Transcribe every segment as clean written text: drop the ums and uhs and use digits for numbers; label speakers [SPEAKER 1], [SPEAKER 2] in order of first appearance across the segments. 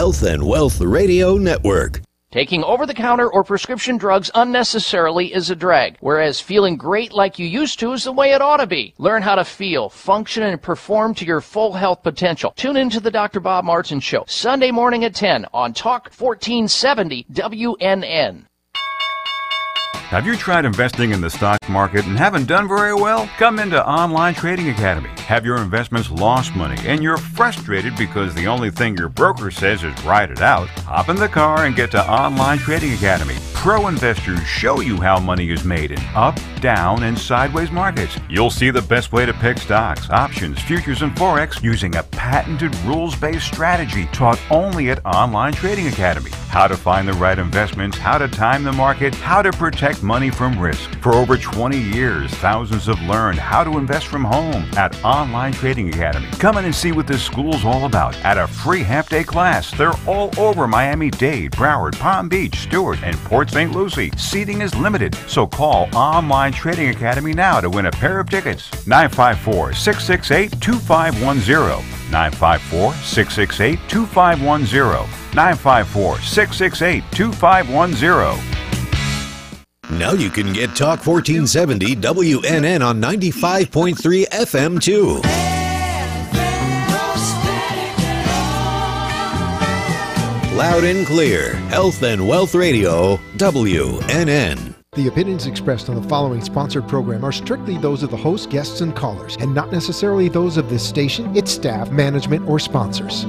[SPEAKER 1] Health and Wealth Radio Network.
[SPEAKER 2] Taking over-the-counter or prescription drugs unnecessarily is a drag, whereas feeling great like you used to is the way it ought to be. Learn how to feel, function, and perform to your full health potential. Tune in to the Dr. Bob Martin Show, Sunday morning at 10 on Talk 1470 WNN.
[SPEAKER 3] Have you tried investing in the stock market and haven't done very well? Come into Online Trading Academy. Have your investments lost money and you're frustrated because the only thing your broker says is ride it out? Hop in the car and get to Online Trading Academy. Pro investors show you how money is made in up, down, and sideways markets. You'll see the best way to pick stocks, options, futures, and Forex using a patented rules-based strategy taught only at Online Trading Academy. How to find the right investments, how to time the market, how to protect money from risk. For over 20 years, thousands have learned how to invest from home at Online Trading Academy. Come in and see what this school's all about at a free half-day class. They're all over Miami-Dade, Broward, Palm Beach, Stewart, and Port St. Lucie. Seating is limited, so call Online Trading Academy now to win a pair of tickets. 954-668-2510. 954-668-2510. 954-668-2510.
[SPEAKER 1] Now you can get Talk 1470 WNN on 95.3 FM too. Loud and clear. Health and Wealth Radio, WNN.
[SPEAKER 4] The opinions expressed on the following sponsored program are strictly those of the host, guests, and callers, and not necessarily those of this station, its staff, management, or sponsors.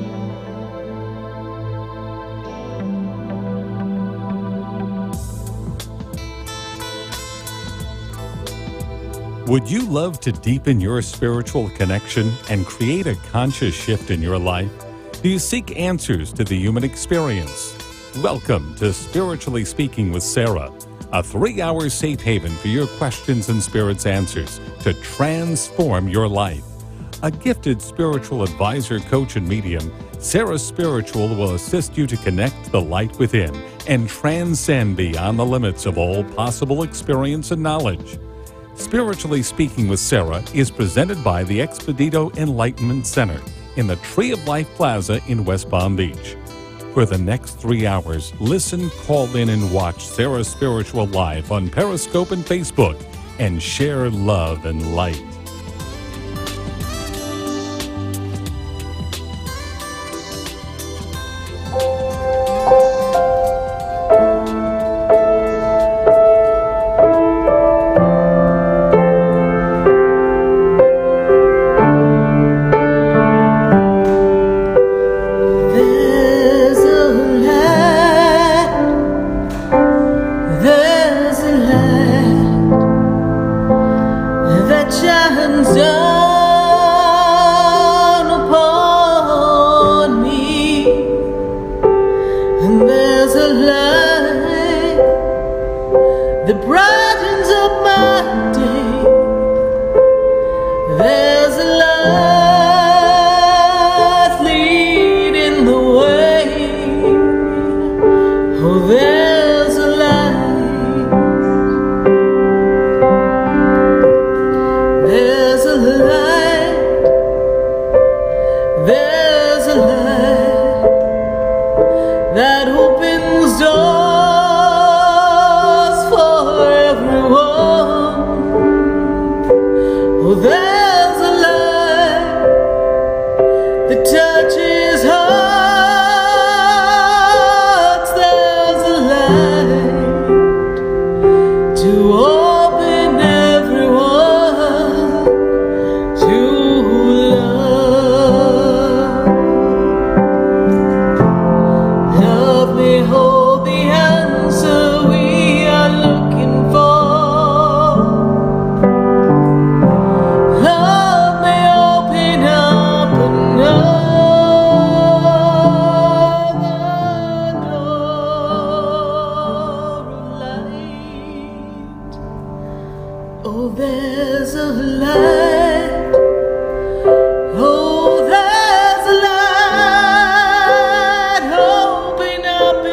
[SPEAKER 5] Would you love to deepen your spiritual connection and create a conscious shift in your life? Do you seek answers to the human experience? Welcome to Spiritually Speaking with Sarah, a 3-hour safe haven for your questions and spirit's answers to transform your life. A gifted spiritual advisor, coach, and medium, SarahSpiritual will assist you to connect the light within and transcend beyond the limits of all possible experience and knowledge. Spiritually Speaking with Sarah is presented by the Expedito Enlightenment Center in the Tree of Life Plaza in West Palm Beach. For the next 3 hours, listen, call in, and watch SarahSpiritual live on Periscope and Facebook and share love and light.
[SPEAKER 6] Open up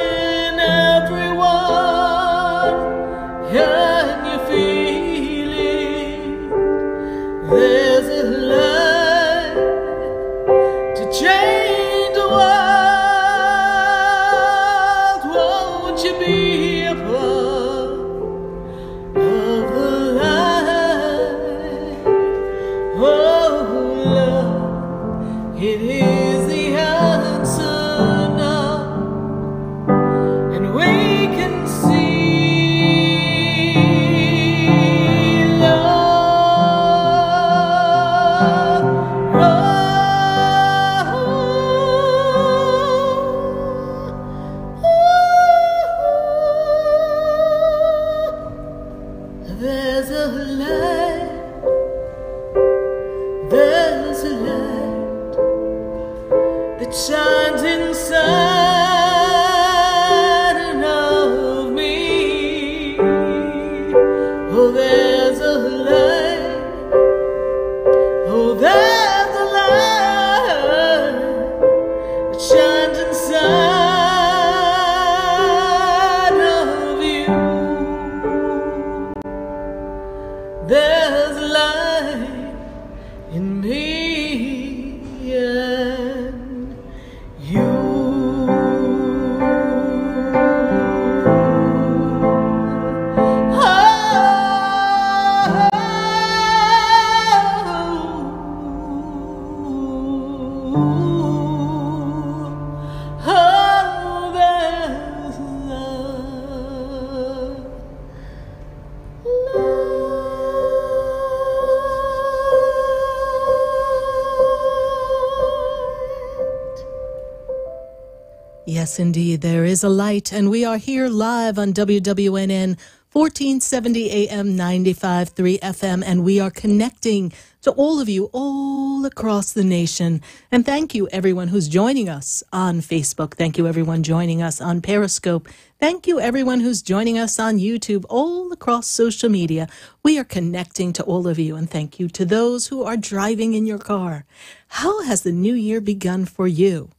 [SPEAKER 6] Yes, indeed, there is a light, and we are here live on WWNN 1470 AM 95.3 FM, and we are connecting to all of you all across the nation. And thank you, everyone who's joining us on Facebook. Thank you, everyone joining us on Periscope. Thank you, everyone who's joining us on YouTube, all across social media. We are connecting to all of you, and thank you to those who are driving in your car. How has the new year begun for you?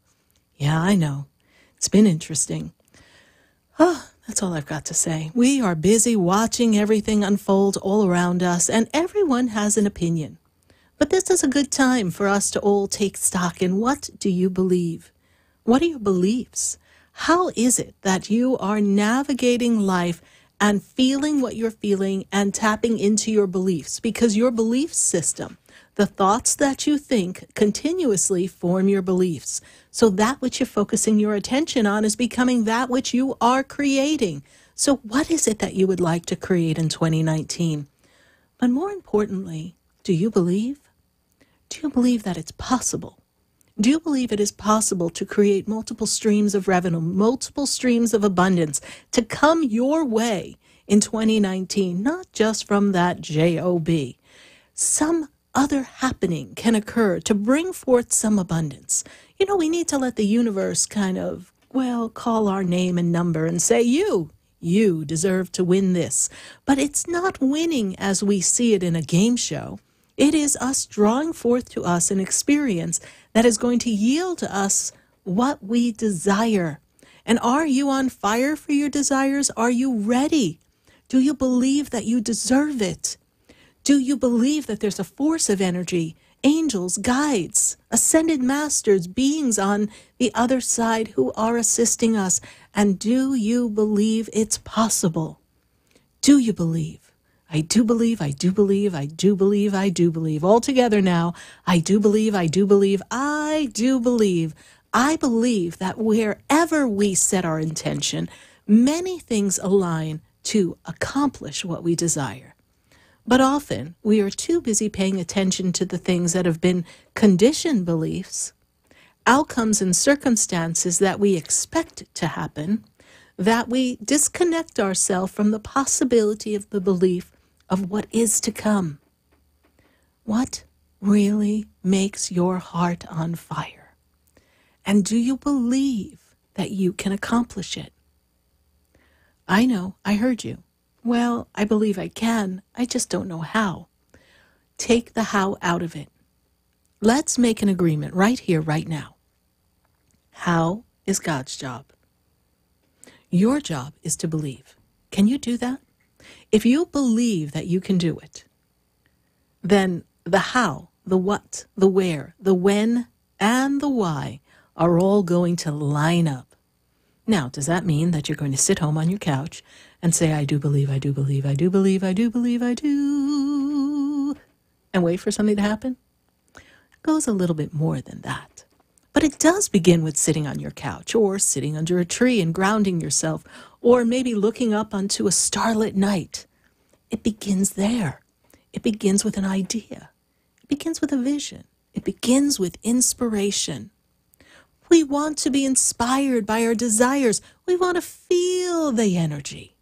[SPEAKER 6] Yeah, I know. It's been interesting. Oh, that's all I've got to say. We are busy watching everything unfold all around us, and everyone has an opinion. But this is a good time for us to all take stock in what do you believe? What are your beliefs? How is it that you are navigating life and feeling what you're feeling and tapping into your beliefs? Because your belief system, the thoughts that you think, continuously form your beliefs. So that which you're focusing your attention on is becoming that which you are creating. So what is it that you would like to create in 2019? But more importantly, do you believe? Do you believe that it's possible? Do you believe it is possible to create multiple streams of revenue, multiple streams of abundance to come your way in 2019, not just from that job? Some other happening can occur to bring forth some abundance. You know, we need to let the universe kind of, call our name and number and say, you deserve to win this. But it's not winning as we see it in a game show. It is us drawing forth to us an experience that is going to yield to us what we desire. And are you on fire for your desires? Are you ready? Do you believe that you deserve it? Do you believe that there's a force of energy, angels, guides, ascended masters, beings on the other side who are assisting us? And do you believe it's possible? Do you believe? I do believe, I do believe, I do believe, I do believe. All together now, I do believe, I do believe, I do believe. I believe that wherever we set our intention, many things align to accomplish what we desire. But often, we are too busy paying attention to the things that have been conditioned beliefs, outcomes and circumstances that we expect to happen, that we disconnect ourselves from the possibility of the belief of what is to come. What really makes your heart on fire? And do you believe that you can accomplish it? I know, I heard you. Well, I believe I can. I just don't know how. Take the how out of it. Let's make an agreement right here, right now. How is God's job? Your job is to believe. Can you do that? If you believe that you can do it, then the how, the what, the where, the when, and the why are all going to line up. Now, does that mean that you're going to sit home on your couch and say, I do believe, I do believe, I do believe, I do believe, I do, and wait for something to happen? It goes a little bit more than that. But it does begin with sitting on your couch or sitting under a tree and grounding yourself, or maybe looking up onto a starlit night. It begins there. It begins with an idea. It begins with a vision. It begins with inspiration. We want to be inspired by our desires. We want to feel the energy.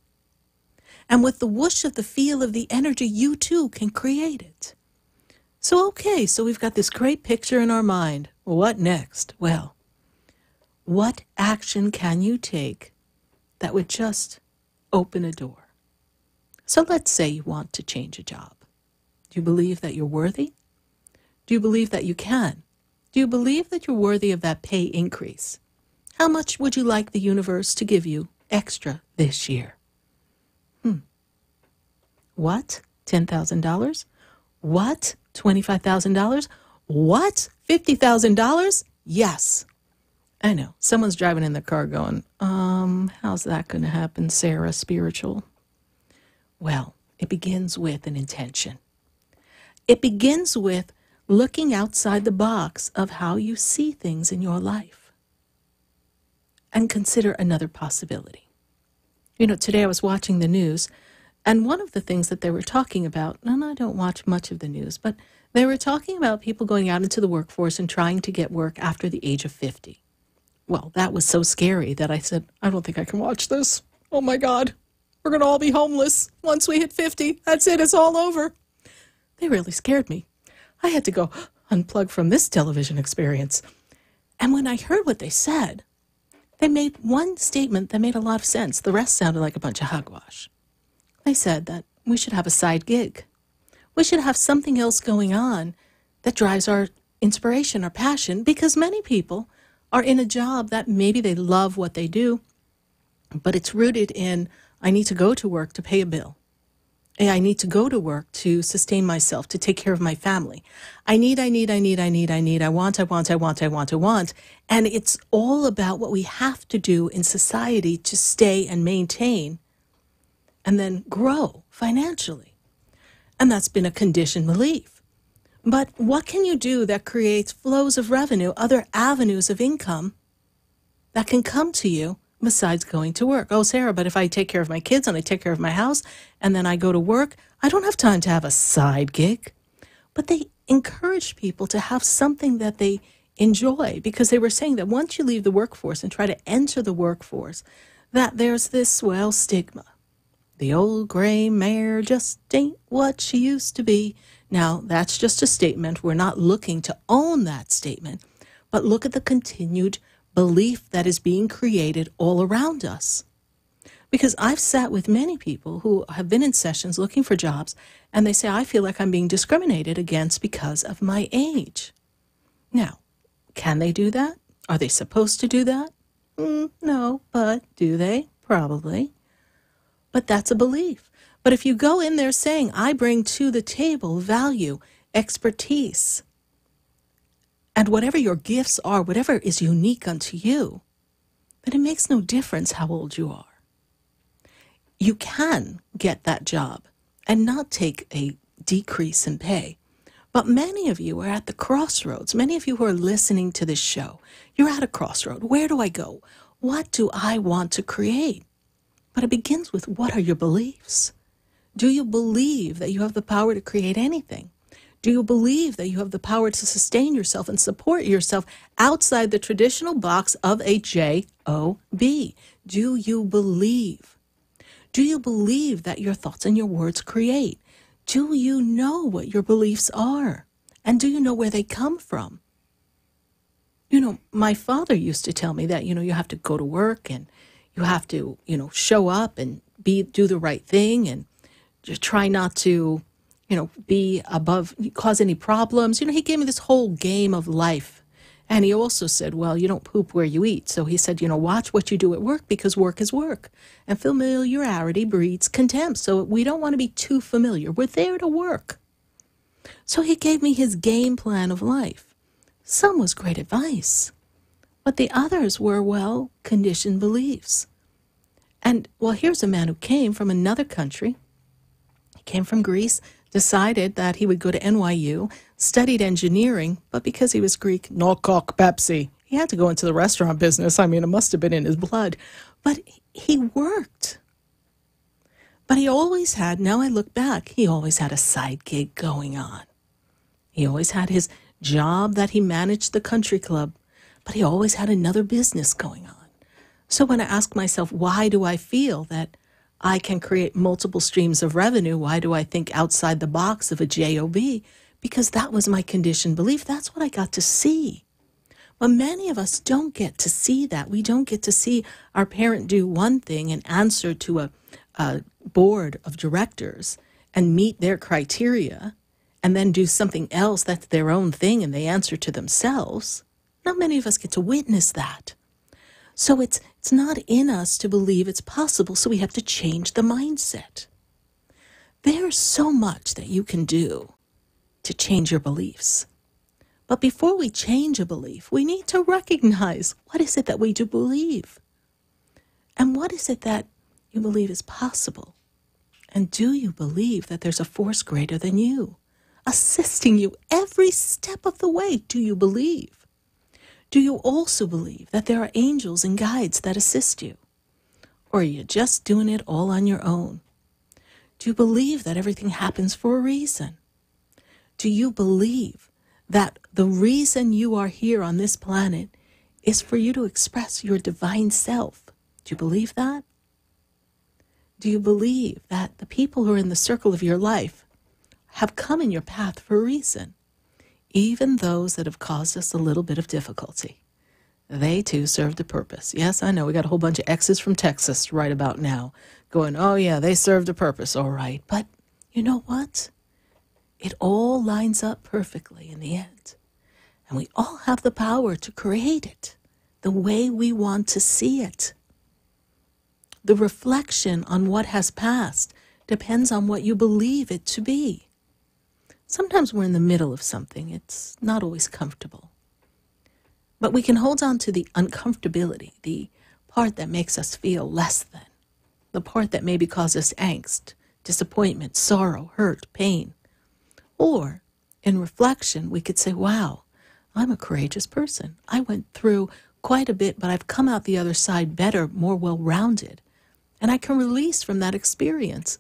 [SPEAKER 6] And with the whoosh of the feel of the energy, you too can create it. So we've got this great picture in our mind. What next? Well, what action can you take that would just open a door? So let's say you want to change a job. Do you believe that you're worthy? Do you believe that you can? Do you believe that you're worthy of that pay increase? How much would you like the universe to give you extra this year? What? $10,000? What? $25,000? What? $50,000? Yes. I know. Someone's driving in their car going, how's that going to happen, SarahSpiritual? Well, it begins with an intention. It begins with looking outside the box of how you see things in your life. And consider another possibility. You know, today I was watching the news, and one of the things that they were talking about, and I don't watch much of the news, but they were talking about people going out into the workforce and trying to get work after the age of 50. well, that was so scary that I said, I don't think I can watch this. Oh my God, we're going to all be homeless once we hit 50. That's it, it's all over. They really scared me. I had to go unplug from this television experience. And when I heard what they said, they made one statement that made a lot of sense. The rest sounded like a bunch of hogwash. They said that we should have a side gig. We should have something else going on that drives our inspiration, our passion, because many people are in a job that maybe they love what they do, but it's rooted in, I need to go to work to pay a bill. I need to go to work to sustain myself, to take care of my family. I want. And it's all about what we have to do in society to stay and maintain and then grow financially. And that's been a conditioned belief. But what can you do that creates flows of revenue, other avenues of income that can come to you besides going to work? Oh, Sarah, but if I take care of my kids and I take care of my house and then I go to work, I don't have time to have a side gig. But they encourage people to have something that they enjoy, because they were saying that once you leave the workforce and try to enter the workforce, that there's this, well, stigma. The old gray mare just ain't what she used to be. Now, that's just a statement. We're not looking to own that statement, but look at the continued belief that is being created all around us. Because I've sat with many people who have been in sessions looking for jobs, and they say, I feel like I'm being discriminated against because of my age. Now, can they do that? Are they supposed to do that? No, but do they? Probably. But that's a belief. But if you go in there saying, I bring to the table value, expertise, and whatever your gifts are, whatever is unique unto you, then it makes no difference how old you are. You can get that job and not take a decrease in pay. But many of you are at the crossroads. Many of you who are listening to this show, you're at a crossroad. Where do I go? What do I want to create? But it begins with, what are your beliefs? Do you believe that you have the power to create anything? Do you believe that you have the power to sustain yourself and support yourself outside the traditional box of a J-O-B? Do you believe? Do you believe that your thoughts and your words create? Do you know what your beliefs are? And do you know where they come from? You know, my father used to tell me that, you have to go to work and you have to, show up and do the right thing and just try not to, be above, cause any problems. He gave me this whole game of life. And he also said, well, you don't poop where you eat. So he said, watch what you do at work, because work is work. And familiarity breeds contempt. So we don't want to be too familiar. We're there to work. So he gave me his game plan of life. Some was great advice, but the others were, well, conditioned beliefs. And, well, here's a man who came from another country. He came from Greece, decided that he would go to NYU, studied engineering, but because he was Greek, no Coke Pepsi. He had to go into the restaurant business. I mean, it must have been in his blood. But he worked. But he always had, now I look back, he always had a side gig going on. He always had his job that he managed the country club, but he always had another business going on. So when I ask myself, why do I feel that I can create multiple streams of revenue? Why do I think outside the box of a job? Because that was my conditioned belief. That's what I got to see. But many of us don't get to see that. We don't get to see our parent do one thing and answer to a board of directors and meet their criteria, and then do something else that's their own thing and they answer to themselves. Not many of us get to witness that. So it's not in us to believe it's possible, so we have to change the mindset. There's so much that you can do to change your beliefs. But before we change a belief, we need to recognize, what is it that we do believe? And what is it that you believe is possible? And do you believe that there's a force greater than you, assisting you every step of the way? Do you believe? Do you also believe that there are angels and guides that assist you? Or are you just doing it all on your own? Do you believe that everything happens for a reason? Do you believe that the reason you are here on this planet is for you to express your divine self. Do you believe that? Do you believe that the people who are in the circle of your life have come in your path for a reason? Even those that have caused us a little bit of difficulty. They too served a purpose. Yes, I know we got a whole bunch of exes from Texas right about now going, oh yeah, they served a purpose. All right. But you know what? It all lines up perfectly in the end. And we all have the power to create it the way we want to see it. The reflection on what has passed depends on what you believe it to be. Sometimes we're in the middle of something. It's not always comfortable. But we can hold on to the uncomfortability, the part that makes us feel less than, the part that maybe causes angst, disappointment, sorrow, hurt, pain. Or, in reflection, we could say, wow, I'm a courageous person. I went through quite a bit, but I've come out the other side better, more well-rounded. And I can release from that experience.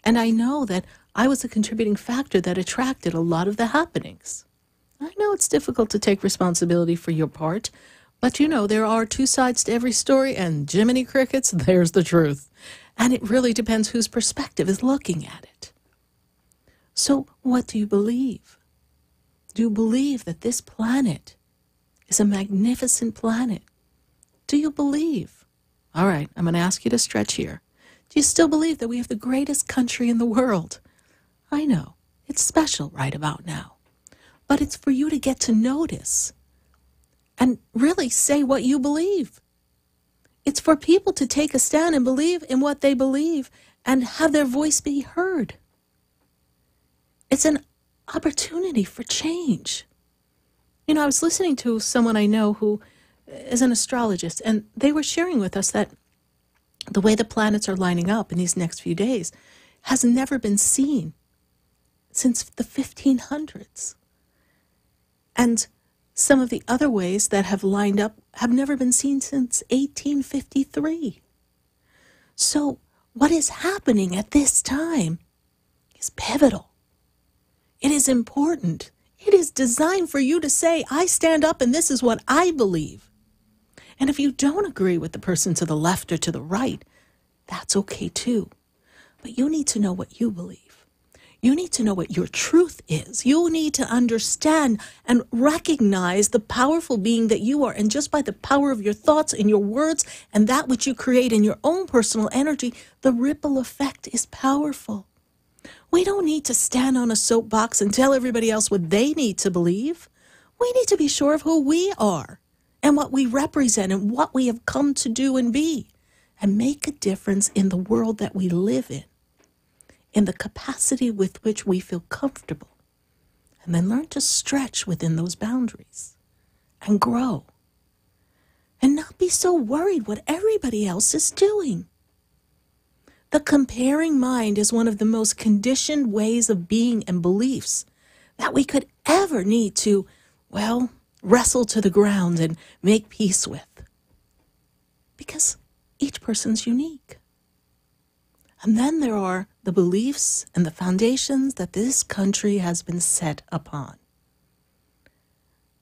[SPEAKER 6] And I know that I was a contributing factor that attracted a lot of the happenings. I know it's difficult to take responsibility for your part, but you know, there are two sides to every story, and Jiminy Crickets, there's the truth. And it really depends whose perspective is looking at it. So what do you believe? Do you believe that this planet is a magnificent planet? Do you believe? All right, I'm going to ask you to stretch here. Do you still believe that we have the greatest country in the world? I know, it's special right about now. But it's for you to get to notice and really say what you believe. It's for people to take a stand and believe in what they believe and have their voice be heard. It's an opportunity for change. You know, I was listening to someone I know who is an astrologist, and they were sharing with us that the way the planets are lining up in these next few days has never been seen since the 1500s. And some of the other ways that have lined up have never been seen since 1853. So what is happening at this time is pivotal. It is important. It is designed for you to say, I stand up and this is what I believe. And if you don't agree with the person to the left or to the right, that's okay too. But you need to know what you believe. You need to know what your truth is. You need to understand and recognize the powerful being that you are. And just by the power of your thoughts and your words and that which you create in your own personal energy, the ripple effect is powerful. We don't need to stand on a soapbox and tell everybody else what they need to believe. We need to be sure of who we are and what we represent and what we have come to do and be, and make a difference in the world that we live in the capacity with which we feel comfortable, and then learn to stretch within those boundaries and grow and not be so worried what everybody else is doing. The comparing mind is one of the most conditioned ways of being and beliefs that we could ever need to, well, wrestle to the ground and make peace with. Because each person's unique. And then there are the beliefs and the foundations that this country has been set upon.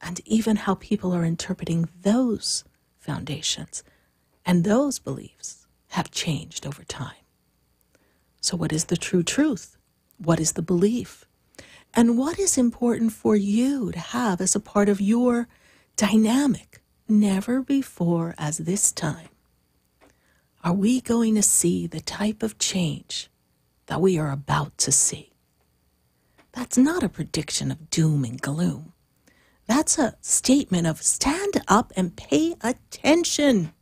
[SPEAKER 6] And even how people are interpreting those foundations and those beliefs have changed over time. So what is the true truth? What is the belief? And what is important for you to have as a part of your dynamic? Never before as this time are we going to see the type of change that we are about to see. That's not a prediction of doom and gloom. That's a statement of stand up and pay attention.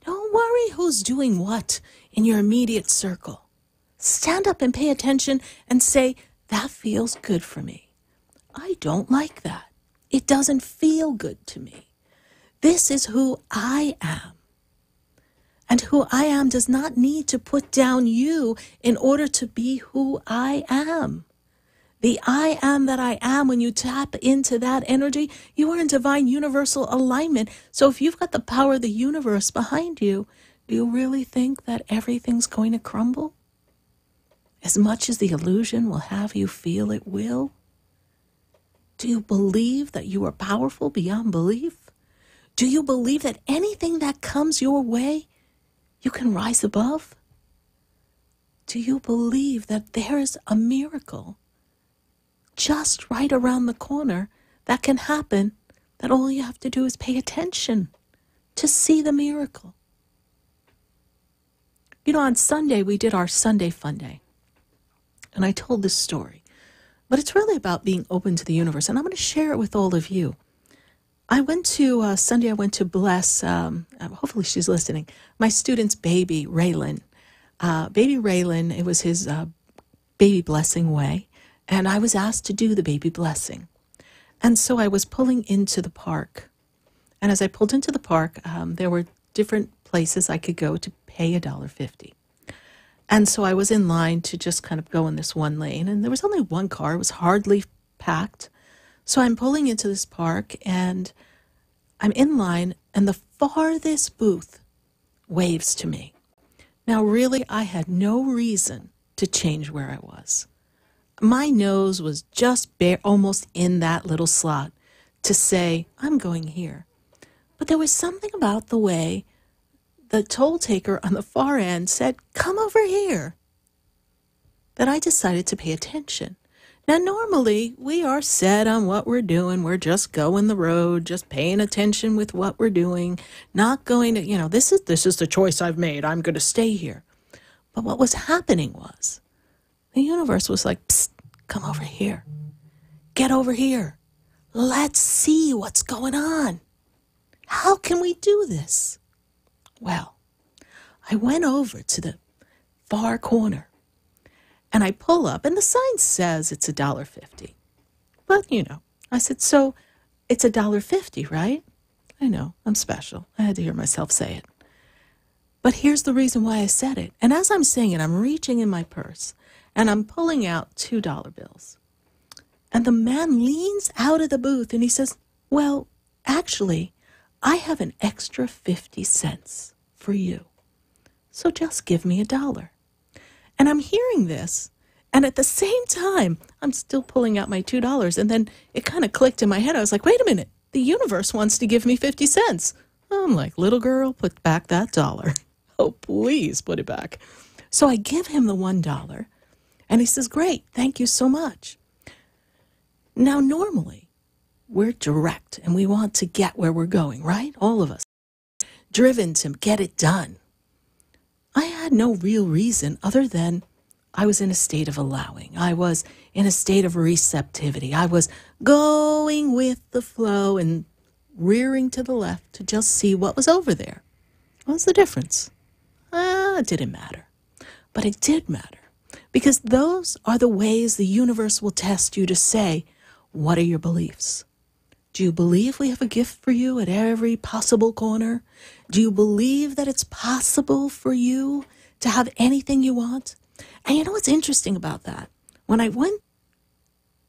[SPEAKER 6] Don't worry who's doing what in your immediate circle. Stand up and pay attention and say, that feels good for me. I don't like that. It doesn't feel good to me. This is who I am. And who I am does not need to put down you in order to be who I am. The I am that I am, when you tap into that energy, you are in divine universal alignment. So if you've got the power of the universe behind you, do you really think that everything's going to crumble? As much as the illusion will have you feel it will? Do you believe that you are powerful beyond belief? Do you believe that anything that comes your way, you can rise above? Do you believe that there is a miracle just right around the corner that can happen, that all you have to do is pay attention to see the miracle? You know, on Sunday, we did our Sunday Fun Day, and I told this story, but it's really about being open to the universe, and I'm going to share it with all of you. I went to, Sunday, I went to bless, hopefully she's listening, my student's baby, Raylan. Baby Raylan, it was his baby blessing way, and I was asked to do the baby blessing. And so I was pulling into the park, and as I pulled into the park, there were different places I could go to pay $1.50. And so I was in line to just kind of go in this one lane, and there was only one car. It was hardly packed. So I'm pulling into this park, and I'm in line, and the farthest booth waves to me. Now, really, I had no reason to change where I was. My nose was just almost in that little slot to say, I'm going here. But there was something about the way the toll taker on the far end said, come over here, that I decided to pay attention. Now, normally, we are set on what we're doing. We're just going the road, just paying attention with what we're doing, not going to, this is the choice I've made. I'm going to stay here. But what was happening was the universe was like, psst, come over here. Get over here. Let's see what's going on. How can we do this? Well, I went over to the far corner, and I pull up, and the sign says it's $1.50. But, I said, so it's $1.50, right? I know, I'm special. I had to hear myself say it. But here's the reason why I said it. And as I'm saying it, I'm reaching in my purse, and I'm pulling out $2 bills. And the man leans out of the booth, and he says, well, actually, I have an extra 50 cents for you. So just give me $1. And I'm hearing this, and at the same time, I'm still pulling out my $2, and then it kind of clicked in my head. I was like, wait a minute, the universe wants to give me 50 cents. I'm like, little girl, put back that $1. Oh, please put it back. So I give him the $1, and he says, great, thank you so much. Now, normally, we're direct, and we want to get where we're going, right? All of us. Driven to get it done. I had no real reason other than I was in a state of allowing. I was in a state of receptivity. I was going with the flow and rearing to the left to just see what was over there. What's the difference? It didn't matter. But it did matter, because those are the ways the universe will test you to say, what are your beliefs? Do you believe we have a gift for you at every possible corner? Do you believe that it's possible for you to have anything you want? And you know what's interesting about that? When I went,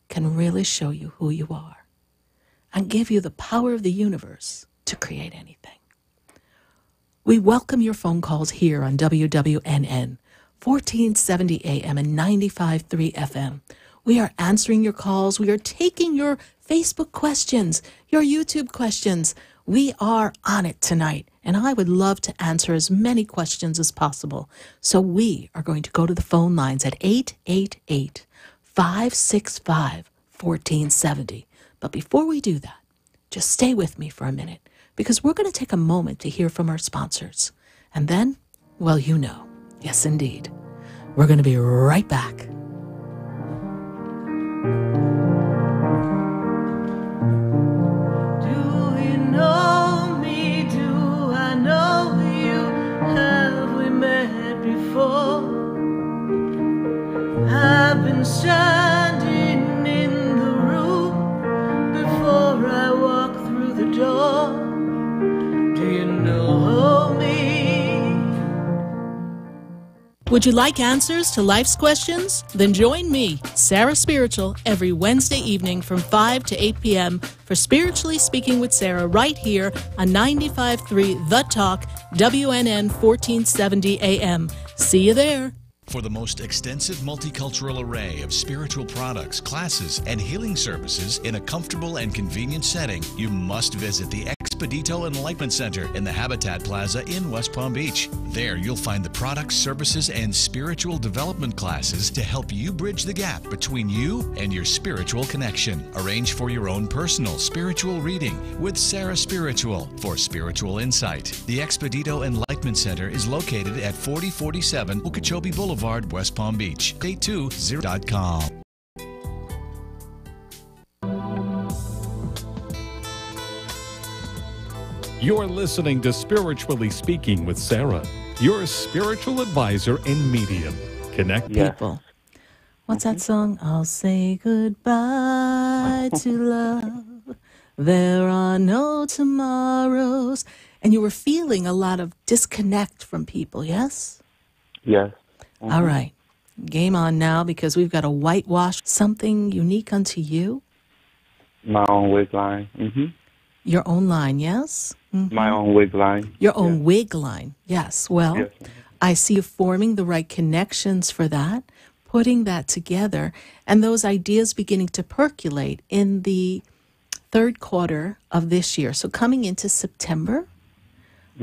[SPEAKER 6] can really show you who you are and give you the power of the universe to create anything. We welcome your phone calls here on WWNN, 1470 AM and 95.3 FM. We are answering your calls. We are taking your Facebook questions, your YouTube questions. We are on it tonight, and I would love to answer as many questions as possible. So we are going to go to the phone lines at 888-565-1470. But before we do that, just stay with me for a minute, because we're going to take a moment to hear from our sponsors. And then, well, yes, indeed, we're going to be right back.
[SPEAKER 7] I've been standing in the room before I walk through the door. Do you know me?
[SPEAKER 6] Would you like answers to life's questions? Then join me, SarahSpiritual, every Wednesday evening from 5 to 8 p.m. for Spiritually Speaking with Sarah right here on 95.3 The Talk, WNN 1470 AM. See you there.
[SPEAKER 8] For the most extensive multicultural array of spiritual products, classes, and healing services in a comfortable and convenient setting, you must visit the Expedito Expedito Enlightenment Center in the Habitat Plaza in West Palm Beach. There you'll find the products, services, and spiritual development classes to help you bridge the gap between you and your spiritual connection. Arrange for your own personal spiritual reading with SarahSpiritual for spiritual insight. The Expedito Enlightenment Center is located at 4047 Okeechobee Boulevard, West Palm Beach. Stay20.com.
[SPEAKER 5] You're listening to Spiritually Speaking with Sarah, your spiritual advisor and medium. Connect
[SPEAKER 6] people. What's that song? I'll say goodbye to love. There are no tomorrows. And you were feeling a lot of disconnect from people, yes?
[SPEAKER 9] Yes.
[SPEAKER 6] All right. Game on now, because we've got to whitewash something unique unto you.
[SPEAKER 9] My own wig line.
[SPEAKER 6] Your own line, yes?
[SPEAKER 9] My own wig line.
[SPEAKER 6] Your own wig line, yes. Well,
[SPEAKER 9] Yes.
[SPEAKER 6] I see you forming the right connections for that, putting that together, and those ideas beginning to percolate in the third quarter of this year. So coming into September,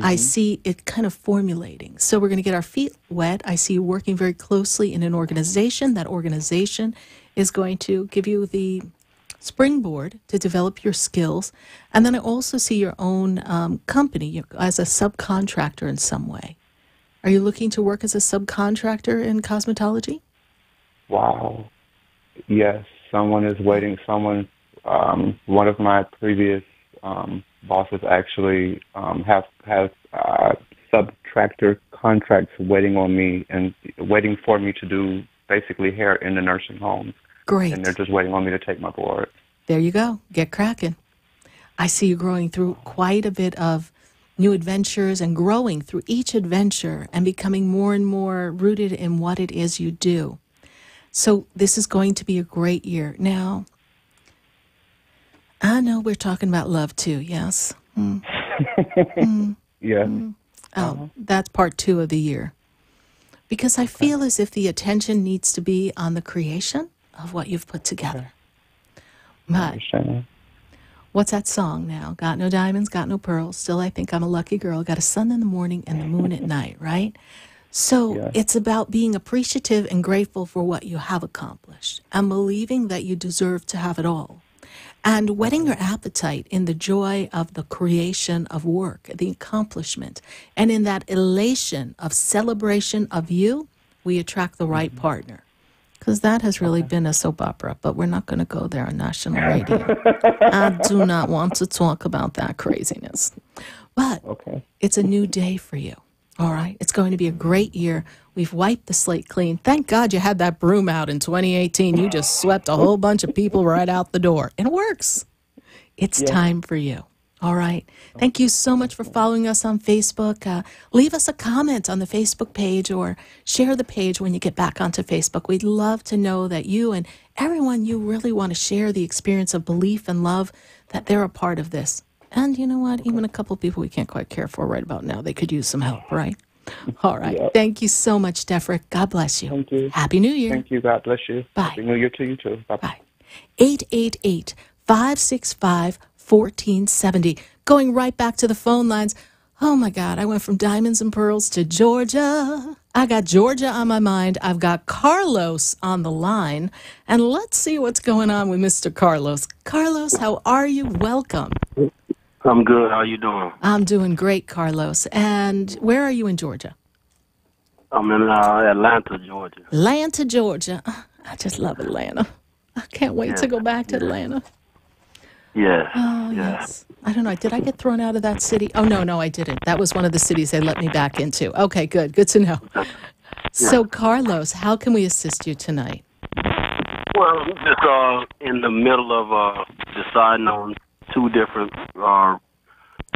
[SPEAKER 6] I see it kind of formulating. So we're going to get our feet wet. I see you working very closely in an organization. That organization is going to give you the springboard to develop your skills. And then I also see your own company as a subcontractor in some way. Are you looking to work as a subcontractor in cosmetology?
[SPEAKER 9] Wow. Yes. Someone is waiting. One of my previous bosses actually has subtractor contracts waiting on me and waiting for me to do basically hair in the nursing homes.
[SPEAKER 6] Great.
[SPEAKER 9] And they're just waiting on me to take my board.
[SPEAKER 6] There you go. Get cracking. I see you growing through quite a bit of new adventures and growing through each adventure and becoming more and more rooted in what it is you do. So this is going to be a great year. Now, I know we're talking about love too, yes?
[SPEAKER 9] Yes.
[SPEAKER 6] Oh, that's part 2 of the year. Because I feel as if the attention needs to be on the creation of what you've put together. But what's that song now? Got no diamonds, got no pearls. Still, I think I'm a lucky girl. Got a sun in the morning and the moon at night, right? So it's about being appreciative and grateful for what you have accomplished and believing that you deserve to have it all. And whetting your appetite in the joy of the creation of work, the accomplishment, and in that elation of celebration of you, we attract the right partner. Because that has really been a soap opera, but we're not going to go there on national radio. I do not want to talk about that craziness. But it's a new day for you, all right? It's going to be a great year. We've wiped the slate clean. Thank God you had that broom out in 2018. You just swept a whole bunch of people right out the door. And it works. It's time for you. All right. Thank you so much for following us on Facebook. Leave us a comment on the Facebook page or share the page when you get back onto Facebook. We'd love to know that you and everyone you really want to share the experience of belief and love, that they're a part of this. And you know what? Even a couple of people we can't quite care for right about now. They could use some help, right? All right. Yep. Thank you so much, Defrick. God bless you.
[SPEAKER 9] Thank you.
[SPEAKER 6] Happy New Year.
[SPEAKER 9] Thank you. God bless you.
[SPEAKER 6] Bye.
[SPEAKER 9] Happy New Year to you, too. Bye-bye.
[SPEAKER 6] 888-565-1470. Going right back to the phone lines. Oh, my God. I went from diamonds and pearls to Georgia. I got Georgia on my mind. I've got Carlos on the line. And let's see what's going on with Mr. Carlos. Carlos, how are you? Welcome.
[SPEAKER 10] I'm good. How you doing?
[SPEAKER 6] I'm doing great, Carlos. And where are you in Georgia?
[SPEAKER 10] I'm in Atlanta, Georgia.
[SPEAKER 6] Atlanta, Georgia. I just love Atlanta. I can't wait to go back to Atlanta.
[SPEAKER 10] Yeah.
[SPEAKER 6] Oh, yes. I don't know. Did I get thrown out of that city? Oh, no, I didn't. That was one of the cities they let me back into. Okay, good. Good to know. So, Carlos, how can we assist you tonight?
[SPEAKER 10] Well, I'm just in the middle of deciding on two different,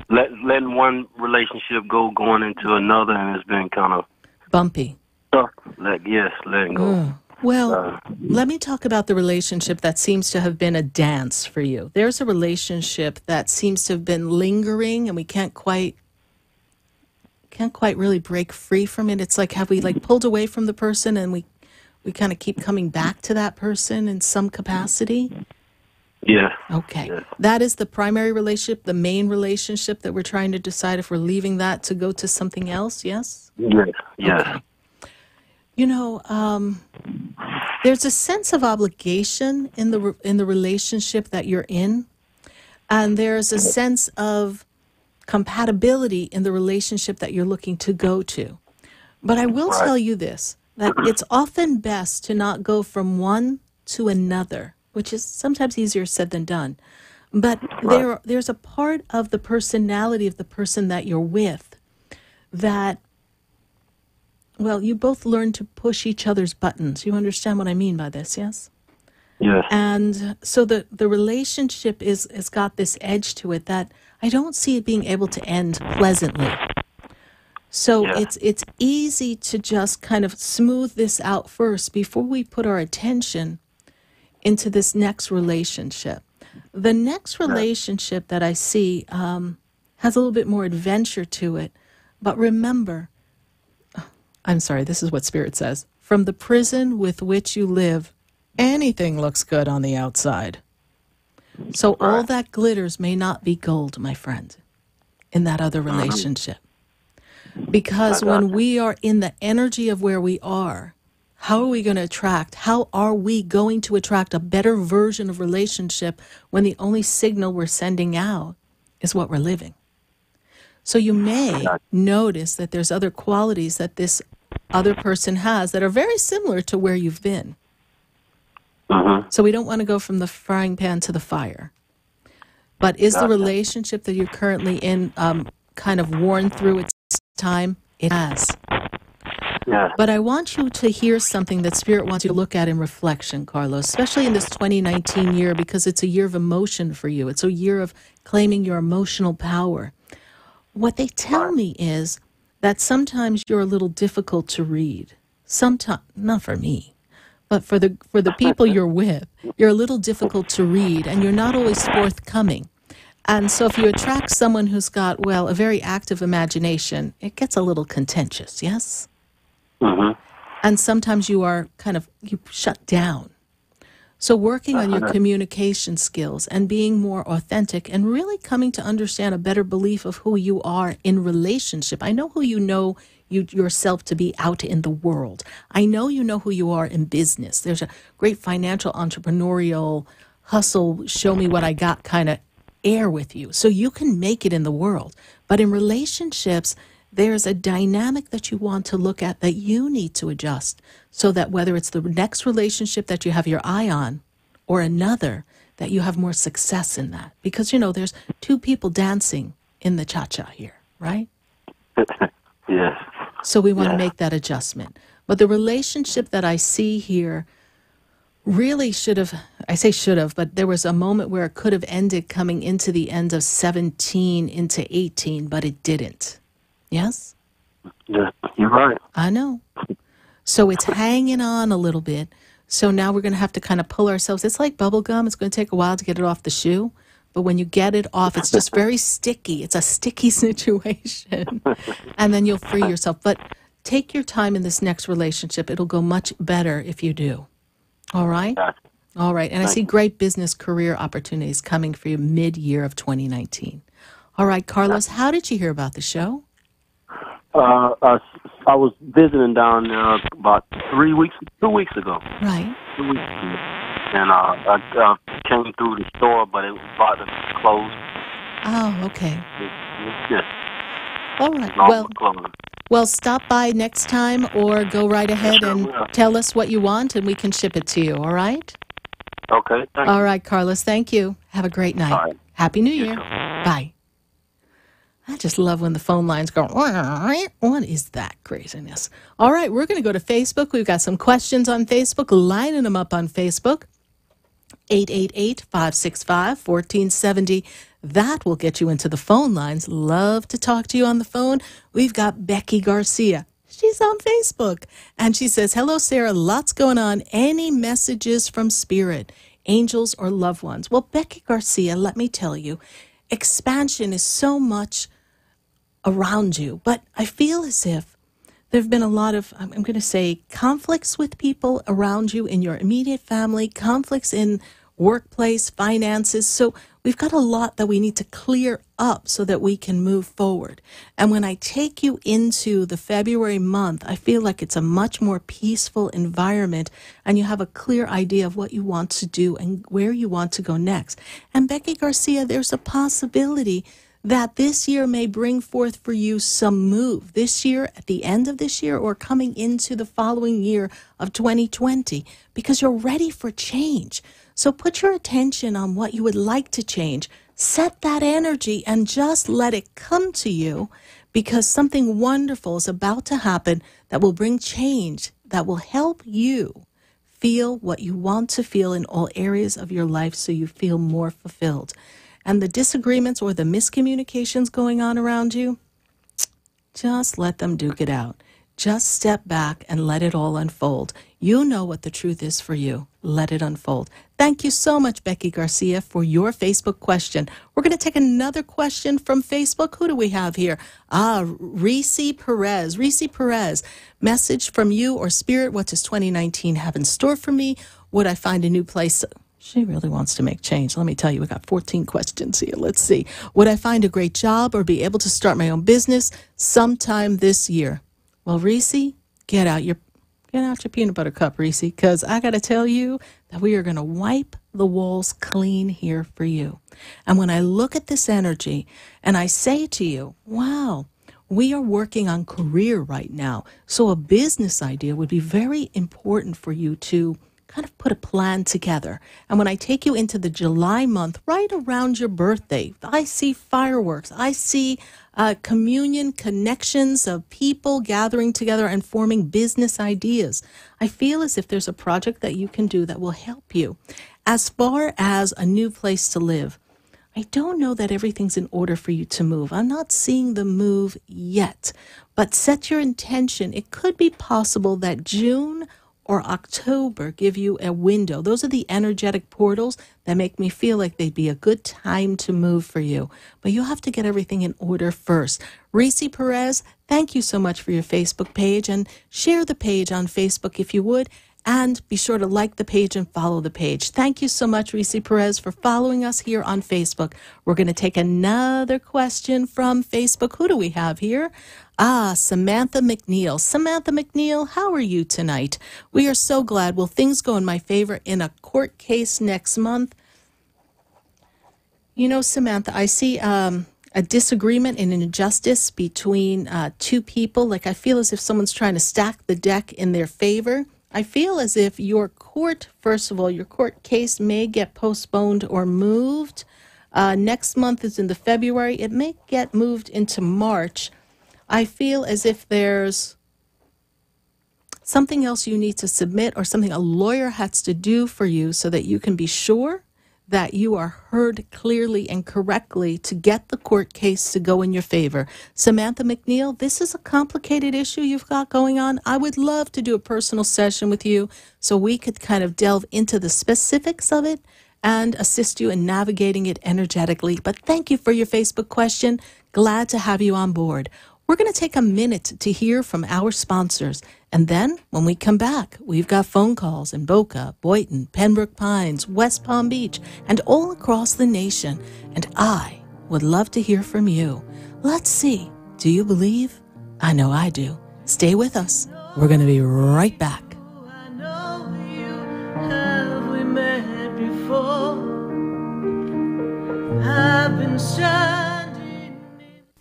[SPEAKER 10] letting one relationship go, going into another, and it's been kind of
[SPEAKER 6] bumpy.
[SPEAKER 10] Tough. Letting go.
[SPEAKER 6] Well, let me talk about the relationship that seems to have been a dance for you. There's a relationship that seems to have been lingering, and we can't quite really break free from it. It's like, have we pulled away from the person, and we kind of keep coming back to that person in some capacity?
[SPEAKER 10] Yeah.
[SPEAKER 6] Okay.
[SPEAKER 10] Yeah.
[SPEAKER 6] That is the primary relationship, the main relationship that we're trying to decide if we're leaving that to go to something else, yes?
[SPEAKER 10] Yes. Yes.
[SPEAKER 6] Okay. You know, there's a sense of obligation in the relationship that you're in, and there's a sense of compatibility in the relationship that you're looking to go to. But I will tell you this, that it's often best to not go from one to another, which is sometimes easier said than done. But there's a part of the personality of the person that you're with that, well, you both learn to push each other's buttons. You understand what I mean by this, yes?
[SPEAKER 10] Yes.
[SPEAKER 6] And so the relationship has got this edge to it that I don't see it being able to end pleasantly. So it's easy to just kind of smooth this out first before we put our attention into this next relationship. The next relationship that I see has a little bit more adventure to it. But remember, I'm sorry, this is what Spirit says. From the prison with which you live, anything looks good on the outside. So all that glitters may not be gold, my friend, in that other relationship. Because when we are in the energy of where we are, how are we going to attract? How are we going to attract a better version of relationship when the only signal we're sending out is what we're living? So you may notice that there's other qualities that this other person has that are very similar to where you've been. So we don't want to go from the frying pan to the fire. But is the relationship that you're currently in kind of worn through its time? It has.
[SPEAKER 10] Yeah.
[SPEAKER 6] But I want you to hear something that Spirit wants you to look at in reflection, Carlos, especially in this 2019 year, because it's a year of emotion for you. It's a year of claiming your emotional power. What they tell me is that sometimes you're a little difficult to read. Sometimes, not for me, but for the people you're with, you're a little difficult to read, and you're not always forthcoming. And so if you attract someone who's got, well, a very active imagination, it gets a little contentious, yes? And sometimes you shut down. So working on your communication skills and being more authentic and really coming to understand a better belief of who you are in relationship. I know who you know yourself to be out in the world. I know you know who you are in business. There's a great financial entrepreneurial hustle, show me what I got kind of air with you. So you can make it in the world. But in relationships, there's a dynamic that you want to look at that you need to adjust so that whether it's the next relationship that you have your eye on or another, that you have more success in that. Because, you know, there's two people dancing in the cha-cha here, right?
[SPEAKER 10] Yes.
[SPEAKER 6] So we want to make that adjustment. But the relationship that I see here really should have, but there was a moment where it could have ended coming into the end of 17 into 18, but it didn't. Yes?
[SPEAKER 10] Yeah, you're right.
[SPEAKER 6] I know. So it's hanging on a little bit. So now we're going to have to kind of pull ourselves. It's like bubble gum. It's going to take a while to get it off the shoe. But when you get it off, it's just very sticky. It's a sticky situation. And then you'll free yourself. But take your time in this next relationship. It'll go much better if you do. All right?
[SPEAKER 10] Gotcha.
[SPEAKER 6] All right. And I see great business career opportunities coming for you mid-year of 2019. All right, Carlos, how did you hear about the show?
[SPEAKER 10] I was visiting down there about 2 weeks ago.
[SPEAKER 6] Right.
[SPEAKER 10] 2 weeks ago. And I came through the store, but it was about to close.
[SPEAKER 6] Oh, okay.
[SPEAKER 10] Yes.
[SPEAKER 6] All right. Well, stop by next time or go right ahead and tell us what you want and we can ship it to you, all right?
[SPEAKER 10] Okay. Thank you.
[SPEAKER 6] All right, Carlos, thank you. Have a great night.
[SPEAKER 10] All right.
[SPEAKER 6] Happy New Year. Bye. I just love when the phone lines go, what is that craziness? All right, we're going to go to Facebook. We've got some questions on Facebook, lining them up on Facebook. 888-565-1470. That will get you into the phone lines. Love to talk to you on the phone. We've got Becky Garcia. She's on Facebook. And she says, hello, Sarah. Lots going on. Any messages from Spirit, angels, or loved ones? Well, Becky Garcia, let me tell you, expansion is so much around you. But I feel as if there have been a lot of, I'm going to say, conflicts with people around you in your immediate family, conflicts in workplace, finances. So we've got a lot that we need to clear up so that we can move forward. And when I take you into the February month, I feel like it's a much more peaceful environment, and you have a clear idea of what you want to do and where you want to go next. And Becky Garcia, there's a possibility that this year may bring forth for you some move this year, at the end of this year, or coming into the following year of 2020, because you're ready for change. So put your attention on what you would like to change. Set that energy and just let it come to you, because something wonderful is about to happen that will bring change, that will help you feel what you want to feel in all areas of your life so you feel more fulfilled. And the disagreements or the miscommunications going on around you, just let them duke it out. Just step back and let it all unfold. You know what the truth is for you. Let it unfold. Thank you so much, Becky Garcia, for your Facebook question. We're going to take another question from Facebook. Who do we have here? Reese Perez. Reese Perez, message from you or Spirit. What does 2019 have in store for me? Would I find a new place? She really wants to make change. Let me tell you, we got 14 questions here. Let's see. Would I find a great job or be able to start my own business sometime this year? Well, Reese, get out your peanut butter cup, Reese, because I got to tell you that we are going to wipe the walls clean here for you. And when I look at this energy and I say to you, wow, we are working on career right now. So a business idea would be very important for you to kind of put a plan together. And when I take you into the July month, right around your birthday, I see fireworks. I see communion, connections of people gathering together and forming business ideas. I feel as if there's a project that you can do that will help you. As far as a new place to live, I don't know that everything's in order for you to move. I'm not seeing the move yet, but set your intention. It could be possible that June or October give you a window. Those are the energetic portals that make me feel like they'd be a good time to move for you. But you have to get everything in order first. Reese Perez, thank you so much for your Facebook page, and share the page on Facebook if you would. And be sure to like the page and follow the page. Thank you so much, Reese Perez, for following us here on Facebook. We're going to take another question from Facebook. Who do we have here? Samantha McNeil. Samantha McNeil, how are you tonight? We are so glad. Will things go in my favor in a court case next month? You know, Samantha, I see a disagreement and an injustice between two people. Like, I feel as if someone's trying to stack the deck in their favor. I feel as if your court, first of all, your court case may get postponed or moved. Next month is in the February. It may get moved into March. I feel as if there's something else you need to submit or something a lawyer has to do for you so that you can be sure that you are heard clearly and correctly to get the court case to go in your favor. Samantha McNeil, this is a complicated issue you've got going on. I would love to do a personal session with you so we could kind of delve into the specifics of it and assist you in navigating it energetically. But thank you for your Facebook question. Glad to have you on board. We're going to take a minute to hear from our sponsors. And then when we come back, we've got phone calls in Boca, Boynton, Pembroke Pines, West Palm Beach, and all across the nation. And I would love to hear from you. Let's see. Do you believe? I know I do. Stay with us. We're going to be right back.
[SPEAKER 7] I know you. Have we met before? I've been shining.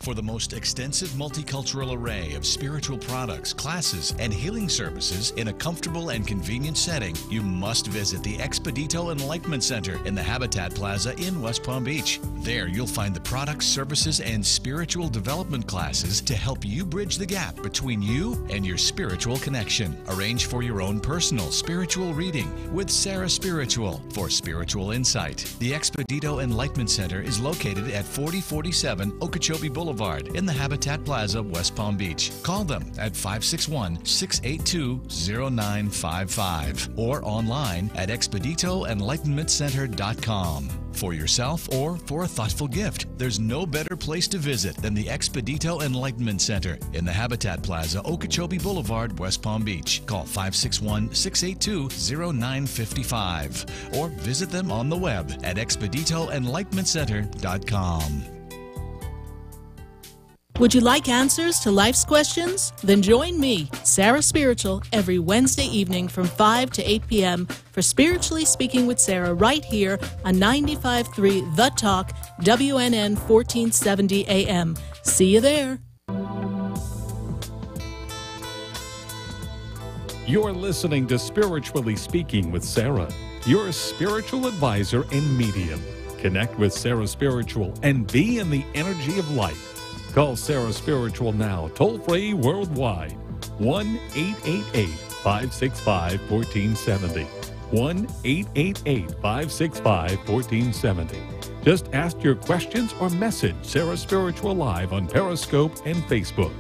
[SPEAKER 8] For the most extensive multicultural array of spiritual products, classes, and healing services in a comfortable and convenient setting, you must visit the Expedito Enlightenment Center in the Habitat Plaza in West Palm Beach. There you'll find the products, services, and spiritual development classes to help you bridge the gap between you and your spiritual connection. Arrange for your own personal spiritual reading with SarahSpiritual for spiritual insight. The Expedito Enlightenment Center is located at 4047 Okeechobee Boulevard in the Habitat Plaza, West Palm Beach. Call them at 561-682-0955 or online at expeditoenlightenmentcenter.com. for yourself or for a thoughtful gift. There's no better place to visit than the Expedito Enlightenment Center in the Habitat Plaza, Okeechobee Boulevard, West Palm Beach. Call 561-682-0955 or visit them on the web at expeditoenlightenmentcenter.com.
[SPEAKER 6] Would you like answers to life's questions? Then join me, Sarah Spiritual, every Wednesday evening from 5 to 8 p.m. for Spiritually Speaking with Sarah right here on 95.3 The Talk, WNN 1470 AM. See you there.
[SPEAKER 5] You're listening to Spiritually Speaking with Sarah, your spiritual advisor and medium. Connect with Sarah Spiritual and be in the energy of life. Call Sarah Spiritual now, toll-free worldwide, 1-888-565-1470, 1-888-565-1470. Just ask your questions or message Sarah Spiritual live on Periscope and Facebook.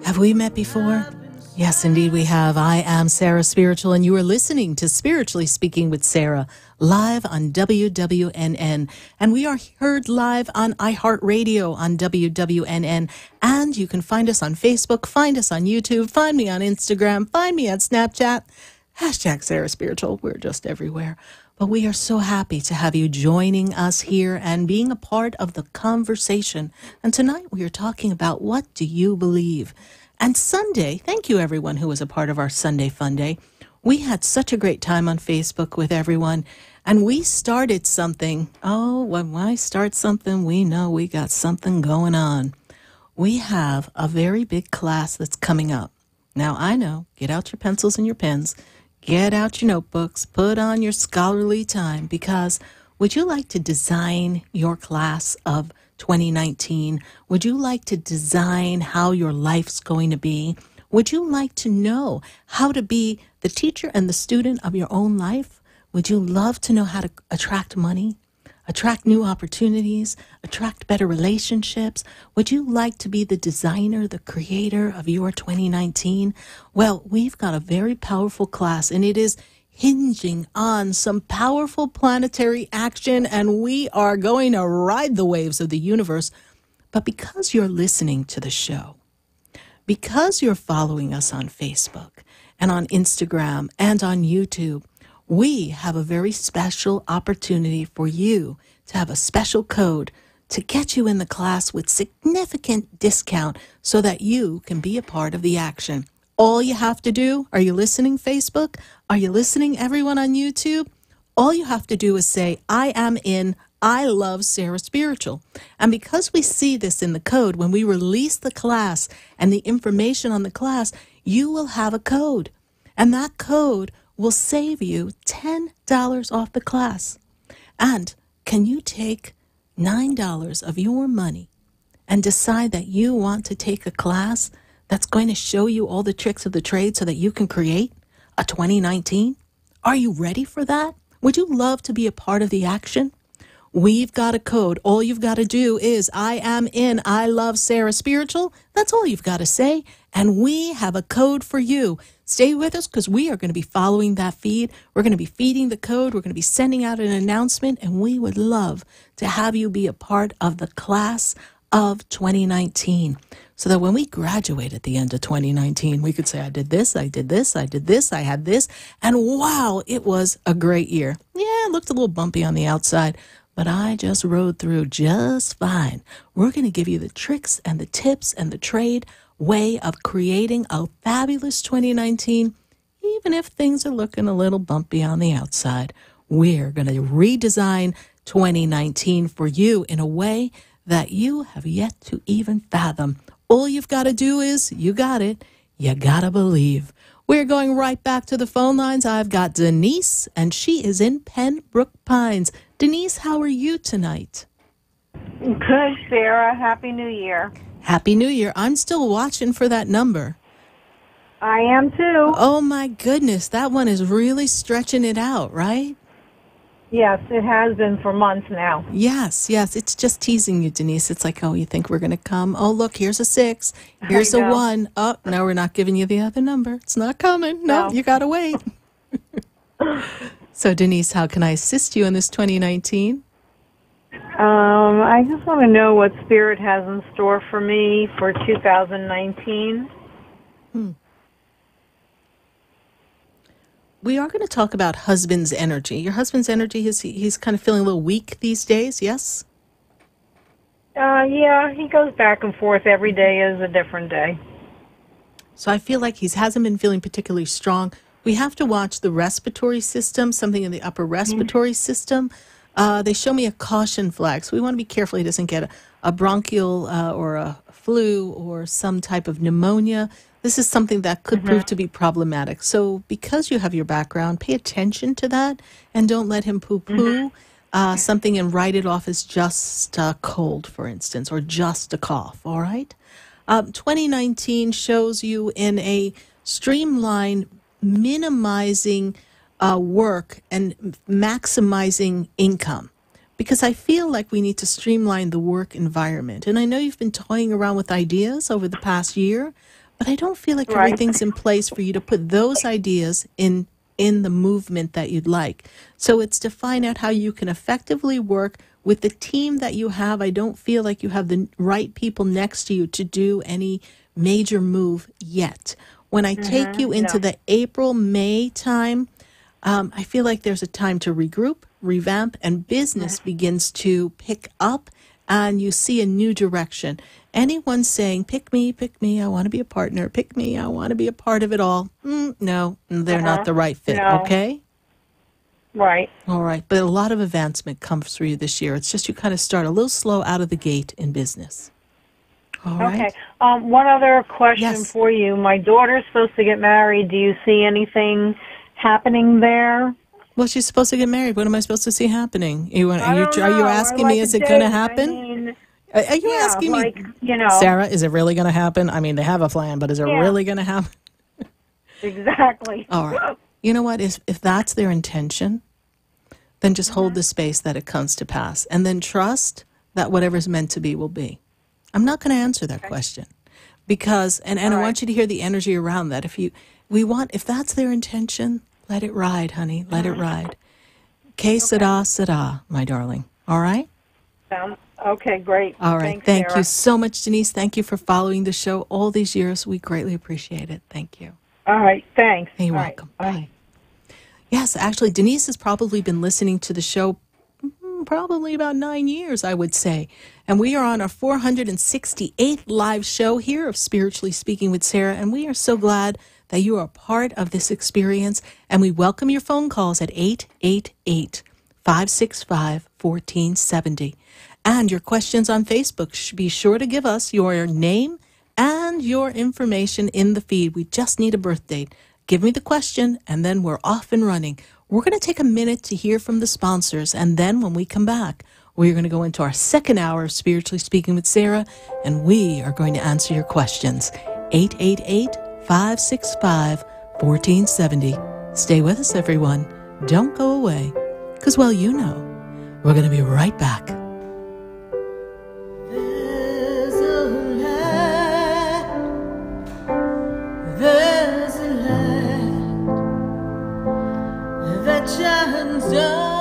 [SPEAKER 6] Have we met before? Yes, indeed we have. I am Sarah Spiritual, and you are listening to Spiritually Speaking with Sarah, live on WWNN. And we are heard live on iHeart Radio on WWNN. And you can find us on Facebook, find us on YouTube, find me on Instagram, find me on Snapchat. Hashtag Sarah Spiritual. We're just everywhere. But we are so happy to have you joining us here and being a part of the conversation. And tonight we are talking about, what do you believe? And Sunday, thank you everyone who was a part of our Sunday Fun Day. We had such a great time on Facebook with everyone. And we started something. Oh, when I start something, we know we got something going on. We have a very big class that's coming up. Now, I know, get out your pencils and your pens. Get out your notebooks, put on your scholarly time, because would you like to design your class of 2019? Would you like to design how your life's going to be? Would you like to know how to be the teacher and the student of your own life? Would you love to know how to attract money, attract new opportunities, attract better relationships? Would you like to be the designer, the creator of your 2019? Well, we've got a very powerful class, and it is hinging on some powerful planetary action, and we are going to ride the waves of the universe. But because you're listening to the show, because you're following us on Facebook and on Instagram and on YouTube, we have a very special opportunity for you to have a special code to get you in the class with significant discount so that you can be a part of the action. All you have to do, are you listening, Facebook? Are you listening, everyone on YouTube? All you have to do is say, I am in, I love Sarah Spiritual. And because we see this in the code, when we release the class and the information on the class, you will have a code. And that code will save you $10 off the class. And can you take $9 of your money and decide that you want to take a class that's going to show you all the tricks of the trade so that you can create a 2019? Are you ready for that? Would you love to be a part of the action? We've got a code. All you've got to do is, I am in, I love Sarah Spiritual. That's all you've got to say. And we have a code for you. Stay with us, because we are going to be following that feed. We're going to be feeding the code. We're going to be sending out an announcement, and we would love to have you be a part of the class of 2019, so that when we graduate at the end of 2019, we could say, I did this, I did this, I did this, I had this, and wow, it was a great year. Yeah, it looked a little bumpy on the outside, but I just rode through just fine. We're going to give you the tricks and the tips and the trade way of creating a fabulous 2019, even if things are looking a little bumpy on the outside. We're going to redesign 2019 for you in a way that you have yet to even fathom. All you've got to do is, you got it, you gotta believe. We're going right back to the phone lines. I've got Denise, and she is in Pembroke Pines. Denise, how are you tonight?
[SPEAKER 11] Good, Sarah. Happy New Year.
[SPEAKER 6] Happy New Year. I'm still watching for that number.
[SPEAKER 11] I am too.
[SPEAKER 6] Oh, my goodness. That one is really stretching it out, right?
[SPEAKER 11] Yes, it has been for months now.
[SPEAKER 6] Yes, yes. It's just teasing you, Denise. It's like, oh, you think we're going to come? Oh, look, here's a 6. Here's a 1. Oh, no, we're not giving you the other number. It's not coming. No, you got to wait. So, Denise, how can I assist you in this 2019?
[SPEAKER 11] I just want to know what Spirit has in store for me for 2019.
[SPEAKER 6] We are going to talk about husband's energy. Your husband's energy, he's kind of feeling a little weak these days, yes?
[SPEAKER 11] Yeah, he goes back and forth. Every day is a different day.
[SPEAKER 6] So I feel like he hasn't been feeling particularly strong. We have to watch the respiratory system, something in the upper respiratory system. They show me a caution flag, so we want to be careful he doesn't get a bronchial or a flu or some type of pneumonia. This is something that could prove to be problematic. So because you have your background, pay attention to that and don't let him poo-poo something and write it off as just a cold, for instance, or just a cough, all right? 2019 shows you in a streamline, minimizing work and maximizing income. Because I feel like we need to streamline the work environment. And I know you've been toying around with ideas over the past year, but I don't feel like everything's in place for you to put those ideas in the movement that you'd like. So it's to find out how you can effectively work with the team that you have. I don't feel like you have the right people next to you to do any major move yet. When I take you into the April, May time, I feel like there's a time to regroup, revamp, and business begins to pick up, and you see a new direction. Anyone saying, pick me, I want to be a partner, pick me, I want to be a part of it all, no, they're not the right fit, okay?
[SPEAKER 11] Right.
[SPEAKER 6] All right, but a lot of advancement comes through you this year. It's just you kind of start a little slow out of the gate in business. All right.
[SPEAKER 11] Okay. One other question for you. My daughter's supposed to get married. Do you see anything happening there?
[SPEAKER 6] Well, she's supposed to get married. What am I supposed to see happening? Are you asking me, is it going to happen? Are you asking me, Sarah, is it really going to happen? I mean, they have a plan, but is it really going to happen?
[SPEAKER 11] Exactly.
[SPEAKER 6] All right. You know what? If that's their intention, then just hold the space that it comes to pass. And then trust that whatever's meant to be will be. I'm not going to answer that question. Because, and I want you to hear the energy around that. If that's their intention, let it ride, honey. Let it ride. Que sera, sera, my darling. All right?
[SPEAKER 11] Okay, great.
[SPEAKER 6] All right.
[SPEAKER 11] Thanks,
[SPEAKER 6] Thank you so much, Denise. Thank you for following the show all these years. We greatly appreciate it. Thank you.
[SPEAKER 11] All right. Thanks.
[SPEAKER 6] You're welcome. Bye. Yes, actually, Denise has probably been listening to the show probably about 9 years, I would say. And we are on our 468th live show here of Spiritually Speaking with Sarah. And we are so glad that you are a part of this experience. And we welcome your phone calls at 888-565-1470. And your questions on Facebook, be sure to give us your name and your information in the feed. We just need a birth date. Give me the question, and then we're off and running. We're going to take a minute to hear from the sponsors, and then when we come back, we're going to go into our second hour of Spiritually Speaking with Sarah, and we are going to answer your questions. 888-565-1470. Stay with us, everyone. Don't go away, because, well, you know, we're going to be right back.
[SPEAKER 7] There's a light that shines down.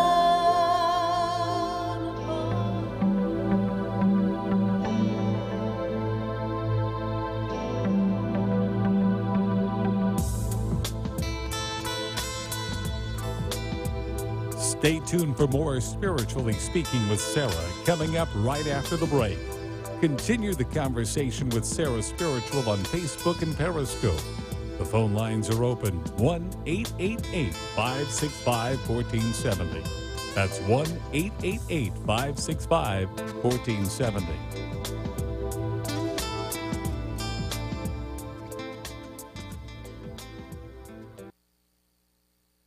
[SPEAKER 5] Stay tuned for more Spiritually Speaking with Sarah coming up right after the break. Continue the conversation with SarahSpiritual on Facebook and Periscope. The phone lines are open, 1-888-565-1470. That's 1-888-565-1470.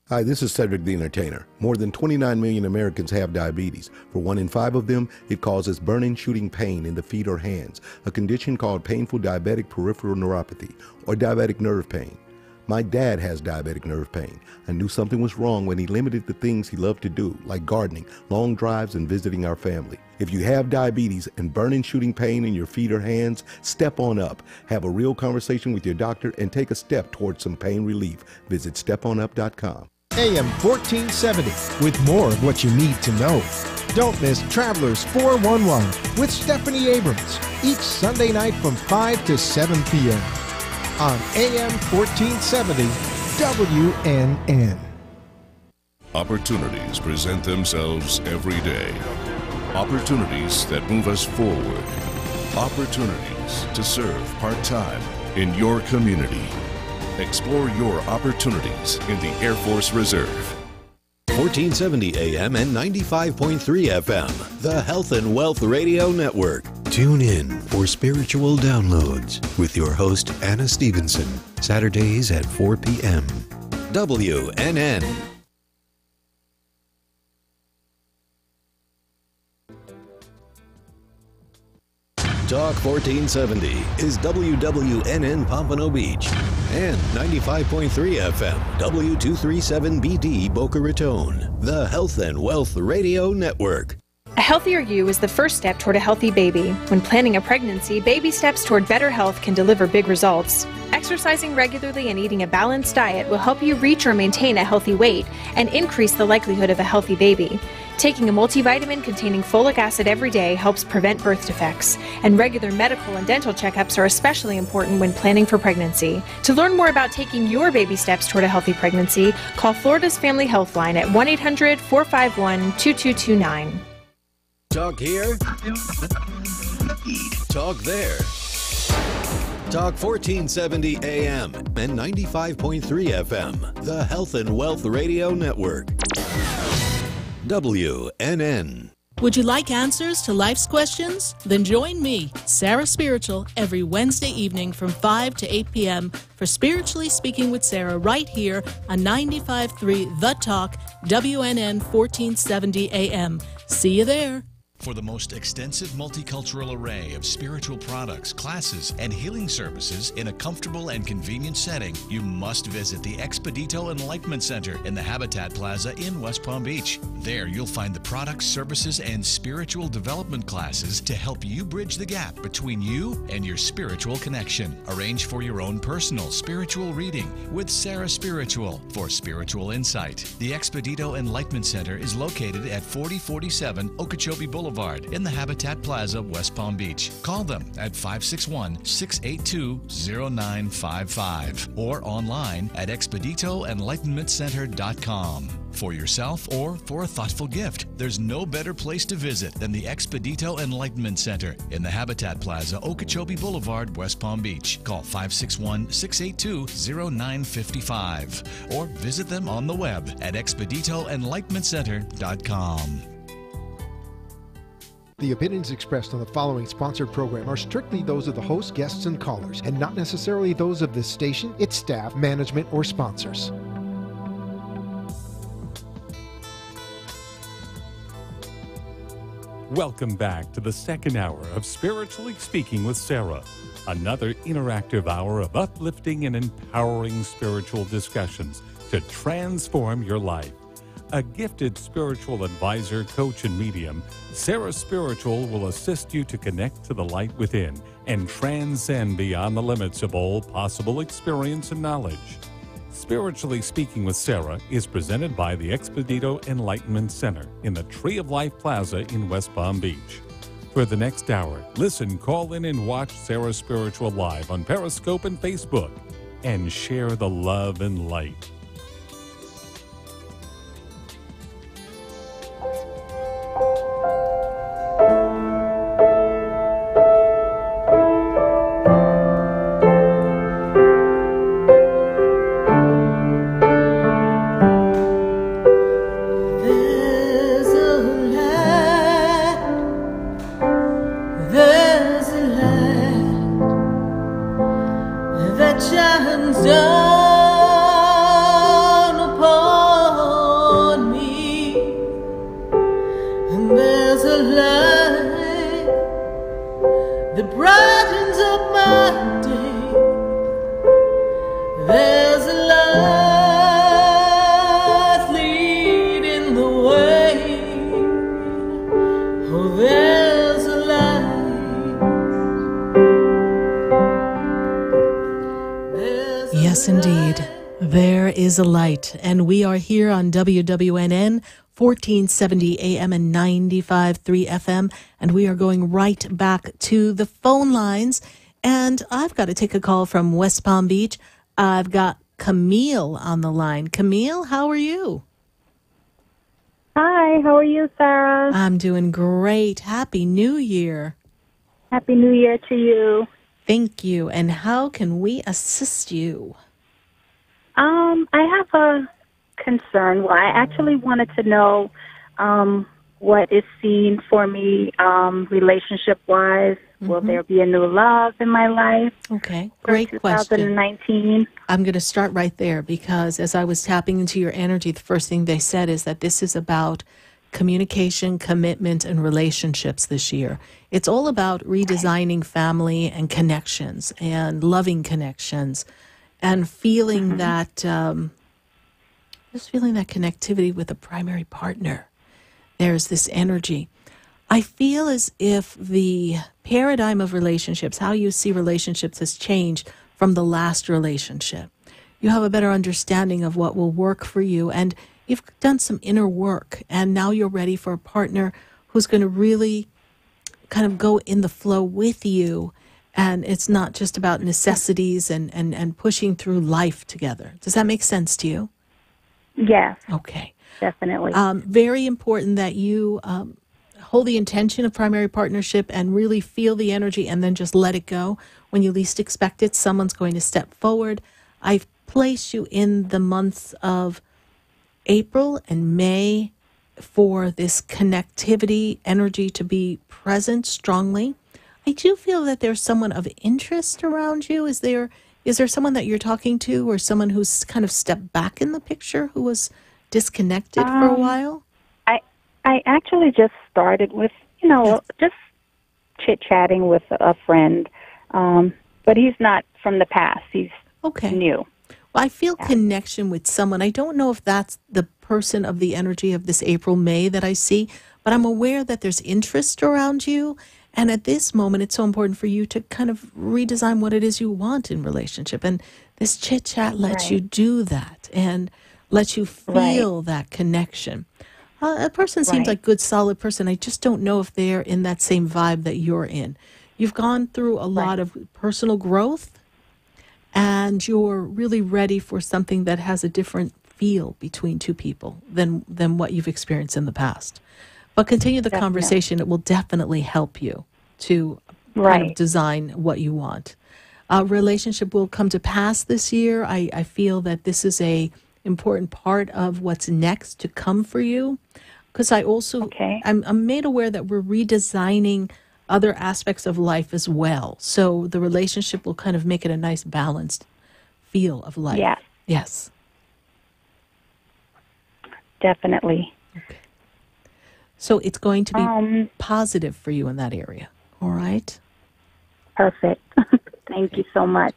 [SPEAKER 12] Hi, this is Cedric the Entertainer. More than 29 million Americans have diabetes. For 1 in 5 of them, it causes burning, shooting pain in the feet or hands, a condition called painful diabetic peripheral neuropathy or diabetic nerve pain. My dad has diabetic nerve pain. I knew something was wrong when he limited the things he loved to do, like gardening, long drives, and visiting our family. If you have diabetes and burning shooting pain in your feet or hands, step on up. Have a real conversation with your doctor and take a step towards some pain relief. Visit steponup.com.
[SPEAKER 4] AM 1470 with more of what you need to know. Don't miss Travelers 411 with Stephanie Abrams each Sunday night from 5 to 7 p.m. on AM 1470 WNN.
[SPEAKER 13] Opportunities present themselves every day. Opportunities that move us forward. Opportunities to serve part-time in your community. Explore your opportunities in the Air Force Reserve.
[SPEAKER 1] 1470 AM and 95.3 FM, the Health and Wealth Radio Network. Tune in for spiritual downloads with your host, Anna Stevenson, Saturdays at 4 p.m. WNN. Talk 1470 is WWNN Pompano Beach and 95.3 FM W237BD Boca Raton, the Health and Wealth Radio Network.
[SPEAKER 14] A healthier you is the first step toward a healthy baby. When planning a pregnancy, baby steps toward better health can deliver big results. Exercising regularly and eating a balanced diet will help you reach or maintain a healthy weight and increase the likelihood of a healthy baby. Taking a multivitamin containing folic acid every day helps prevent birth defects, and regular medical and dental checkups are especially important when planning for pregnancy. To learn more about taking your baby steps toward a healthy pregnancy, call Florida's Family Health Line at 1-800-451-2229.
[SPEAKER 1] Talk here. Talk there. Talk 1470 AM and 95.3 FM, the Health and Wealth Radio Network. WNN.
[SPEAKER 6] Would you like answers to life's questions? Then join me, Sarah Spiritual, every Wednesday evening from 5 to 8 p.m. for Spiritually Speaking with Sarah right here on 95.3 The Talk, WNN 1470 AM. See you there.
[SPEAKER 8] For the most extensive multicultural array of spiritual products, classes, and healing services in a comfortable and convenient setting, you must visit the Expedito Enlightenment Center in the Habitat Plaza in West Palm Beach. There you'll find the products, services, and spiritual development classes to help you bridge the gap between you and your spiritual connection. Arrange for your own personal spiritual reading with SarahSpiritual for spiritual insight. The Expedito Enlightenment Center is located at 4047 Okeechobee Boulevard in the Habitat Plaza, West Palm Beach. Call them at 561-682-0955 or online at expeditoenlightenmentcenter.com. For yourself or for a thoughtful gift, there's no better place to visit than the Expedito Enlightenment Center in the Habitat Plaza, Okeechobee Boulevard, West Palm Beach. Call 561-682-0955 or visit them on the web at expeditoenlightenmentcenter.com.
[SPEAKER 4] The opinions expressed on the following sponsored program are strictly those of the host, guests, and callers, and not necessarily those of this station, its staff, management, or sponsors.
[SPEAKER 5] Welcome back to the second hour of Spiritually Speaking with Sarah, another interactive hour of uplifting and empowering spiritual discussions to transform your life. A gifted spiritual advisor, coach, and medium, SarahSpiritual will assist you to connect to the light within and transcend beyond the limits of all possible experience and knowledge. Spiritually Speaking with Sarah is presented by the Expedito Enlightenment Center in the Tree of Life Plaza in West Palm Beach. For the next hour, listen, call in, and watch SarahSpiritual live on Periscope and Facebook, and share the love and light.
[SPEAKER 7] Brightens up my day. There's a Oh, there's a light.
[SPEAKER 6] Yes, indeed. There is a light. And we are here on WWNN, 1470 AM and 95.3 FM. And we are going right back to the phone lines. And I've got to take a call from West Palm Beach. I've got Camille on the line. Camille, how are you?
[SPEAKER 15] Hi, how are you, Sarah?
[SPEAKER 6] I'm doing great. Happy New Year.
[SPEAKER 15] Happy New Year to you.
[SPEAKER 6] Thank you. And how can we assist you?
[SPEAKER 15] I have a concern. Well, I actually wanted to know what is seen for me relationship-wise. Mm-hmm. Will there be a new love in my life?
[SPEAKER 6] Okay, great question.
[SPEAKER 15] 2019.
[SPEAKER 6] I'm going to start right there because as I was tapping into your energy, the first thing they said is that this is about communication, commitment, and relationships this year. It's all about redesigning family and connections and loving connections and feeling that, just feeling that connectivity with a primary partner. There's this energy. I feel as if the paradigm of relationships, how you see relationships, has changed from the last relationship. You have a better understanding of what will work for you, and you've done some inner work, and now you're ready for a partner who's going to really kind of go in the flow with you, and it's not just about necessities and pushing through life together. Does that make sense to you?
[SPEAKER 15] Yes.
[SPEAKER 6] Okay.
[SPEAKER 15] Definitely.
[SPEAKER 6] Very important that you hold the intention of primary partnership and really feel the energy and then just let it go. When you least expect it, someone's going to step forward. I've placed you in the months of April and May for this connectivity energy to be present strongly. I do feel that there's someone of interest around you. Is there someone that you're talking to or someone who's kind of stepped back in the picture who was disconnected for a while?
[SPEAKER 15] I actually just started with, just chit-chatting with a friend, but he's not from the past. He's new.
[SPEAKER 6] Well, I feel connection with someone. I don't know if that's the person of the energy of this April, May that I see, but I'm aware that there's interest around you. And at this moment, it's so important for you to kind of redesign what it is you want in relationship. And this chit-chat lets you do that and lets you feel that connection. A person seems like a good, solid person. I just don't know if they're in that same vibe that you're in. You've gone through a lot of personal growth, and you're really ready for something that has a different feel between two people than what you've experienced in the past. But continue the conversation. It will definitely help you to kind of design what you want. Relationship will come to pass this year. I feel that this is a important part of what's next to come for you. Because I also, I'm made aware that we're redesigning other aspects of life as well. So the relationship will kind of make it a nice balanced feel of life.
[SPEAKER 15] Yes.
[SPEAKER 6] Yes.
[SPEAKER 15] Definitely.
[SPEAKER 6] Okay. So it's going to be positive for you in that area. All right?
[SPEAKER 15] Perfect. Thank you so much.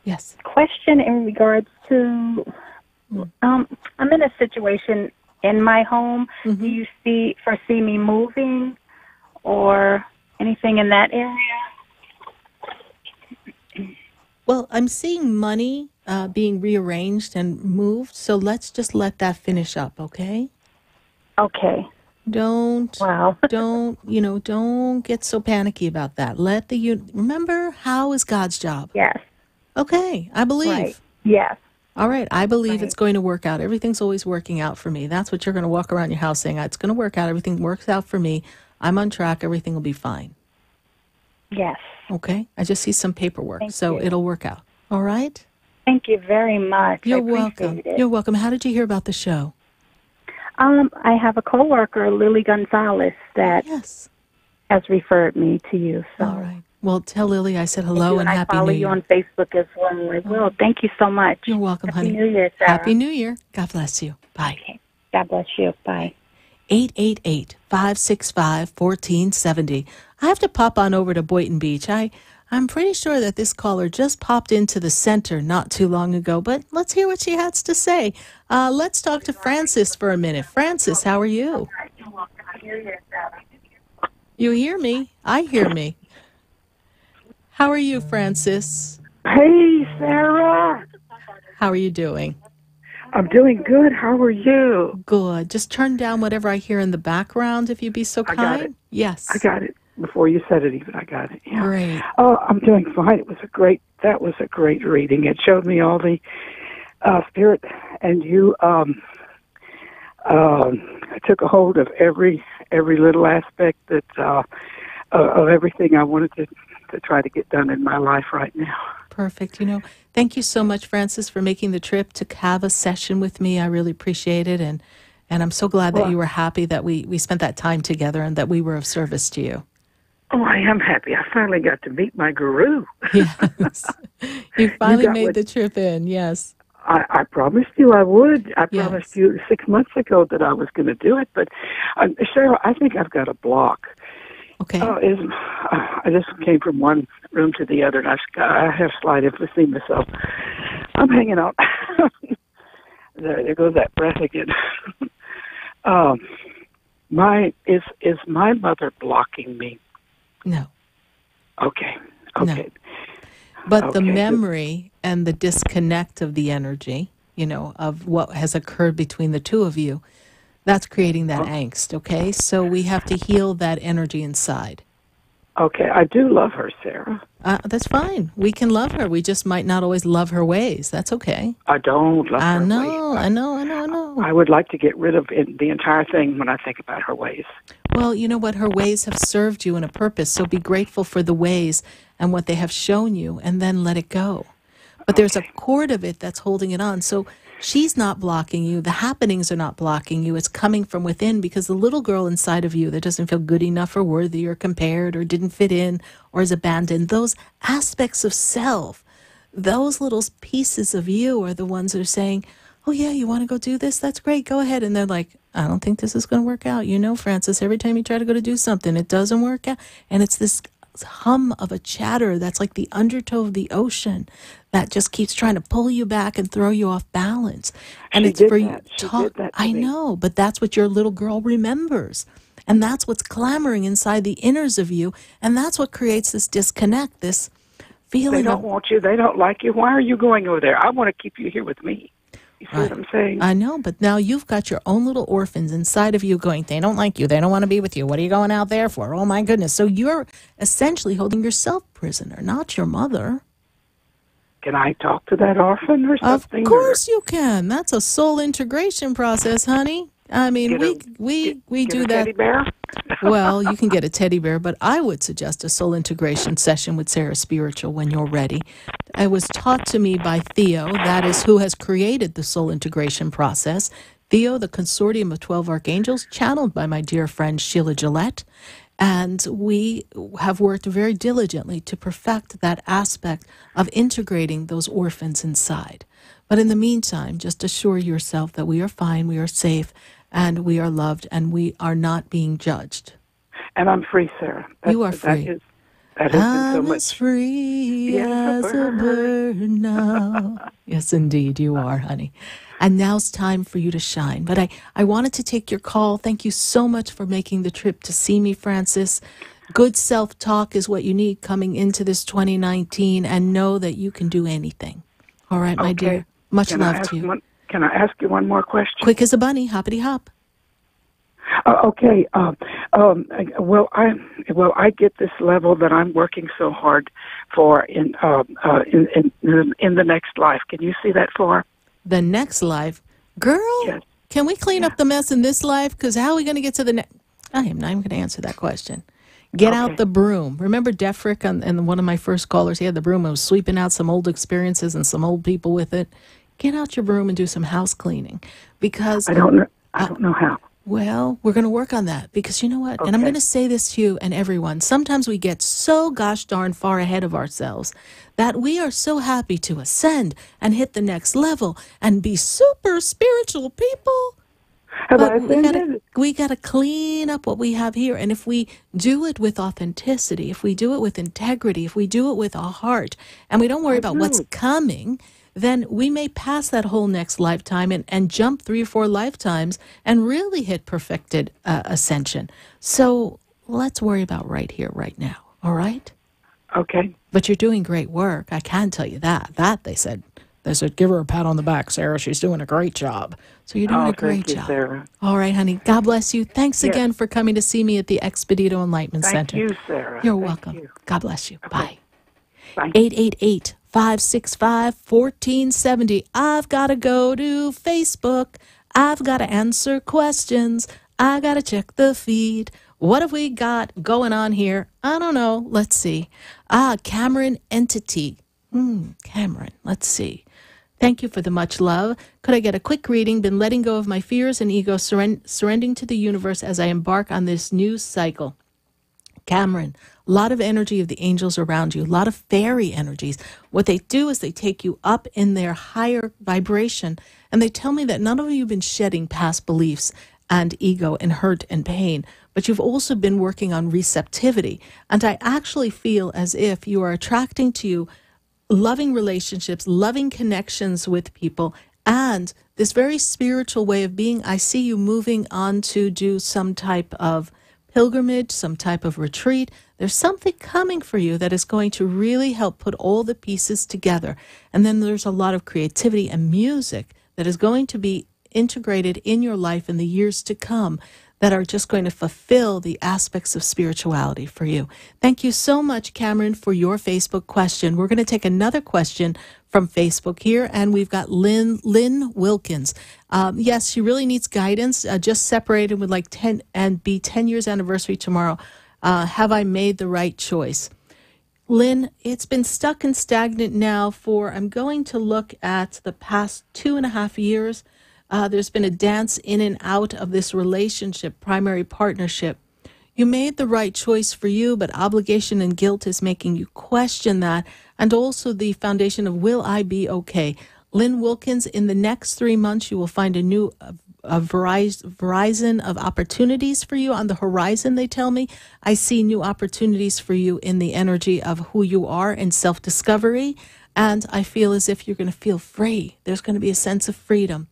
[SPEAKER 6] Yes.
[SPEAKER 15] Question in regards to, I'm in a situation in my home. Do you foresee me moving or anything in that area?
[SPEAKER 6] Well, I'm seeing money being rearranged and moved, so let's just let that finish up, okay?
[SPEAKER 15] Okay.
[SPEAKER 6] Don't get so panicky about that. Remember, how is God's job?
[SPEAKER 15] Yes.
[SPEAKER 6] Okay, I believe.
[SPEAKER 15] Right. Yes.
[SPEAKER 6] All right, I believe it's going to work out. Everything's always working out for me. That's what you're going to walk around your house saying. It's going to work out. Everything works out for me. I'm on track. Everything will be fine.
[SPEAKER 15] Yes.
[SPEAKER 6] Okay? I just see some paperwork, so it'll work out. All right?
[SPEAKER 15] Thank you very much.
[SPEAKER 6] You're welcome. You're welcome. How did you hear about the show?
[SPEAKER 15] I have a coworker, Lily Gonzalez, that has referred me to you. So.
[SPEAKER 6] All right. Well, tell Lily I said hello and Happy New Year.
[SPEAKER 15] I follow you on Facebook as well. I will. Thank you so much.
[SPEAKER 6] You're welcome, honey.
[SPEAKER 15] Happy New Year, Sarah.
[SPEAKER 6] Happy New Year. God bless you. Bye.
[SPEAKER 15] Okay. God bless you. Bye.
[SPEAKER 6] 888-565-1470. I have to pop on over to Boynton Beach. I I'm pretty sure that this caller just popped into the center not too long ago, but let's hear what she has to say. Let's talk to Francis for a minute. Francis, how are you? You hear me? I hear me. How are you, Francis?
[SPEAKER 16] Hey, Sarah.
[SPEAKER 6] How are you doing?
[SPEAKER 16] I'm doing good. How are you?
[SPEAKER 6] Good. Just turn down whatever I hear in the background, if you'd be so kind.
[SPEAKER 16] I got it.
[SPEAKER 6] Yes.
[SPEAKER 16] I got it. Before you said it even, I got it. Yeah.
[SPEAKER 6] Great.
[SPEAKER 16] Oh, I'm doing fine. That was a great reading. It showed me all the spirit, and you took a hold of every little aspect that of everything I wanted to try to get done in my life right now.
[SPEAKER 6] Perfect. Thank you so much, Francis, for making the trip to have a session with me. I really appreciate it, and I'm so glad that you were happy that we spent that time together and that we were of service to you.
[SPEAKER 16] Oh, I am happy. I finally got to meet my guru.
[SPEAKER 6] Yes. You finally made the trip in, yes.
[SPEAKER 16] I promised you I would. I
[SPEAKER 6] Yes.
[SPEAKER 16] promised you 6 months ago that I was going to do it, but Sarah, I think I've got a block.
[SPEAKER 6] Okay.
[SPEAKER 16] I just came from one room to the other, and I have slight emphysema, so I'm hanging out. There goes that breath again. Is my mother blocking me?
[SPEAKER 6] No.
[SPEAKER 16] Okay.
[SPEAKER 6] No. But the memory and the disconnect of the energy, of what has occurred between the two of you, that's creating that angst, okay? So we have to heal that energy inside.
[SPEAKER 16] Okay, I do love her, Sarah.
[SPEAKER 6] That's fine. We can love her. We just might not always love her ways. That's okay.
[SPEAKER 16] I don't love her ways.
[SPEAKER 6] I know.
[SPEAKER 16] I would like to get rid of the entire thing when I think about her ways.
[SPEAKER 6] Well, you know what? Her ways have served you in a purpose, so be grateful for the ways and what they have shown you, and then let it go. But there's a cord of it that's holding it on, so she's not blocking you. The happenings are not blocking you. It's coming from within, because the little girl inside of you that doesn't feel good enough or worthy or compared or didn't fit in or is abandoned, those aspects of self, those little pieces of you are the ones that are saying, oh, yeah, you want to go do this? That's great. Go ahead. And they're like, I don't think this is going to work out. Francis, every time you try to go to do something, it doesn't work out. And it's this hum of a chatter that's like the undertow of the ocean that just keeps trying to pull you back and throw you off balance. And it's for you to talk. I know, but that's what your little girl remembers. And that's what's clamoring inside the inners of you. And that's what creates this disconnect, this feeling.
[SPEAKER 16] They don't want you. They don't like you. Why are you going over there? I want to keep you here with me. You see what I'm saying?
[SPEAKER 6] I know, but now you've got your own little orphans inside of you going, they don't like you. They don't want to be with you. What are you going out there for? Oh, my goodness. So you're essentially holding yourself prisoner, not your mother.
[SPEAKER 16] Can I talk to that orphan or something?
[SPEAKER 6] Of course you can. That's a soul integration process, honey. I mean, we do that.
[SPEAKER 16] Teddy bear?
[SPEAKER 6] Well, you can get a teddy bear, but I would suggest a soul integration session with SarahSpiritual when you're ready. It was taught to me by Theo, that is who has created the soul integration process. Theo, the consortium of 12 archangels, channeled by my dear friend Sheila Gillette. And we have worked very diligently to perfect that aspect of integrating those orphans inside. But in the meantime, just assure yourself that we are fine, we are safe, and we are loved, and we are not being judged.
[SPEAKER 16] And I'm free, Sarah.
[SPEAKER 6] You are free.
[SPEAKER 16] That has been so much.
[SPEAKER 6] I'm as free as a bird now. Yes, indeed, you are, honey. And now's time for you to shine. But I wanted to take your call. Thank you so much for making the trip to see me, Francis. Good self-talk is what you need coming into this 2019, and know that you can do anything. All right, my dear. Much love to you.
[SPEAKER 16] Can I ask you one more question?
[SPEAKER 6] Quick as a bunny, hoppity hop.
[SPEAKER 16] Okay. Well, I get this level that I'm working so hard for in the next life. Can you see that for?
[SPEAKER 6] The next life, girl.
[SPEAKER 16] Yes.
[SPEAKER 6] Can we clean up the mess in this life? Because how are we going to get to the next? I am not even going to answer that question. Get out the broom. Remember Defrick and one of my first callers? He had the broom and was sweeping out some old experiences and some old people with it. Get out your broom and do some house cleaning, because
[SPEAKER 16] I don't know how.
[SPEAKER 6] Well, we're going to work on that, because you know what? And I'm going to say this to you and everyone. Sometimes we get so gosh darn far ahead of ourselves that we are so happy to ascend and hit the next level and be super spiritual people. But we got to clean up what we have here. And if we do it with authenticity, if we do it with integrity, if we do it with our heart, and we don't worry about what's coming, then we may pass that whole next lifetime and jump 3 or 4 lifetimes and really hit perfected ascension. So let's worry about right here, right now. All right?
[SPEAKER 16] Okay.
[SPEAKER 6] But you're doing great work. I can tell you that. They said, give her a pat on the back, Sarah. She's doing a great job. So you're doing a great job.
[SPEAKER 16] Sarah.
[SPEAKER 6] All right, honey. God bless you. Thanks again for coming to see me at the Expedito Enlightenment Center.
[SPEAKER 16] Thank you, Sarah.
[SPEAKER 6] You're welcome. God bless you.
[SPEAKER 16] Okay.
[SPEAKER 6] Bye. 888-565-1470. I've got to go to Facebook. I've got to answer questions. I got to check the feed. What have we got going on here? I don't know. Let's see. Cameron Entity. Cameron, let's see. Thank you for the much love. Could I get a quick reading? Been letting go of my fears and ego, surrendering to the universe as I embark on this new cycle. Cameron, a lot of energy of the angels around you, a lot of fairy energies. What they do is they take you up in their higher vibration, and they tell me that none of you have been shedding past beliefs and ego and hurt and pain, but you've also been working on receptivity. And I actually feel as if you are attracting to you loving relationships, loving connections with people, and this very spiritual way of being. I see you moving on to do some type of pilgrimage, some type of retreat. There's something coming for you that is going to really help put all the pieces together. And then there's a lot of creativity and music that is going to be integrated in your life in the years to come that are just going to fulfill the aspects of spirituality for you. Thank you so much, Cameron, for your Facebook question. We're going to take another question from Facebook here, and we've got Lynn Wilkins. Yes, she really needs guidance. Just separated with 10 years anniversary tomorrow. Have I made the right choice? Lynn, it's been stuck and stagnant now for, I'm going to look at the past 2.5 years. There's been a dance in and out of this relationship, primary partnership. You made the right choice for you, but obligation and guilt is making you question that. And also the foundation of, will I be okay? Lynn Wilkins, in the next 3 months, you will find a new horizon of opportunities for you on the horizon, they tell me. I see new opportunities for you in the energy of who you are and self-discovery. And I feel as if you're going to feel free. There's going to be a sense of freedom.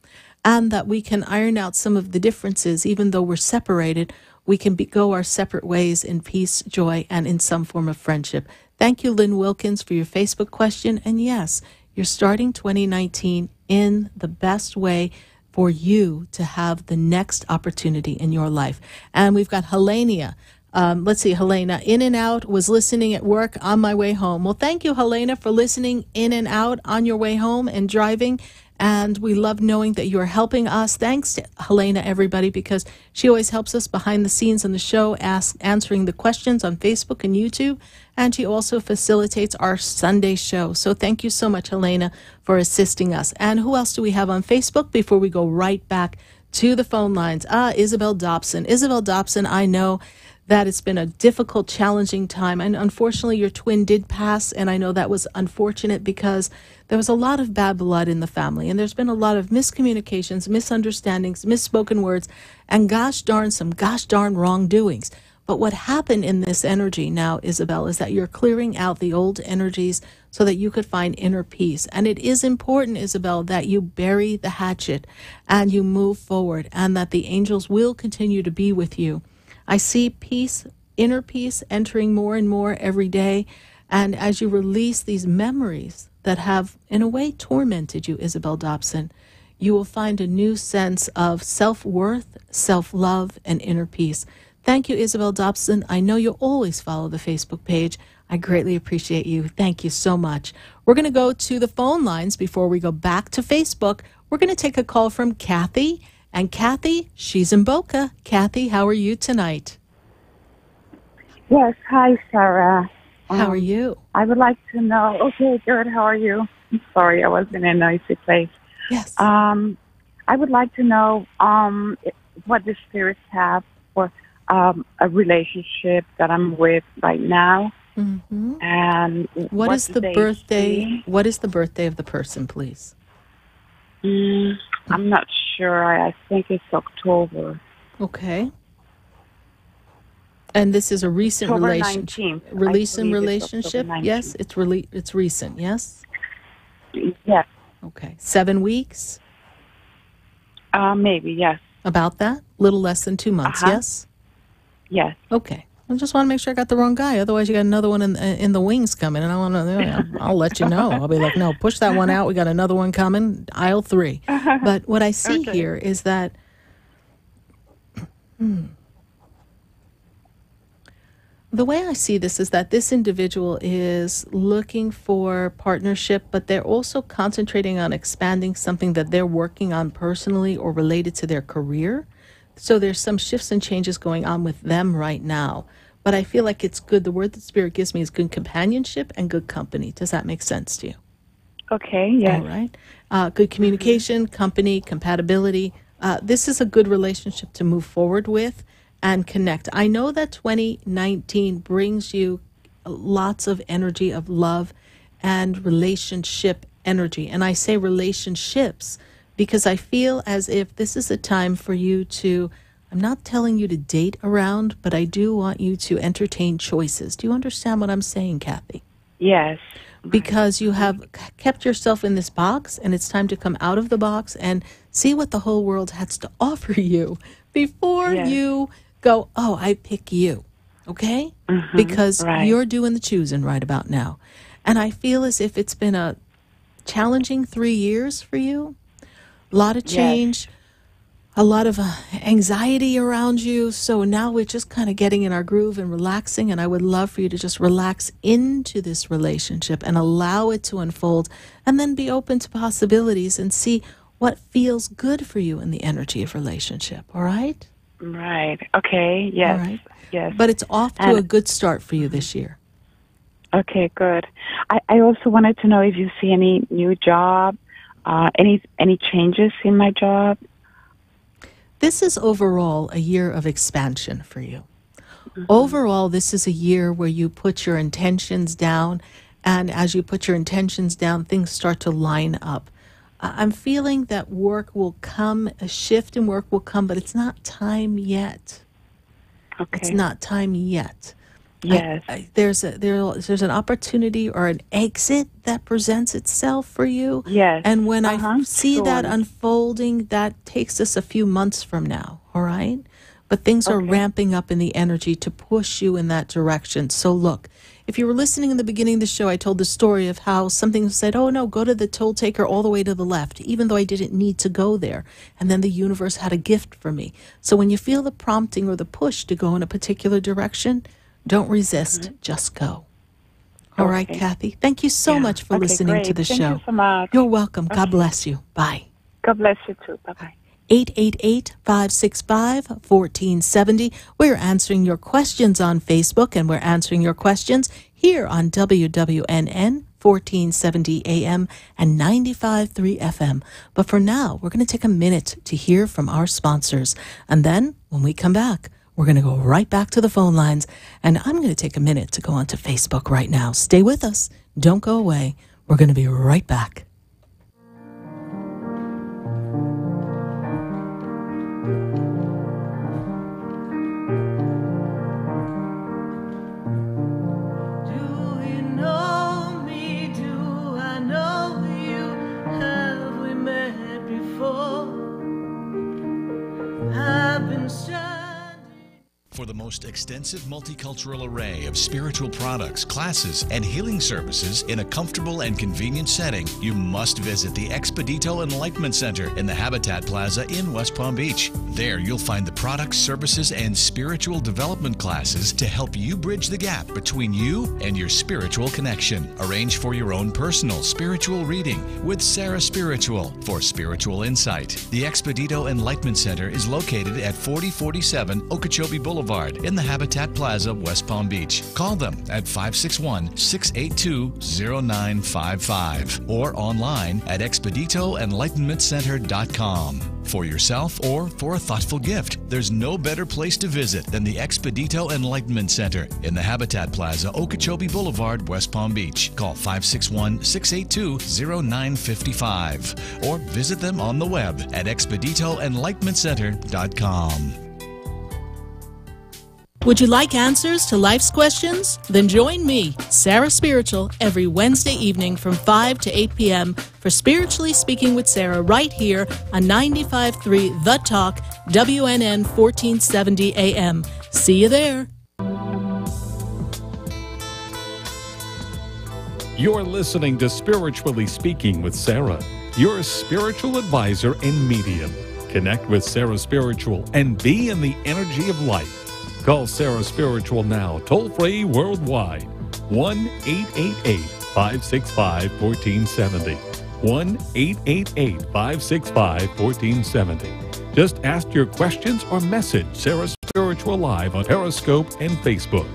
[SPEAKER 6] And that we can iron out some of the differences. Even though we're separated, we can go our separate ways in peace, joy, and in some form of friendship. Thank you, Lynn Wilkins, for your Facebook question. And yes, you're starting 2019 in the best way for you to have the next opportunity in your life. And we've got Helena. Let's see, Helena, in and out, was listening at work on my way home. Well, thank you, Helena, for listening in and out on your way home and driving. And we love knowing that you are helping us. Thanks to Helena, everybody, because she always helps us behind the scenes on the show, answering the questions on Facebook and YouTube. And she also facilitates our Sunday show. So thank you so much, Helena, for assisting us. And who else do we have on Facebook before we go right back to the phone lines? Isabel Dobson. Isabel Dobson, I know that it's been a difficult, challenging time. And unfortunately, your twin did pass. And I know that was unfortunate because there was a lot of bad blood in the family. And there's been a lot of miscommunications, misunderstandings, misspoken words, and gosh darn wrongdoings. But what happened in this energy now, Isabel, is that you're clearing out the old energies so that you could find inner peace. And it is important, Isabel, that you bury the hatchet and you move forward, and that the angels will continue to be with you. I see peace, inner peace, entering more and more every day. And as you release these memories that have, in a way, tormented you, Isabel Dobson, you will find a new sense of self-worth, self-love, and inner peace. Thank you, Isabel Dobson. I know you always follow the Facebook page. I greatly appreciate you. Thank you so much. We're going to go to the phone lines before we go back to Facebook. We're going to take a call from Kathy. And Kathy, she's in Boca. Kathy, how are you tonight?
[SPEAKER 17] Yes. Hi, Sarah.
[SPEAKER 6] How are you?
[SPEAKER 17] I would like to know. Okay, good. How are you? I'm sorry, I was in a noisy place.
[SPEAKER 6] Yes.
[SPEAKER 17] I would like to know what the spirits have for a relationship that I'm with right now.
[SPEAKER 6] Mm-hmm.
[SPEAKER 17] And
[SPEAKER 6] what is the birthday? What is the birthday of the person, please?
[SPEAKER 17] I'm not sure. I think it's October.
[SPEAKER 6] Okay. And this is a recent
[SPEAKER 17] October
[SPEAKER 6] relationship.
[SPEAKER 17] 19th.
[SPEAKER 6] Recent relationship? Yes, it's recent, yes?
[SPEAKER 17] Yes.
[SPEAKER 6] Okay. 7 weeks?
[SPEAKER 17] Maybe, yes.
[SPEAKER 6] About that? Little less than 2 months, yes?
[SPEAKER 17] Yes.
[SPEAKER 6] Okay. I just want to make sure I got the wrong guy. Otherwise, you got another one in the wings coming, and I want to. I'll let you know. I'll be like, no, push that one out. We got another one coming, aisle 3. But what I see here is that the way I see this is that this individual is looking for partnership, but they're also concentrating on expanding something that they're working on personally or related to their career. So there's some shifts and changes going on with them right now. But I feel like it's good. The word that Spirit gives me is good companionship and good company. Does that make sense to you?
[SPEAKER 17] Okay, yes.
[SPEAKER 6] All right. Good communication, company, compatibility. This is a good relationship to move forward with and connect. I know that 2019 brings you lots of energy of love and relationship energy. And I say relationships because I feel as if this is a time for you to, I'm not telling you to date around, but I do want you to entertain choices. Do you understand what I'm saying, Kathy?
[SPEAKER 17] Yes.
[SPEAKER 6] Because you have kept yourself in this box, and it's time to come out of the box and see what the whole world has to offer you before you go, oh, I pick you, okay? Because you're doing the choosing right about now. And I feel as if it's been a challenging 3 years for you. A lot of change, a lot of anxiety around you. So now we're just kind of getting in our groove and relaxing. And I would love for you to just relax into this relationship and allow it to unfold, and then be open to possibilities and see what feels good for you in the energy of relationship. All right?
[SPEAKER 17] Right. Okay. Yes.
[SPEAKER 6] All right.
[SPEAKER 17] Yes.
[SPEAKER 6] But it's off to a good start for you this year.
[SPEAKER 17] Okay, good. I also wanted to know if you see any new job, any changes in my job.
[SPEAKER 6] This is overall a year of expansion for you. Overall, this is a year where you put your intentions down, and as you put your intentions down, things start to line up. I'm feeling that work will come, a shift in work will come, but it's not time yet.
[SPEAKER 17] Okay.
[SPEAKER 6] It's not time yet.
[SPEAKER 17] Yes.
[SPEAKER 6] There's an opportunity or an exit that presents itself for you.
[SPEAKER 17] Yes.
[SPEAKER 6] And when I see that unfolding, that takes us a few months from now, all right? But things are ramping up in the energy to push you in that direction. So look, if you were listening in the beginning of the show, I told the story of how something said, oh no, go to the toll taker all the way to the left, even though I didn't need to go there. And then the universe had a gift for me. So when you feel the prompting or the push to go in a particular direction, don't resist, just go. All right, Kathy. Thank you so much for listening to the show.
[SPEAKER 17] Thank you so much.
[SPEAKER 6] You're welcome. God bless you. Bye.
[SPEAKER 17] God bless you too. Bye-bye.
[SPEAKER 6] 888-565-1470. We're answering your questions on Facebook, and we're answering your questions here on WWNN 1470 AM and 95.3 FM. But for now, we're going to take a minute to hear from our sponsors. And then when we come back, we're going to go right back to the phone lines, and I'm going to take a minute to go onto Facebook right now. Stay with us. Don't go away. We're going to be right back.
[SPEAKER 8] For the most extensive multicultural array of spiritual products, classes, and healing services in a comfortable and convenient setting, you must visit the Expedito Enlightenment Center in the Habitat Plaza in West Palm Beach. There you'll find the products, services, and spiritual development classes to help you bridge the gap between you and your spiritual connection. Arrange for your own personal spiritual reading with SarahSpiritual for spiritual insight. The Expedito Enlightenment Center is located at 4047 Okeechobee Boulevard Boulevard in the Habitat Plaza, West Palm Beach. Call them at 561-682-0955 or online at ExpeditoEnlightenmentCenter.com. For yourself or for a thoughtful gift, there's no better place to visit than the Expedito Enlightenment Center in the Habitat Plaza, Okeechobee Boulevard, West Palm Beach. Call 561-682-0955 or visit them on the web at ExpeditoEnlightenmentCenter.com.
[SPEAKER 6] Would you like answers to life's questions? Then join me, Sarah Spiritual, every Wednesday evening from 5 to 8 p.m. for Spiritually Speaking with Sarah right here on 95.3 The Talk, WNN 1470 AM. See you there.
[SPEAKER 5] You're listening to Spiritually Speaking with Sarah, your spiritual advisor and medium. Connect with Sarah Spiritual and be in the energy of life. Call Sarah Spiritual now, toll-free worldwide, 1-888-565-1470, 1-888-565-1470. Just ask your questions or message Sarah Spiritual live on Periscope and Facebook.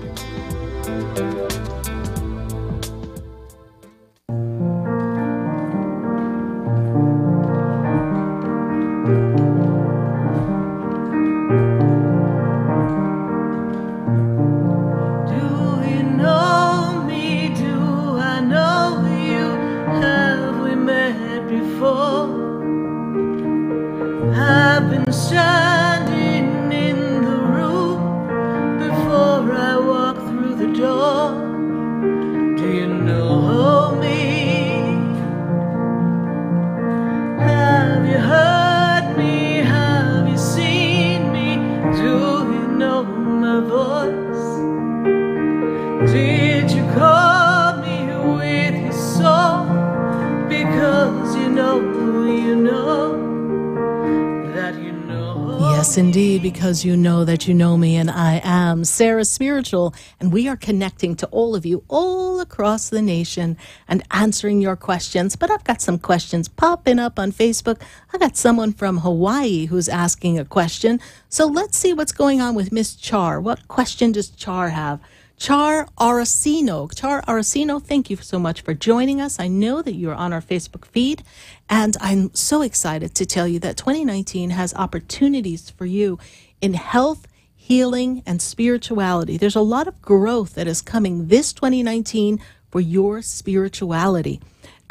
[SPEAKER 6] Yes, indeed, because you know that you know me, and I am Sarah Spiritual, and we are connecting to all of you all across the nation and answering your questions. But I've got some questions popping up on Facebook. I got someone from Hawaii who's asking a question. So let's see what's going on with Miss Char. What question does Char have? Char Aracino, thank you so much for joining us. I know that you're on our Facebook feed, and I'm so excited to tell you that 2019 has opportunities for you in health, healing, and spirituality. There's a lot of growth that is coming this 2019 for your spirituality.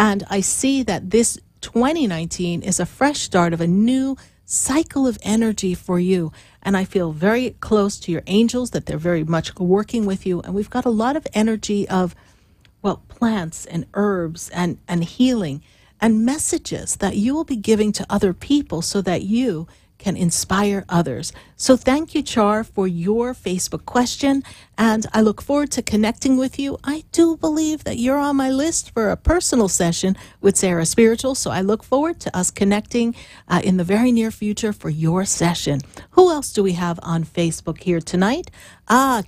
[SPEAKER 6] And I see that this 2019 is a fresh start of a new cycle of energy for you. And I feel very close to your angels, that they're very much working with you. And we've got a lot of energy of, well, plants and herbs and healing and messages that you will be giving to other people so that you can inspire others. So thank you, Char, for your Facebook question. And I look forward to connecting with you. I do believe that you're on my list for a personal session with Sarah Spiritual. So I look forward to us connecting in the very near future for your session. Who else do we have on Facebook here tonight?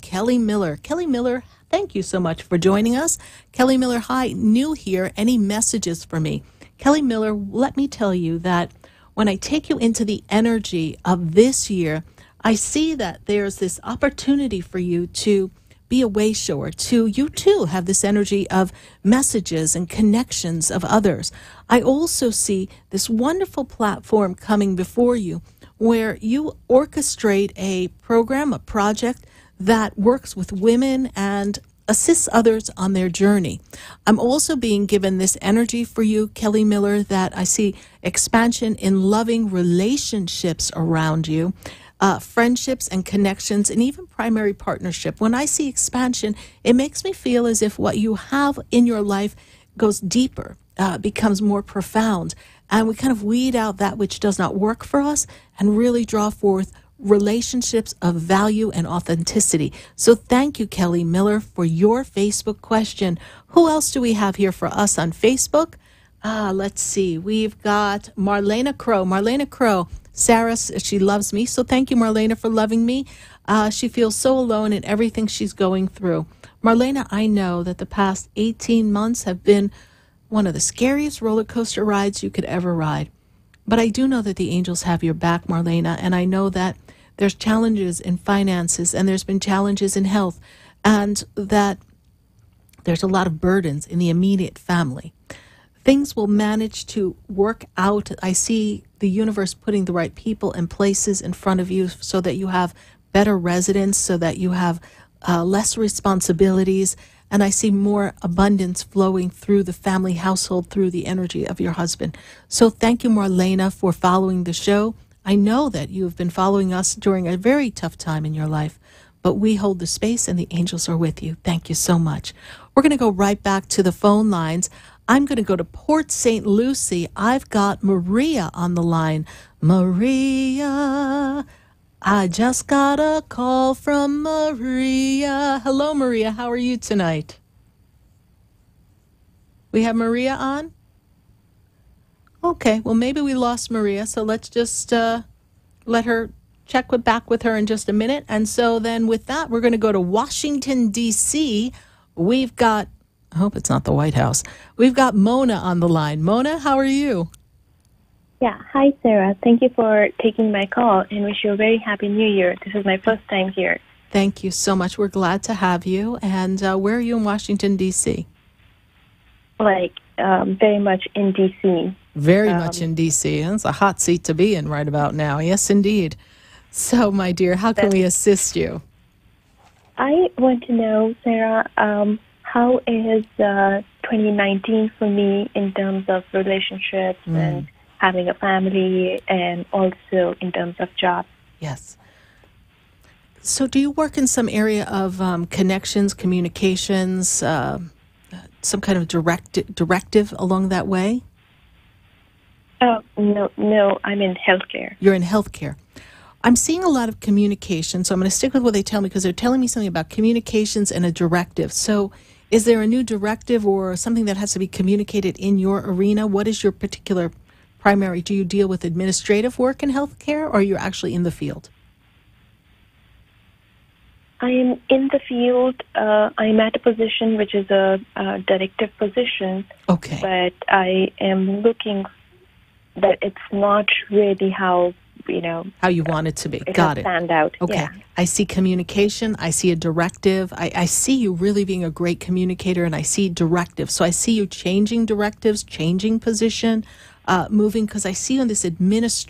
[SPEAKER 6] Kelly Miller. Kelly Miller, thank you so much for joining us. Kelly Miller, hi, new here. Any messages for me? Kelly Miller, let me tell you that when I take you into the energy of this year, I see that there's this opportunity for you to be a way shower, you too have this energy of messages and connections of others. I also see this wonderful platform coming before you where you orchestrate a program, a project that works with women and assists others on their journey. I'm also being given this energy for you, Kelly Miller, that I see expansion in loving relationships around you, friendships and connections, and even primary partnership. When I see expansion, it makes me feel as if what you have in your life goes deeper, becomes more profound, and we kind of weed out that which does not work for us and really draw forth relationships of value and authenticity. So thank you, Kelly Miller, for your Facebook question. Who else do we have here for us on Facebook? Let's see. We've got Marlena Crow. Marlena Crow. Sarah, she loves me. So thank you, Marlena, for loving me. She feels so alone in everything she's going through. Marlena, I know that the past 18 months have been one of the scariest roller coaster rides you could ever ride. But I do know that the angels have your back, Marlena, and I know that there's challenges in finances, and there's been challenges in health, and that there's a lot of burdens in the immediate family. Things will manage to work out. I see the universe putting the right people and places in front of you so that you have better residence, so that you have less responsibilities. And I see more abundance flowing through the family household, through the energy of your husband. So thank you, Marlena, for following the show. I know that you have been following us during a very tough time in your life, but we hold the space and the angels are with you. Thank you so much. We're going to go right back to the phone lines. I'm going to go to Port St. Lucie. I've got Maria on the line. Maria, I just got a call from Maria. Hello, Maria. How are you tonight? We have Maria on? Okay, well, maybe we lost Maria, so let's just let her check back with her in just a minute. And so then with that, we're going to go to Washington, D.C. We've got, I hope it's not the White House, we've got Mona on the line. Mona, how are you?
[SPEAKER 18] Yeah, hi, Sarah. Thank you for taking my call and wish you a very happy new year. This is my first time here.
[SPEAKER 6] Thank you so much. We're glad to have you. And where are you in Washington, D.C.?
[SPEAKER 18] Very much in D.C.
[SPEAKER 6] Very much in D.C. It's a hot seat to be in right about now. Yes, indeed. So, my dear, how can we assist you?
[SPEAKER 18] I want to know, Sarah, how is 2019 for me in terms of relationships and having a family, and also in terms of job?
[SPEAKER 6] Yes. So do you work in some area of connections, communications, some kind of directive along that way?
[SPEAKER 18] No, I'm in healthcare.
[SPEAKER 6] You're in healthcare. I'm seeing a lot of communication, so I'm going to stick with what they tell me because they're telling me something about communications and a directive. So is there a new directive or something that has to be communicated in your arena? What is your particular primary? Do you deal with administrative work in healthcare, or you're actually in the field?
[SPEAKER 18] I am in the field. I'm at a position which is a directive position.
[SPEAKER 6] Okay.
[SPEAKER 18] But I am looking that it's not really how you
[SPEAKER 6] want it to be. Got it.
[SPEAKER 18] Stand out.
[SPEAKER 6] Okay.
[SPEAKER 18] Yeah.
[SPEAKER 6] I see communication. I see a directive. I see you really being a great communicator, and I see directive. So I see you changing directives, changing position, moving, because I see on this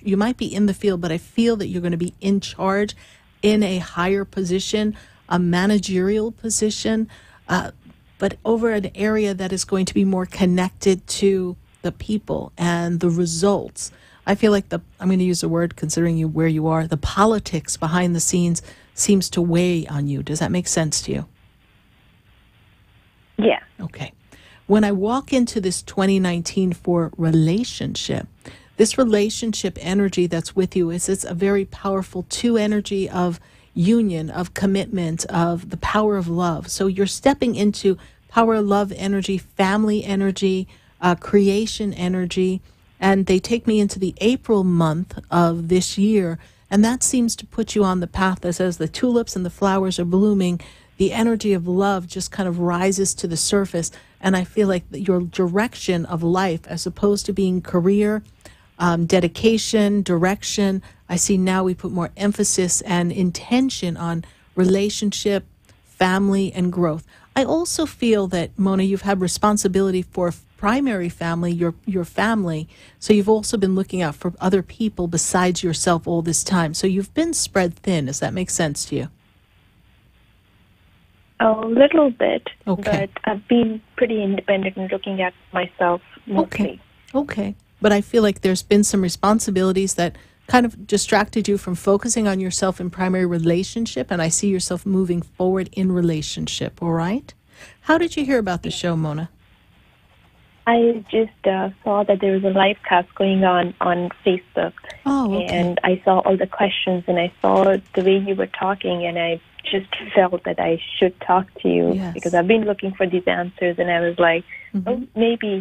[SPEAKER 6] you might be in the field, but I feel that you're going to be in charge in a higher position, a managerial position, but over an area that is going to be more connected to the people and the results. I feel like I'm going to use a word, considering where you are, the politics behind the scenes seems to weigh on you. Does that make sense to you?
[SPEAKER 18] Yeah.
[SPEAKER 6] Okay. When I walk into this 2019 for relationship, this relationship energy that's with you is a very powerful two energy of union, of commitment, of the power of love. So you're stepping into power of love energy, family energy, creation energy, and they take me into the April month of this year, and that seems to put you on the path that says the tulips and the flowers are blooming. The energy of love just kind of rises to the surface, and I feel like your direction of life, as opposed to being career, dedication, direction, I see now we put more emphasis and intention on relationship, family, and growth. I also feel that, Mona, you've had responsibility for primary family, your family, so you've also been looking out for other people besides yourself all this time. So you've been spread thin. Does that make sense to you?
[SPEAKER 18] A little bit,
[SPEAKER 6] okay.
[SPEAKER 18] But I've been pretty independent in looking at myself mostly.
[SPEAKER 6] Okay. But I feel like there's been some responsibilities that kind of distracted you from focusing on yourself in primary relationship, and I see yourself moving forward in relationship, all right? How did you hear about the show, Mona?
[SPEAKER 18] I just saw that there was a live cast going on Facebook.
[SPEAKER 6] Oh, okay.
[SPEAKER 18] And I saw all the questions, and I saw the way you were talking, and I just felt that I should talk to you.
[SPEAKER 6] Yes.
[SPEAKER 18] Because I've been looking for these answers, and I was like, oh, maybe,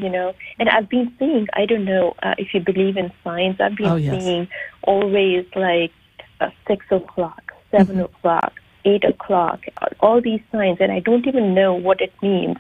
[SPEAKER 18] And I've been seeing, I don't know if you believe in signs, I've been seeing always like 6 o'clock, 7 o'clock, 8 o'clock, all these signs, and I don't even know what it means.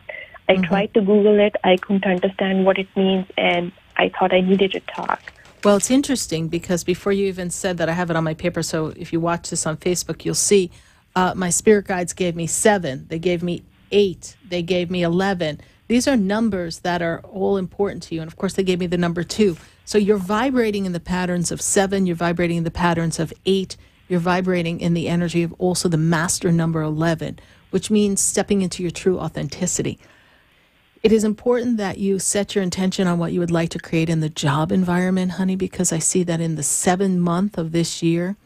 [SPEAKER 18] I tried to Google it. I couldn't understand what it means, and I thought I needed to talk.
[SPEAKER 6] Well, it's interesting because before you even said that, I have it on my paper, so if you watch this on Facebook, you'll see my spirit guides gave me 7. They gave me 8. They gave me 11. These are numbers that are all important to you. And, of course, they gave me the number 2. So you're vibrating in the patterns of 7. You're vibrating in the patterns of 8. You're vibrating in the energy of also the master number 11, which means stepping into your true authenticity. It is important that you set your intention on what you would like to create in the job environment, honey, because I see that in the 7th month of this year,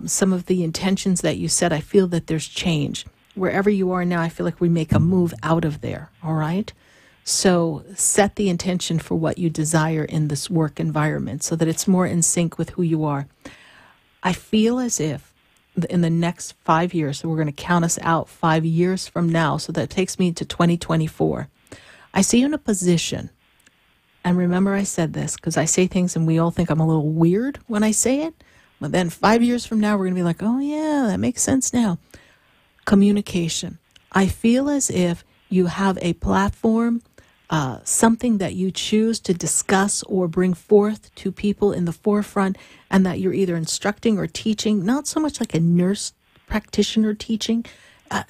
[SPEAKER 6] some of the intentions that you set, I feel that there's change. Wherever you are now, I feel like we make a move out of there, all right? So set the intention for what you desire in this work environment so that it's more in sync with who you are. I feel as if in the next 5 years, so we're going to count us out 5 years from now, so that takes me to 2024. I see you in a position, and remember I said this because I say things and we all think I'm a little weird when I say it, but then 5 years from now we're going to be like, oh yeah, that makes sense now. Communication. I feel as if you have a platform, something that you choose to discuss or bring forth to people in the forefront, and that you're either instructing or teaching, not so much like a nurse practitioner teaching,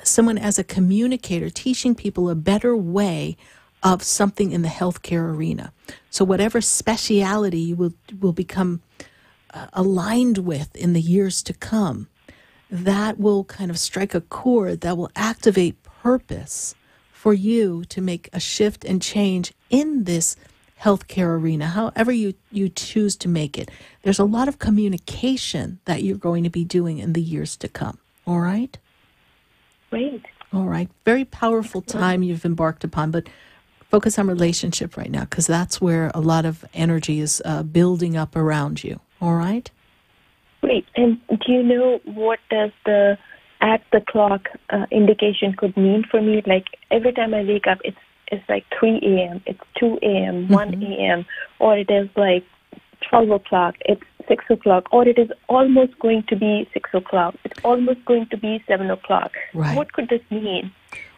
[SPEAKER 6] someone as a communicator teaching people a better way of something in the healthcare arena. So whatever speciality you will become aligned with in the years to come, that will kind of strike a chord that will activate purpose for you to make a shift and change in this healthcare arena, however you choose to make it. There's a lot of communication that you're going to be doing in the years to come. All right?
[SPEAKER 18] Great.
[SPEAKER 6] All right. Very powerful time you've embarked upon, but focus on relationship right now because that's where a lot of energy is building up around you. All right?
[SPEAKER 18] Great. And do you know what does the at the clock indication could mean for me? Like every time I wake up, it's like 3 a.m., it's 2 a.m., 1 a.m., or it is like 12 o'clock, it's 6 o'clock, or it is almost going to be 6 o'clock, it's almost going to be 7 o'clock.
[SPEAKER 6] Right.
[SPEAKER 18] What could this mean?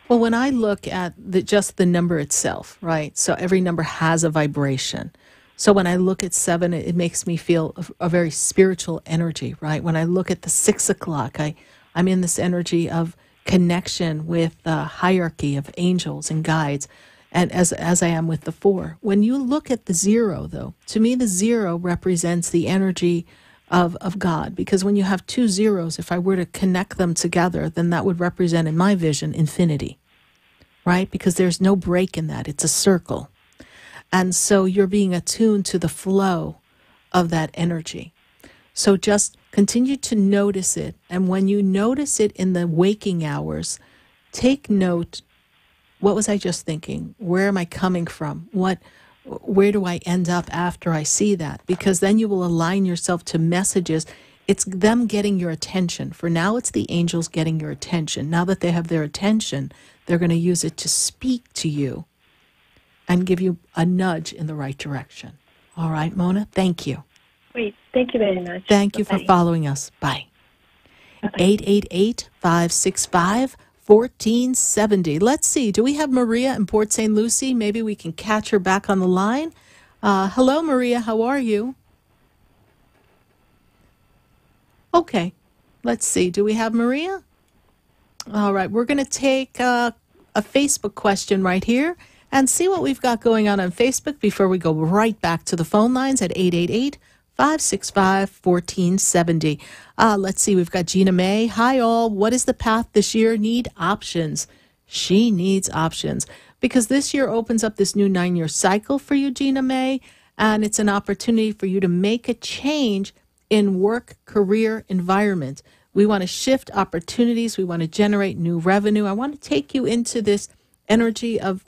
[SPEAKER 6] Well, when I look at just the number itself, right, so every number has a vibration. So when I look at 7, it makes me feel a very spiritual energy, right? When I look at the 6 o'clock, I'm in this energy of connection with the hierarchy of angels and guides, and as I am with the 4. When you look at the 0, though, to me the 0 represents the energy of God, because when you have 2 zeros, if I were to connect them together, then that would represent, in my vision, infinity, right? Because there's no break in that. It's a circle. And so you're being attuned to the flow of that energy. So just continue to notice it. And when you notice it in the waking hours, take note, what was I just thinking? Where am I coming from? Where do I end up after I see that? Because then you will align yourself to messages. It's them getting your attention. For now, it's the angels getting your attention. Now that they have their attention, they're going to use it to speak to you and give you a nudge in the right direction. All right, Mona, thank you.
[SPEAKER 18] Great. Thank you very much.
[SPEAKER 6] Thank you for following us. Bye. 888-565-1470. Let's see. Do we have Maria in Port St. Lucie? Maybe we can catch her back on the line. Hello, Maria. How are you? Okay. Let's see. Do we have Maria? All right. We're going to take a Facebook question right here and see what we've got going on Facebook before we go right back to the phone lines at 888-565-1470. Let's see, we've got Gina May. Hi, all. What is the path this year? Need options. She needs options because this year opens up this new 9-year cycle for you, Gina May, and it's an opportunity for you to make a change in work, career, environment. We want to shift opportunities. We want to generate new revenue. I want to take you into this energy of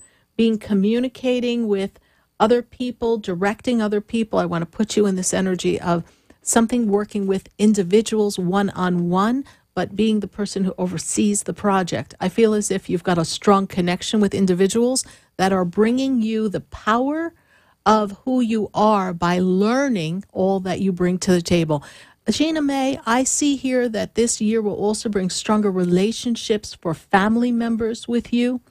[SPEAKER 6] communicating with other people, directing other people. I want to put you in this energy of something working with individuals one-on-one, but being the person who oversees the project. I feel as if you've got a strong connection with individuals that are bringing you the power of who you are by learning all that you bring to the table. Gina May, I see here that this year will also bring stronger relationships for family members with you.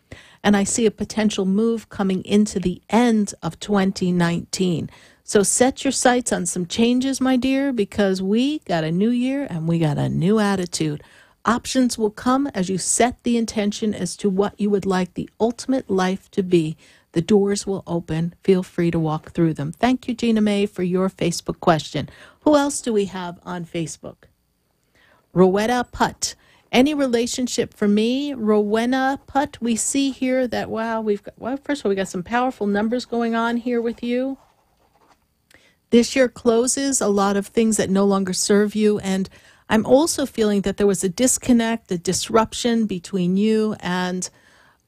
[SPEAKER 6] And I see a potential move coming into the end of 2019. So set your sights on some changes, my dear, because we got a new year and we got a new attitude. Options will come as you set the intention as to what you would like the ultimate life to be. The doors will open. Feel free to walk through them. Thank you, Gina Mae, for your Facebook question. Who else do we have on Facebook? Rowena Putt. Any relationship for me? Rowena Putt, we see here that, wow, first of all, we got some powerful numbers going on here with you. This year closes a lot of things that no longer serve you, and I'm also feeling that there was a disconnect, a disruption between you and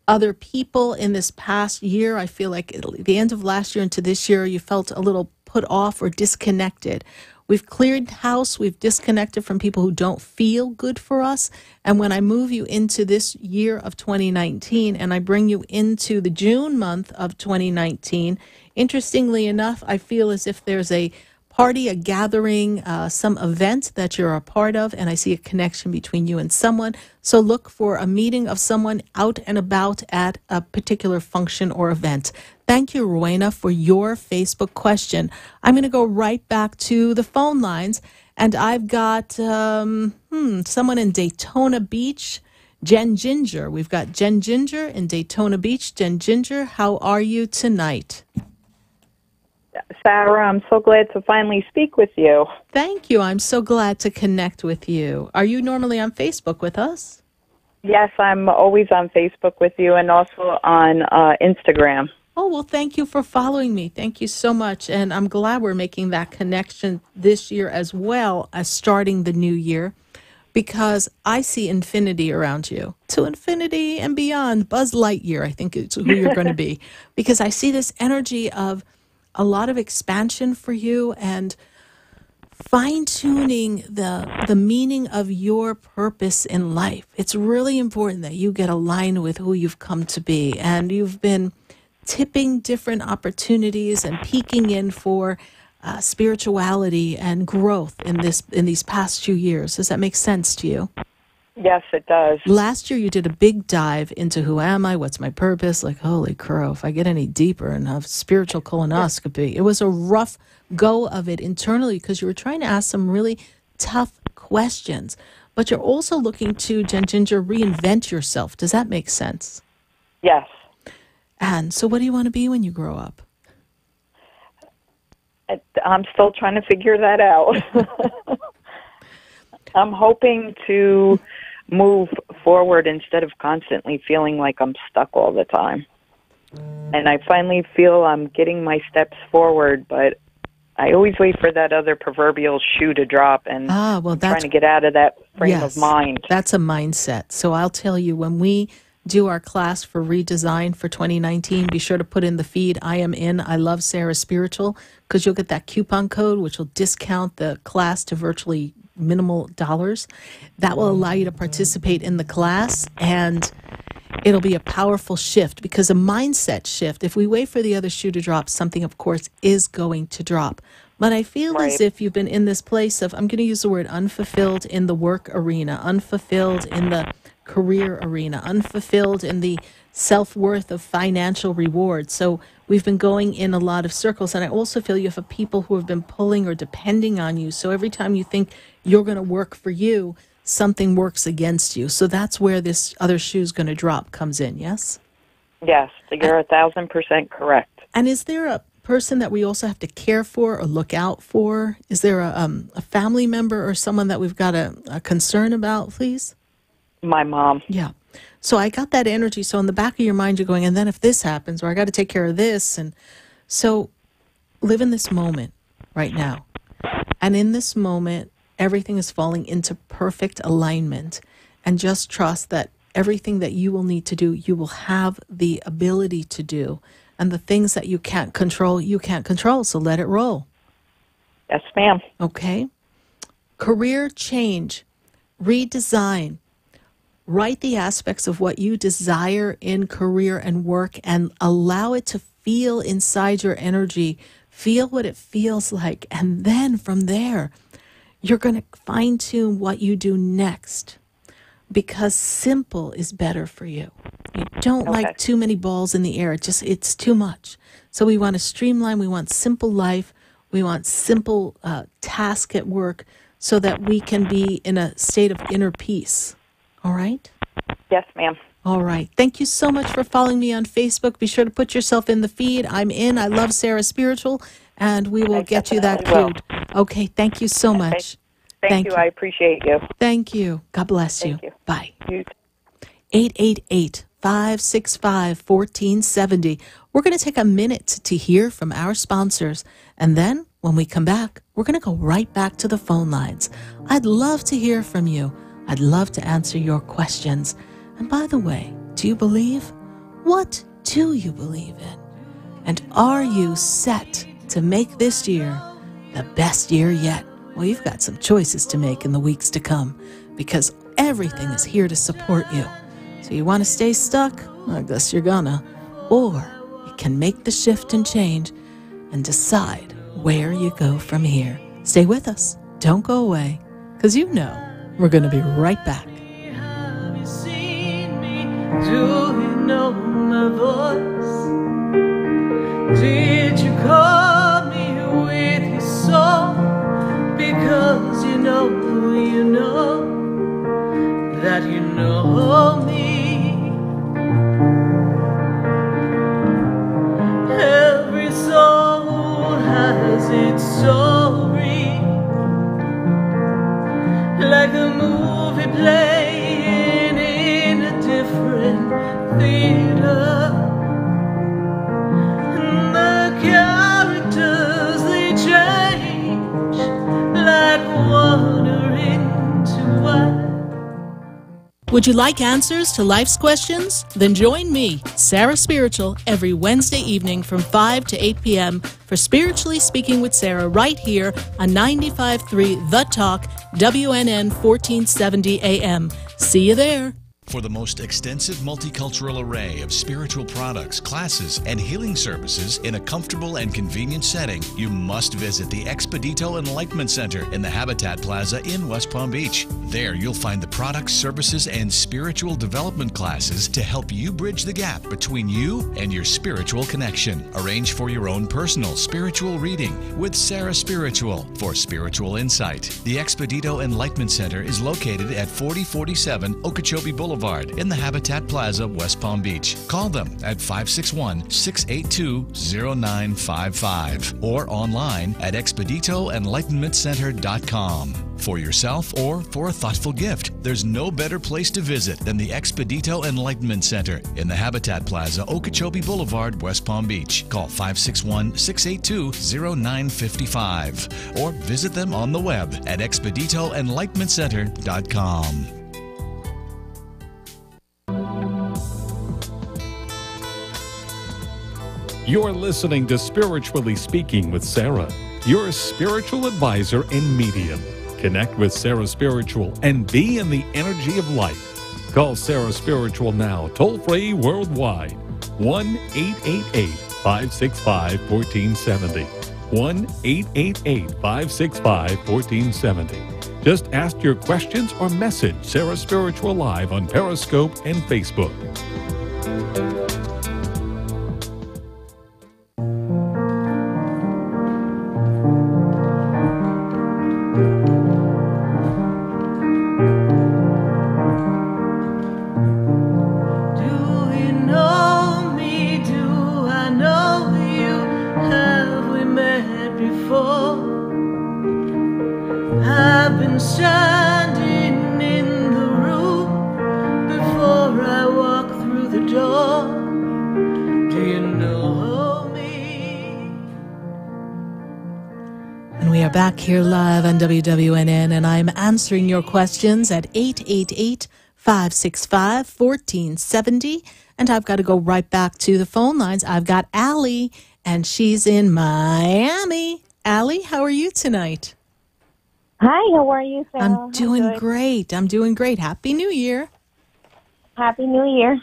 [SPEAKER 6] other people in this past year. I feel like at the end of last year into this year, you felt a little put off or disconnected. We've cleared house. We've disconnected from people who don't feel good for us. And when I move you into this year of 2019 and I bring you into the June month of 2019, interestingly enough, I feel as if there's a party, a gathering, some event that you're a part of, and I see a connection between you and someone. So look for a meeting of someone out and about at a particular function or event. Thank you, Rowena, for your Facebook question. I'm going to go right back to the phone lines, and I've got someone in Daytona Beach, Jen Ginger. We've got Jen Ginger in Daytona Beach. Jen Ginger, how are you tonight?
[SPEAKER 19] Sarah, I'm so glad to finally speak with you.
[SPEAKER 6] Thank you. I'm so glad to connect with you. Are you normally on Facebook with us?
[SPEAKER 19] Yes, I'm always on Facebook with you and also on Instagram.
[SPEAKER 6] Oh, well, thank you for following me. Thank you so much. And I'm glad we're making that connection this year as well as starting the new year, because I see infinity around you. To infinity and beyond. Buzz Lightyear, I think is who you're going to be. Because I see this energy of a lot of expansion for you and fine-tuning the meaning of your purpose in life. It's really important that you get aligned with who you've come to be. And you've been tipping different opportunities and peeking in for spirituality and growth in these past few years. Does that make sense to you?
[SPEAKER 19] Yes, it does.
[SPEAKER 6] Last year, you did a big dive into who am I, what's my purpose, like, holy crow, if I get any deeper and have spiritual colonoscopy. It was a rough go of it internally because you were trying to ask some really tough questions. But you're also looking to, Jen Ginger, reinvent yourself. Does that make sense?
[SPEAKER 19] Yes.
[SPEAKER 6] And so what do you want to be when you grow up?
[SPEAKER 19] I'm still trying to figure that out. I'm hoping to move forward instead of constantly feeling like I'm stuck all the time. And I finally feel I'm getting my steps forward, but I always wait for that other proverbial shoe to drop, and I'm trying to get out of that frame of mind.
[SPEAKER 6] That's a mindset. So I'll tell you, when we do our class for redesign for 2019, be sure to put in the feed, I am in, I love SarahSpiritual, because you'll get that coupon code, which will discount the class to virtually minimal dollars. That will allow you to participate in the class, and it'll be a powerful shift, because a mindset shift, if we wait for the other shoe to drop, something, of course, is going to drop. But I feel as if you've been in this place of, I'm going to use the word unfulfilled in the work arena, unfulfilled in the career arena, unfulfilled in the self-worth of financial reward. So we've been going in a lot of circles, and I also feel you have people who have been pulling or depending on you. So every time you think you're going to work for you, something works against you. So that's where this other shoe's going to drop comes in, yes?
[SPEAKER 19] Yes, you're 1,000% correct.
[SPEAKER 6] And is there a person that we also have to care for or look out for? Is there a family member or someone that we've got a concern about, please?
[SPEAKER 19] My mom.
[SPEAKER 6] Yeah. So I got that energy. So in the back of your mind, you're going, and then if this happens, or I got to take care of this. And so live in this moment right now. And in this moment, everything is falling into perfect alignment. And just trust that everything that you will need to do, you will have the ability to do. And the things that you can't control, you can't control. So let it roll.
[SPEAKER 19] Yes, ma'am.
[SPEAKER 6] Okay. Career change, redesign. Write the aspects of what you desire in career and work and allow it to feel inside your energy. Feel what it feels like. And then from there, you're going to fine-tune what you do next, because simple is better for you. You don't like too many balls in the air. It's too much. So we want to streamline. We want simple life. We want simple task at work so that we can be in a state of inner peace. All right?
[SPEAKER 19] Yes, ma'am.
[SPEAKER 6] All right. Thank you so much for following me on Facebook. Be sure to put yourself in the feed. I'm in. I love Sarah Spiritual, and we will get you that code. Okay. Thank you so much.
[SPEAKER 19] Thank you. I appreciate you.
[SPEAKER 6] Thank you. God bless you.
[SPEAKER 19] Thank you.
[SPEAKER 6] Bye.
[SPEAKER 19] You
[SPEAKER 6] 888-565-1470. We're going to take a minute to hear from our sponsors, and then when we come back, we're going to go right back to the phone lines. I'd love to hear from you. I'd love to answer your questions. And by the way, do you believe? What do you believe in? And are you set to make this year the best year yet? Well, you've got some choices to make in the weeks to come, because everything is here to support you. So you want to stay stuck? I guess you're gonna. Or you can make the shift and change and decide where you go from here. Stay with us. Don't go away, because you know we're going to be right back.
[SPEAKER 7] Have you seen me? Do you know my voice? Did you call me with your soul? Because you know that you know me. Every soul has its story, like a movie playing in a different theater. And the characters, they change like water into wine.
[SPEAKER 6] Would you like answers to life's questions? Then join me, Sarah Spiritual, every Wednesday evening from 5 to 8 p.m. for Spiritually Speaking with Sarah right here on 95.3 The Talk, WNN 1470 AM. See you there.
[SPEAKER 8] For the most extensive multicultural array of spiritual products, classes, and healing services in a comfortable and convenient setting, you must visit the Expedito Enlightenment Center in the Habitat Plaza in West Palm Beach. There you'll find the products, services, and spiritual development classes to help you bridge the gap between you and your spiritual connection. Arrange for your own personal spiritual reading with SarahSpiritual for spiritual insight. The Expedito Enlightenment Center is located at 4047 Okeechobee Boulevard in the Habitat Plaza, West Palm Beach. Call them at 561-682-0955 or online at expeditoenlightenmentcenter.com. For yourself or for a thoughtful gift, there's no better place to visit than the Expedito Enlightenment Center in the Habitat Plaza, Okeechobee Boulevard, West Palm Beach. Call 561-682-0955 or visit them on the web at expeditoenlightenmentcenter.com.
[SPEAKER 5] You're listening to Spiritually Speaking with Sarah, your spiritual advisor and medium. Connect with Sarah Spiritual and be in the energy of light. Call Sarah Spiritual now, toll-free worldwide. 1-888-565-1470. 1-888-565-1470. Just ask your questions or message Sarah Spiritual live on Periscope and Facebook.
[SPEAKER 6] Back here live on WWNN, and I'm answering your questions at 888-565-1470. And I've got to go right back to the phone lines. I've got Allie, and she's in Miami. Allie, how are you tonight?
[SPEAKER 20] Hi, how are you, Sarah?
[SPEAKER 6] I'm doing great. I'm doing great. Happy New Year.
[SPEAKER 20] Happy New Year.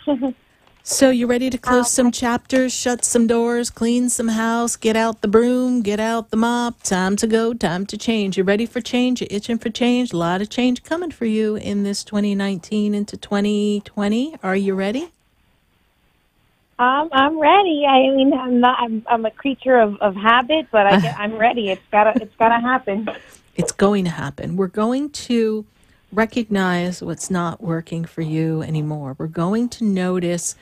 [SPEAKER 6] So you ready to close some chapters, shut some doors, clean some house, get out the broom, get out the mop? Time to go, time to change. You ready for change? You itching for change? A lot of change coming for you in this 2019 into 2020. Are you ready?
[SPEAKER 20] I'm ready. I mean, I'm a creature of habit, but I'm ready. It's gotta happen.
[SPEAKER 6] It's going to happen. We're going to recognize what's not working for you anymore. We're going to notice,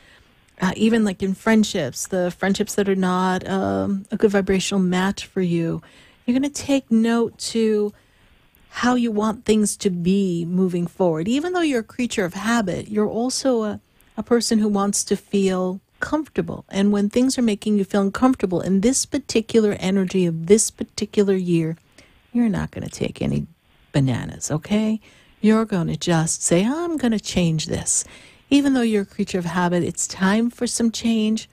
[SPEAKER 6] even like in friendships, the friendships that are not a good vibrational match for you. You're going to take note to how you want things to be moving forward. Even though you're a creature of habit, you're also a person who wants to feel comfortable. And when things are making you feel uncomfortable in this particular energy of this particular year, you're not going to take any bananas, okay? You're going to just say, I'm going to change this. Even though you're a creature of habit, it's time for some change.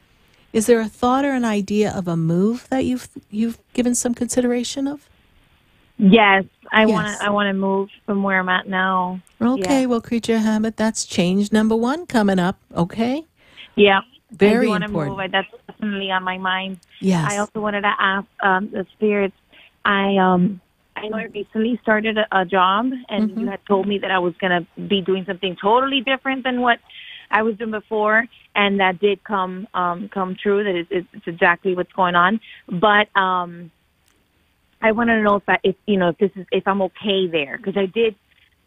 [SPEAKER 6] Is there a thought or an idea of a move that you've given some consideration of?
[SPEAKER 20] Yes, I want to move from where I'm at now.
[SPEAKER 6] Okay, well, creature of habit, that's change number 1 coming up, okay?
[SPEAKER 20] Yeah.
[SPEAKER 6] Very
[SPEAKER 20] I do
[SPEAKER 6] important.
[SPEAKER 20] want to move. That's definitely on my mind.
[SPEAKER 6] Yes.
[SPEAKER 20] I also wanted to ask the spirits. I know I recently started a job, and you had told me that I was going to be doing something totally different than what I was doing before, and that did come true. That it's exactly what's going on. But I wanted to know if I'm okay there, because I did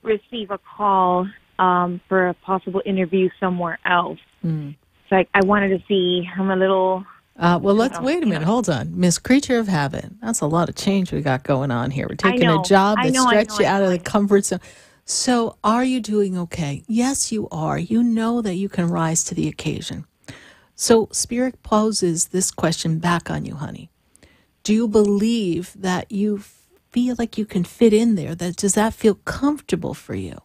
[SPEAKER 20] receive a call for a possible interview somewhere else. So I wanted to see. I'm a little.
[SPEAKER 6] Let's wait a minute. Hold on. Miss Creature of Habit. That's a lot of change we got going on here. We're taking a job that stretched you out of the comfort zone. So are you doing okay? Yes, you are. You know that you can rise to the occasion. So Spirit poses this question back on you, honey. Do you believe that you feel like you can fit in there? Does that feel comfortable for you?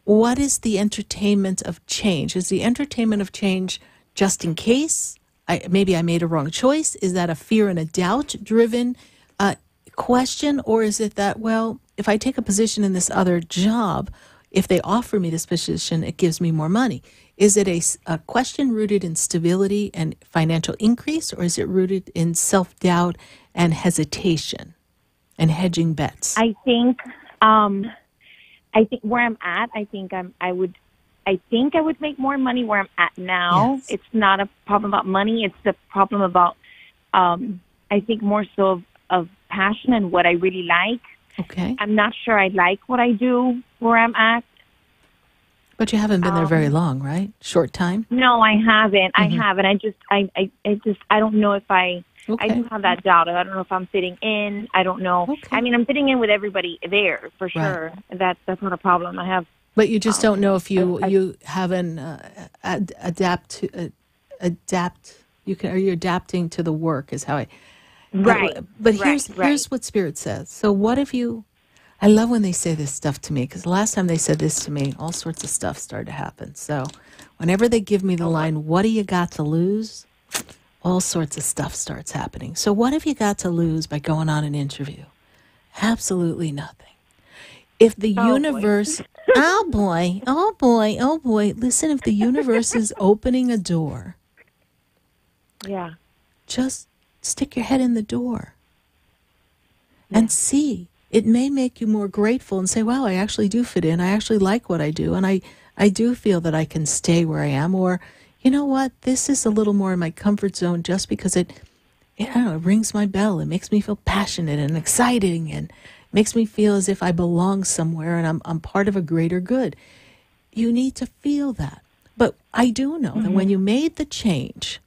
[SPEAKER 6] What is the entertainment of change? Is the entertainment of change just in case? Maybe I made a wrong choice. Is that a fear and a doubt-driven question? Or is it that, well, if I take a position in this other job, if they offer me this position, it gives me more money? Is it a question rooted in stability and financial increase, or is it rooted in self-doubt and hesitation and hedging bets?
[SPEAKER 20] I think where I'm at, I think I would make more money where I'm at now. Yes. It's not a problem about money. It's a problem about, I think, more so of passion and what I really like.
[SPEAKER 6] Okay.
[SPEAKER 20] I'm not sure I like what I do where I'm at.
[SPEAKER 6] But you haven't been there very long, right? Short time?
[SPEAKER 20] No, I haven't. I haven't. I don't know if I do have that doubt. I don't know if I'm fitting in. I don't know. Okay. I mean, I'm fitting in with everybody there for sure. Right. That's not a problem. I have.
[SPEAKER 6] But you just don't know if you haven't adapt. Are you adapting to the work? Is how I.
[SPEAKER 20] Right.
[SPEAKER 6] But here's what Spirit says. So what if you? I love when they say this stuff to me, because the last time they said this to me, all sorts of stuff started to happen. So whenever they give me the line, "What do you got to lose?" all sorts of stuff starts happening. So what have you got to lose by going on an interview? Absolutely nothing. If the universe, oh boy, listen, if the universe is opening a door, just stick your head in the door and see. It may make you more grateful and say, wow, I actually do fit in. I actually like what I do. And I do feel that I can stay where I am. Or, you know what, this is a little more in my comfort zone just because it rings my bell. It makes me feel passionate and exciting and makes me feel as if I belong somewhere and I'm part of a greater good. You need to feel that. But I do know that when you made the change,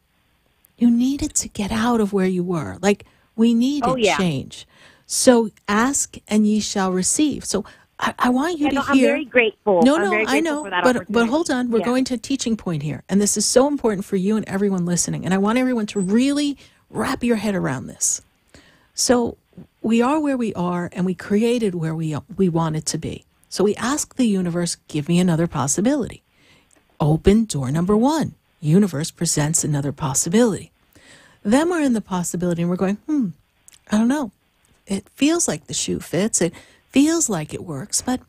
[SPEAKER 6] you needed to get out of where you were. Like, we needed change. So ask and ye shall receive. So I want you to hear.
[SPEAKER 20] I'm very grateful.
[SPEAKER 6] I know. But hold on. We're going to a teaching point here. And this is so important for you and everyone listening. And I want everyone to really wrap your head around this. So we are where we are, and we created where we wanted to be. So we ask the universe, give me another possibility. Open door number 1. Universe presents another possibility. Then we're in the possibility, and we're going, I don't know. It feels like the shoe fits. It feels like it works, but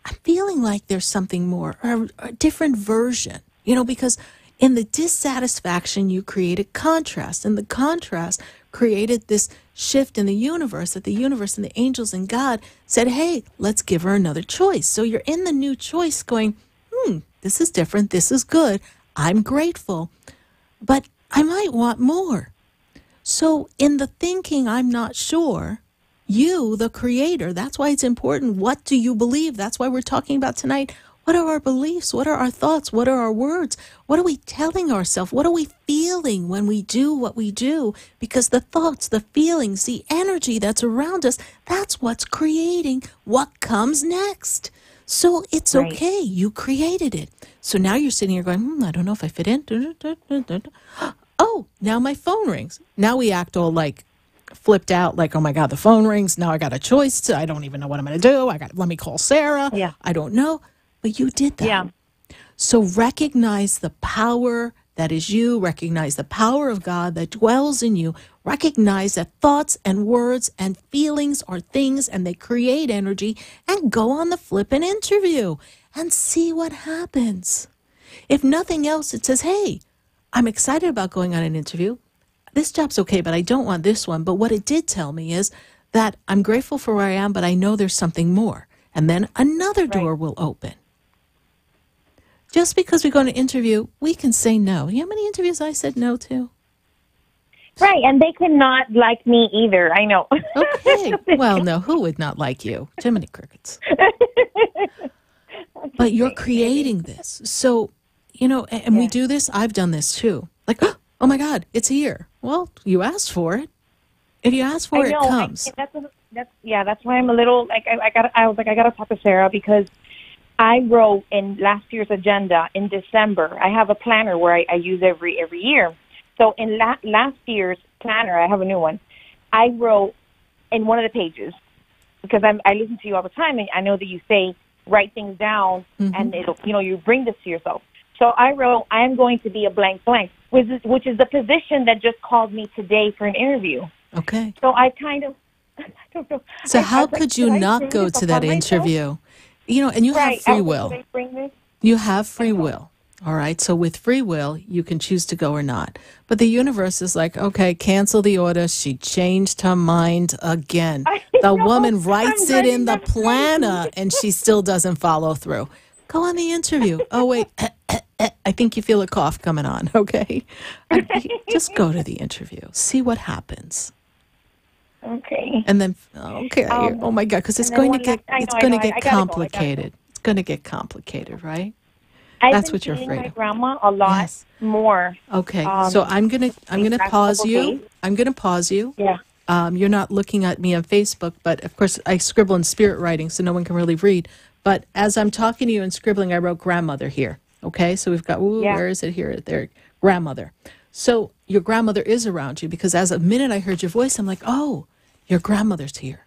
[SPEAKER 6] I'm feeling like there's something more, or a different version, because in the dissatisfaction, you created contrast, and the contrast created this shift in the universe, that the universe and the angels and God said, hey, let's give her another choice. So you're in the new choice going, this is different. This is good. I'm grateful. but I might want more. So in the thinking, I'm not sure, you, the creator, that's why it's important. What do you believe? That's why we're talking about tonight. What are our beliefs? What are our thoughts? What are our words? What are we telling ourselves? What are we feeling when we do what we do? Because the thoughts, the feelings, the energy that's around us, that's what's creating what comes next. So it's okay. You created it. So now you're sitting here going, I don't know if I fit in. Oh, now my phone rings. Now we act all like flipped out, like, oh my God, the phone rings. Now I got a choice. I don't even know what I'm going to do. Let me call Sarah.
[SPEAKER 20] Yeah.
[SPEAKER 6] I don't know. But you did that. Yeah. So recognize the power that is you. Recognize the power of God that dwells in you. Recognize that thoughts and words and feelings are things and they create energy, and go on the flippin' interview and see what happens. If nothing else, it says, hey, I'm excited about going on an interview. This job's okay, but I don't want this one. But what it did tell me is that I'm grateful for where I am, but I know there's something more. And then another door will open. Just because we go to an interview, we can say no. You know how many interviews I said no to?
[SPEAKER 20] Right, and they cannot like me either. I know.
[SPEAKER 6] Okay. Well, no, who would not like you? Jiminy Crickets. But you're creating this. So, and we do this. I've done this too. Like, oh my God, it's here. Well, you asked for it. If you ask for it, it comes.
[SPEAKER 20] That's why I'm a little like I was like I gotta talk to Sarah, because I wrote in last year's agenda in December. I have a planner where I use every year. So in last year's planner, I have a new one. I wrote in one of the pages, because I listen to you all the time, and I know that you say write things down, and it'll you bring this to yourself. So I wrote, I am going to be a blank, which is the position that just called me today for an interview.
[SPEAKER 6] Okay.
[SPEAKER 20] So I kind of, I don't know.
[SPEAKER 6] So how could you not go to that interview? And you have free will. You have free will. All right. So with free will, you can choose to go or not. But the universe is like, okay, cancel the order. She changed her mind again. The woman writes it in the planner and she still doesn't follow through. Go on the interview. Oh, wait. I think you feel a cough coming on. Okay. Just go to the interview. See what happens.
[SPEAKER 20] Okay.
[SPEAKER 6] And then, oh my God, because it's going to get complicated. It's going to get complicated, right? That's what you're afraid of.
[SPEAKER 20] My grandma a lot more.
[SPEAKER 6] Okay, so I'm gonna pause you. I'm gonna pause you.
[SPEAKER 20] Yeah.
[SPEAKER 6] You're not looking at me on Facebook, but of course I scribble in spirit writing, so no one can really read. But as I'm talking to you and scribbling, I wrote grandmother here. Okay, so we've got where is it here? There, grandmother. So your grandmother is around you, because as a minute I heard your voice, I'm like, oh, your grandmother's here.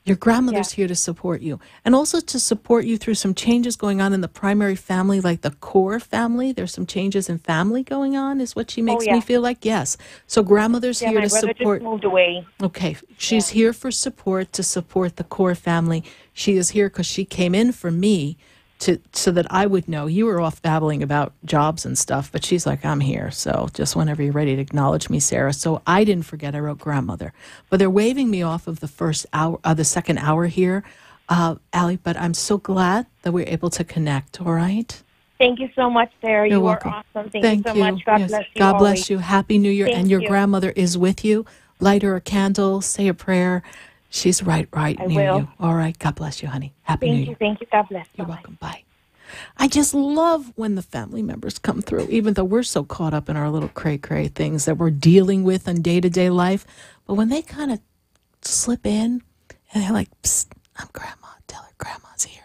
[SPEAKER 6] Your grandmother's here to support you, and also to support you through some changes going on in the primary family, like the core family. There's some changes in family going on, is what she makes me feel like. Yes. So grandmother's here to support. My brother
[SPEAKER 20] just moved away.
[SPEAKER 6] Okay. She's here for support, to support the core family. She is here because she came in for me so that I would know. You were off babbling about jobs and stuff, but she's like, I'm here. So just whenever you're ready to acknowledge me, Sarah. So I didn't forget I wrote grandmother. But they're waving me off of the first hour, the second hour here, Allie. But I'm so glad that we're able to connect. All right.
[SPEAKER 20] Thank you so much, Sarah.
[SPEAKER 6] You're
[SPEAKER 20] you
[SPEAKER 6] welcome.
[SPEAKER 20] are awesome. Thank you so much. God bless you.
[SPEAKER 6] God bless you. Happy New Year.
[SPEAKER 20] Thank
[SPEAKER 6] and your
[SPEAKER 20] you.
[SPEAKER 6] grandmother is with you. Light her a candle. Say a prayer. She's right near you. All right. God bless you, honey. Happy New Year.
[SPEAKER 20] Thank you. God bless.
[SPEAKER 6] You're welcome. Bye. I just love when the family members come through, even though we're so caught up in our little cray-cray things that we're dealing with in day-to-day life. But when they kind of slip in and they're like, psst, I'm grandma. Tell her grandma's here.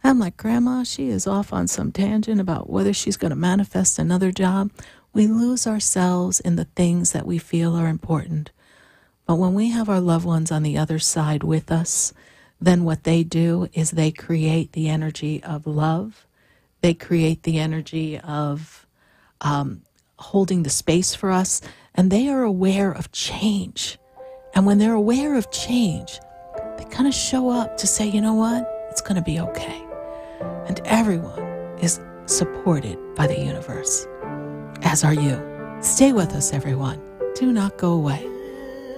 [SPEAKER 6] I'm like, grandma, she is off on some tangent about whether she's going to manifest another job. We lose ourselves in the things that we feel are important. But when we have our loved ones on the other side with us, then what they do is they create the energy of love. They create the energy of holding the space for us. And they are aware of change. And when they're aware of change, they kind of show up to say, you know what? It's going to be okay. And everyone is supported by the universe, as are you. Stay with us, everyone. Do not go away.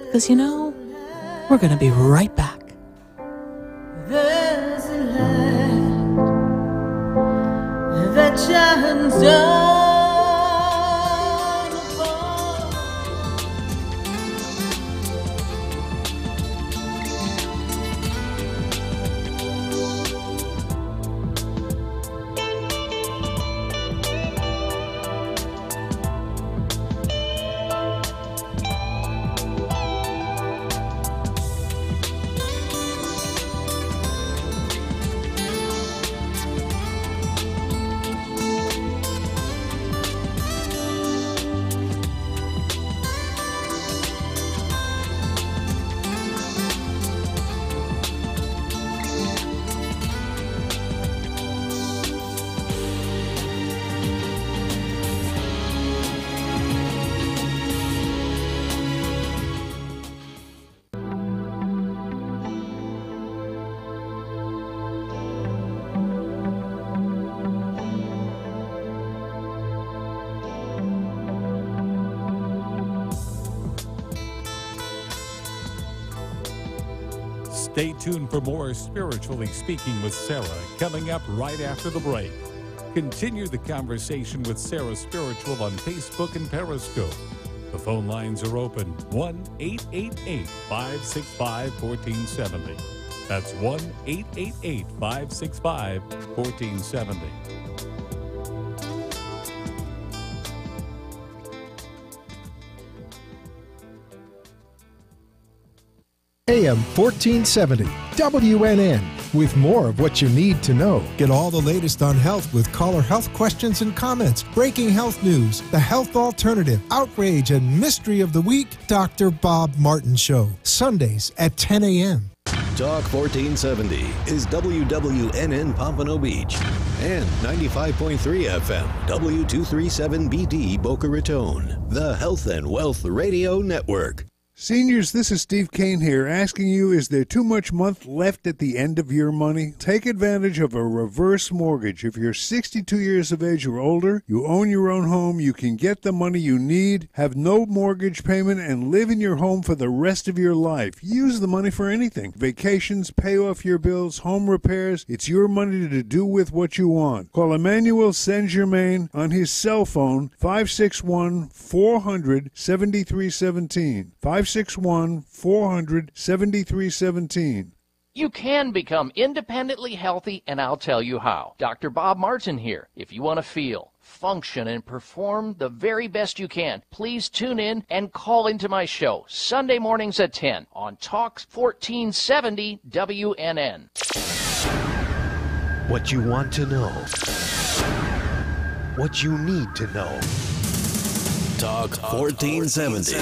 [SPEAKER 6] Because, we're going to be right back.
[SPEAKER 7] There's a light that shines down
[SPEAKER 5] Stay tuned for more Spiritually Speaking with Sarah coming up right after the break. Continue the conversation with Sarah Spiritual on Facebook and Periscope. The phone lines are open 1-888-565-1470. That's 1-888-565-1470.
[SPEAKER 4] AM 1470, WNN, with more of what you need to know.
[SPEAKER 21] Get all the latest on health with caller health questions and comments, breaking health news, the health alternative, outrage, and mystery of the week. Dr. Bob Martin Show, Sundays at 10 a.m.
[SPEAKER 1] Talk 1470 is WWNN Pompano Beach and 95.3 FM W237BD Boca Raton, the Health and Wealth Radio Network.
[SPEAKER 22] Seniors, this is Steve Kane here, asking you, is there too much month left at the end of your money? Take advantage of a reverse mortgage. If you're 62 years of age or older, you own your own home, you can get the money you need, have no mortgage payment, and live in your home for the rest of your life. Use the money for anything. Vacations, pay off your bills, home repairs. It's your money to do with what you want. Call Emmanuel Saint-Germain on his cell phone, 561-400-7317. 561-400-7317.
[SPEAKER 2] You can become independently healthy, and I'll tell you how. Dr. Bob Martin here. If you want to feel, function, and perform the very best you can, please tune in and call into my show Sunday mornings at 10 on Talk 1470 WNN.
[SPEAKER 1] What you want to know. What you need to know. Talk 1470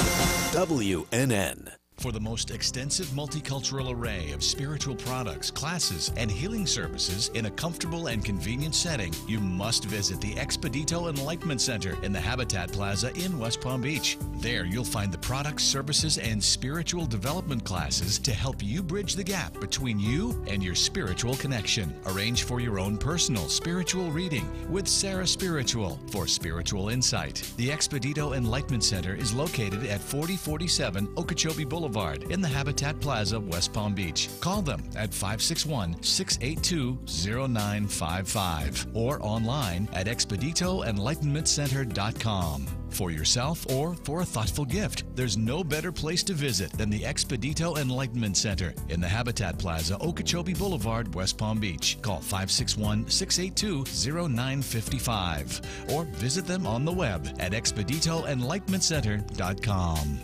[SPEAKER 1] WNN.
[SPEAKER 8] For the most extensive multicultural array of spiritual products, classes, and healing services in a comfortable and convenient setting, you must visit the Expedito Enlightenment Center in the Habitat Plaza in West Palm Beach. There you'll find the products, services, and spiritual development classes to help you bridge the gap between you and your spiritual connection. Arrange for your own personal spiritual reading with SarahSpiritual for spiritual insight. The Expedito Enlightenment Center is located at 4047 Okeechobee Boulevard in the Habitat Plaza, West Palm Beach. Call them at 561-682-0955 or online at expeditoenlightenmentcenter.com. For yourself or for a thoughtful gift, there's no better place to visit than the Expedito Enlightenment Center in the Habitat Plaza, Okeechobee Boulevard, West Palm Beach. Call 561-682-0955 or visit them on the web at expeditoenlightenmentcenter.com.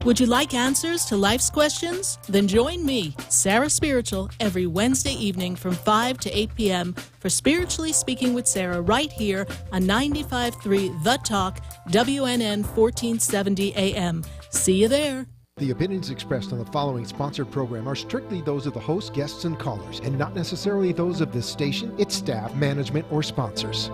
[SPEAKER 6] Would you like answers to life's questions? Then join me, Sarah Spiritual, every Wednesday evening from 5 to 8 p.m. for Spiritually Speaking with Sarah right here on 95.3 The Talk, WNN 1470 AM. See you there.
[SPEAKER 4] The opinions expressed on the following sponsored program are strictly those of the host, guests, and callers, and not necessarily those of this station, its staff, management, or sponsors.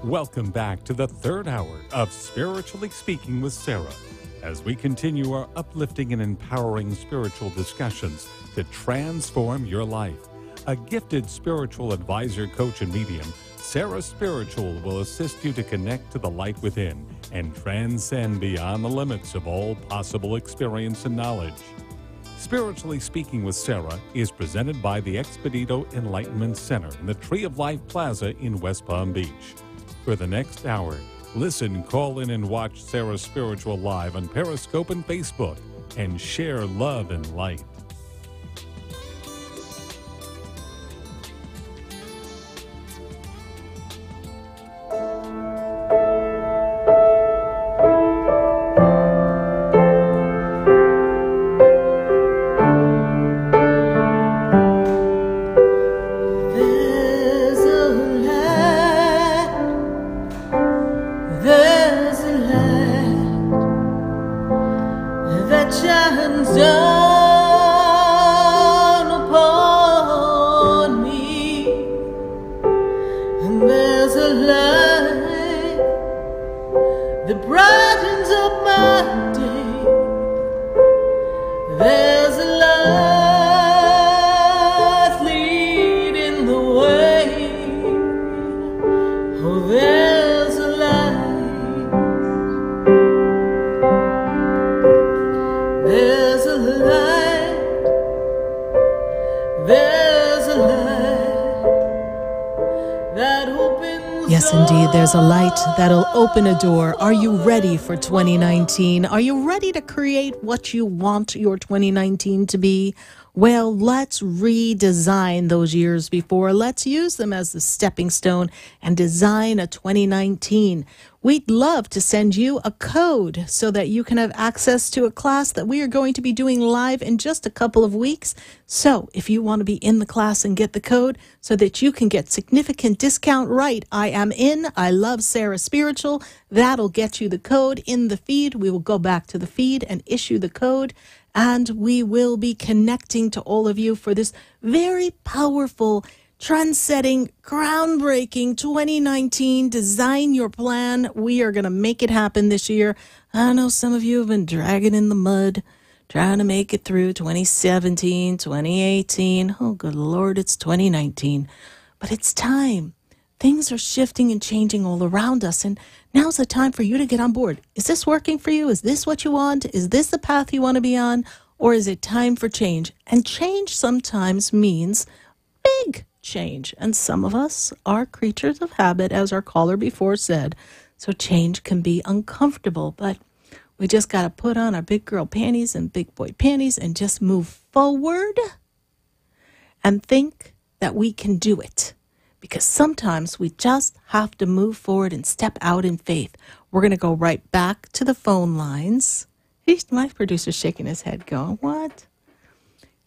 [SPEAKER 5] Welcome back to the third hour of Spiritually Speaking with Sarah, as we continue our uplifting and empowering spiritual discussions to transform your life. A gifted spiritual advisor, coach, and medium, SarahSpiritual will assist you to connect to the light within and transcend beyond the limits of all possible experience and knowledge. Spiritually Speaking with Sarah is presented by the Expedito Enlightenment Center in the Tree of Life Plaza in West Palm Beach. For the next hour, listen, call in, and watch SarahSpiritual live on Periscope and Facebook, and share love and light.
[SPEAKER 6] Yes, indeed. There's a light that'll open a door. Are you ready for 2019? Are you ready to create what you want your 2019 to be? Well, let's redesign those years before. Let's use them as the stepping stone and design a 2019. We'd love to send you a code so that you can have access to a class that we are going to be doing live in just a couple of weeks. So if you want to be in the class and get the code so that you can get significant discount, right? I am in. I love SarahSpiritual. That'll get you the code in the feed. We will go back to the feed and issue the code. And we will be connecting to all of you for this very powerful, trend-setting, groundbreaking 2019. Design your plan. We are going to make it happen this year. I know some of you have been dragging in the mud, trying to make it through 2017, 2018. Oh, good Lord, it's 2019. But it's time. Things are shifting and changing all around us, and now's the time for you to get on board. Is this working for you? Is this what you want? Is this the path you want to be on? Or is it time for change? And change sometimes means big change. And some of us are creatures of habit, as our caller before said. So change can be uncomfortable, but we just got to put on our big girl panties and big boy panties and just move forward and think that we can do it. Because sometimes we just have to move forward and step out in faith. We're going to go right back to the phone lines. My producer's shaking his head going, what?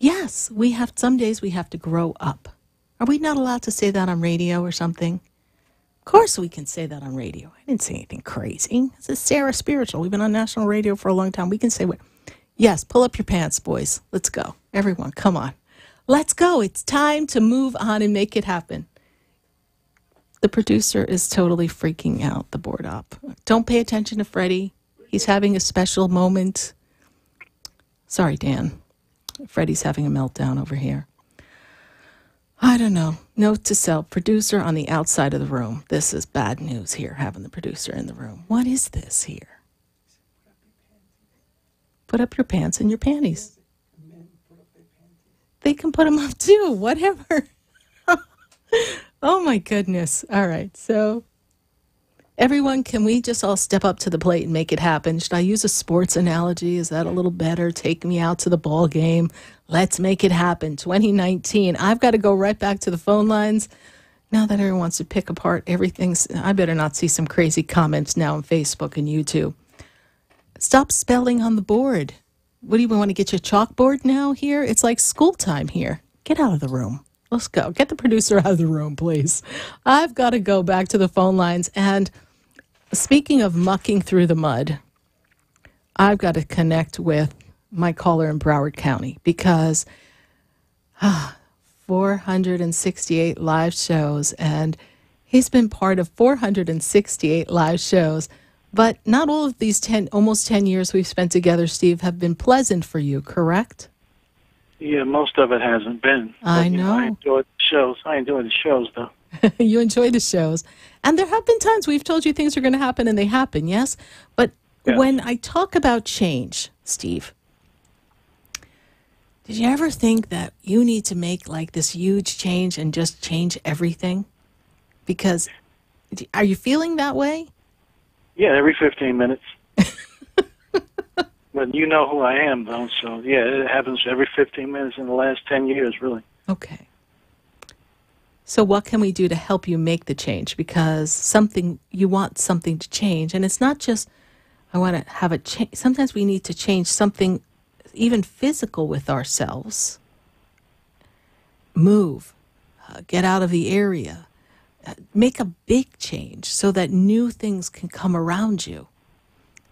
[SPEAKER 6] Yes, some days we have to grow up. Are we not allowed to say that on radio or something? Of course we can say that on radio. I didn't say anything crazy. This is SarahSpiritual. We've been on national radio for a long time. We can say what? Yes, pull up your pants, boys. Let's go. Everyone, come on. Let's go. It's time to move on and make it happen. The producer is totally freaking out, the board op. Don't pay attention to Freddie. He's having a special moment. Sorry, Dan. Freddie's having a meltdown over here. I don't know. Note to self, producer on the outside of the room. This is bad news here, having the producer in the room. What is this here? Put up your pants and your panties. They can put them up too, whatever. Oh, my goodness. All right. So, everyone, can we just all step up to the plate and make it happen? Should I use a sports analogy? Is that a little better? Take me out to the ball game. Let's make it happen. 2019. I've got to go right back to the phone lines. Now that everyone wants to pick apart everything, I better not see some crazy comments now on Facebook and YouTube. Stop spelling on the board. What do you want to get your chalkboard now here? It's like school time here. Get out of the room. Let's go. Get the producer out of the room, please. I've got to go back to the phone lines. And speaking of mucking through the mud, I've got to connect with my caller in Broward County because 468 live shows, and he's been part of 468 live shows. But not all of these almost 10 years we've spent together, Steve, have been pleasant for you, correct?
[SPEAKER 3] Yeah, most of it hasn't been.
[SPEAKER 6] I know.
[SPEAKER 3] I enjoy the shows. I enjoy the shows, though.
[SPEAKER 6] You enjoy the shows. And there have been times we've told you things are going to happen, and they happen, yes? But when I talk about change, Steve, did you ever think that you need to make like this huge change and just change everything? Because are you feeling that way?
[SPEAKER 3] Yeah, every 15 minutes. But you know who I am, though, so yeah, it happens every 15 minutes in the last 10 years, really.
[SPEAKER 6] Okay. So what can we do to help you make the change? Because you want something to change, and it's not just, I want to have a change. Sometimes we need to change something even physical with ourselves. Move, get out of the area, make a big change so that new things can come around you.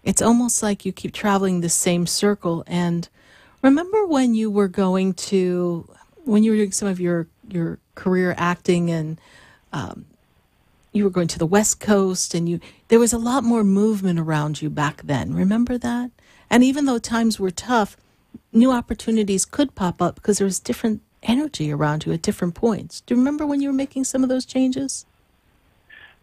[SPEAKER 6] It's almost like you keep traveling the same circle. And remember when you were doing some of your career acting, and you were going to the West Coast, and there was a lot more movement around you back then. Remember that? And even though times were tough, new opportunities could pop up because there was different energy around you at different points. Do you remember when you were making some of those changes?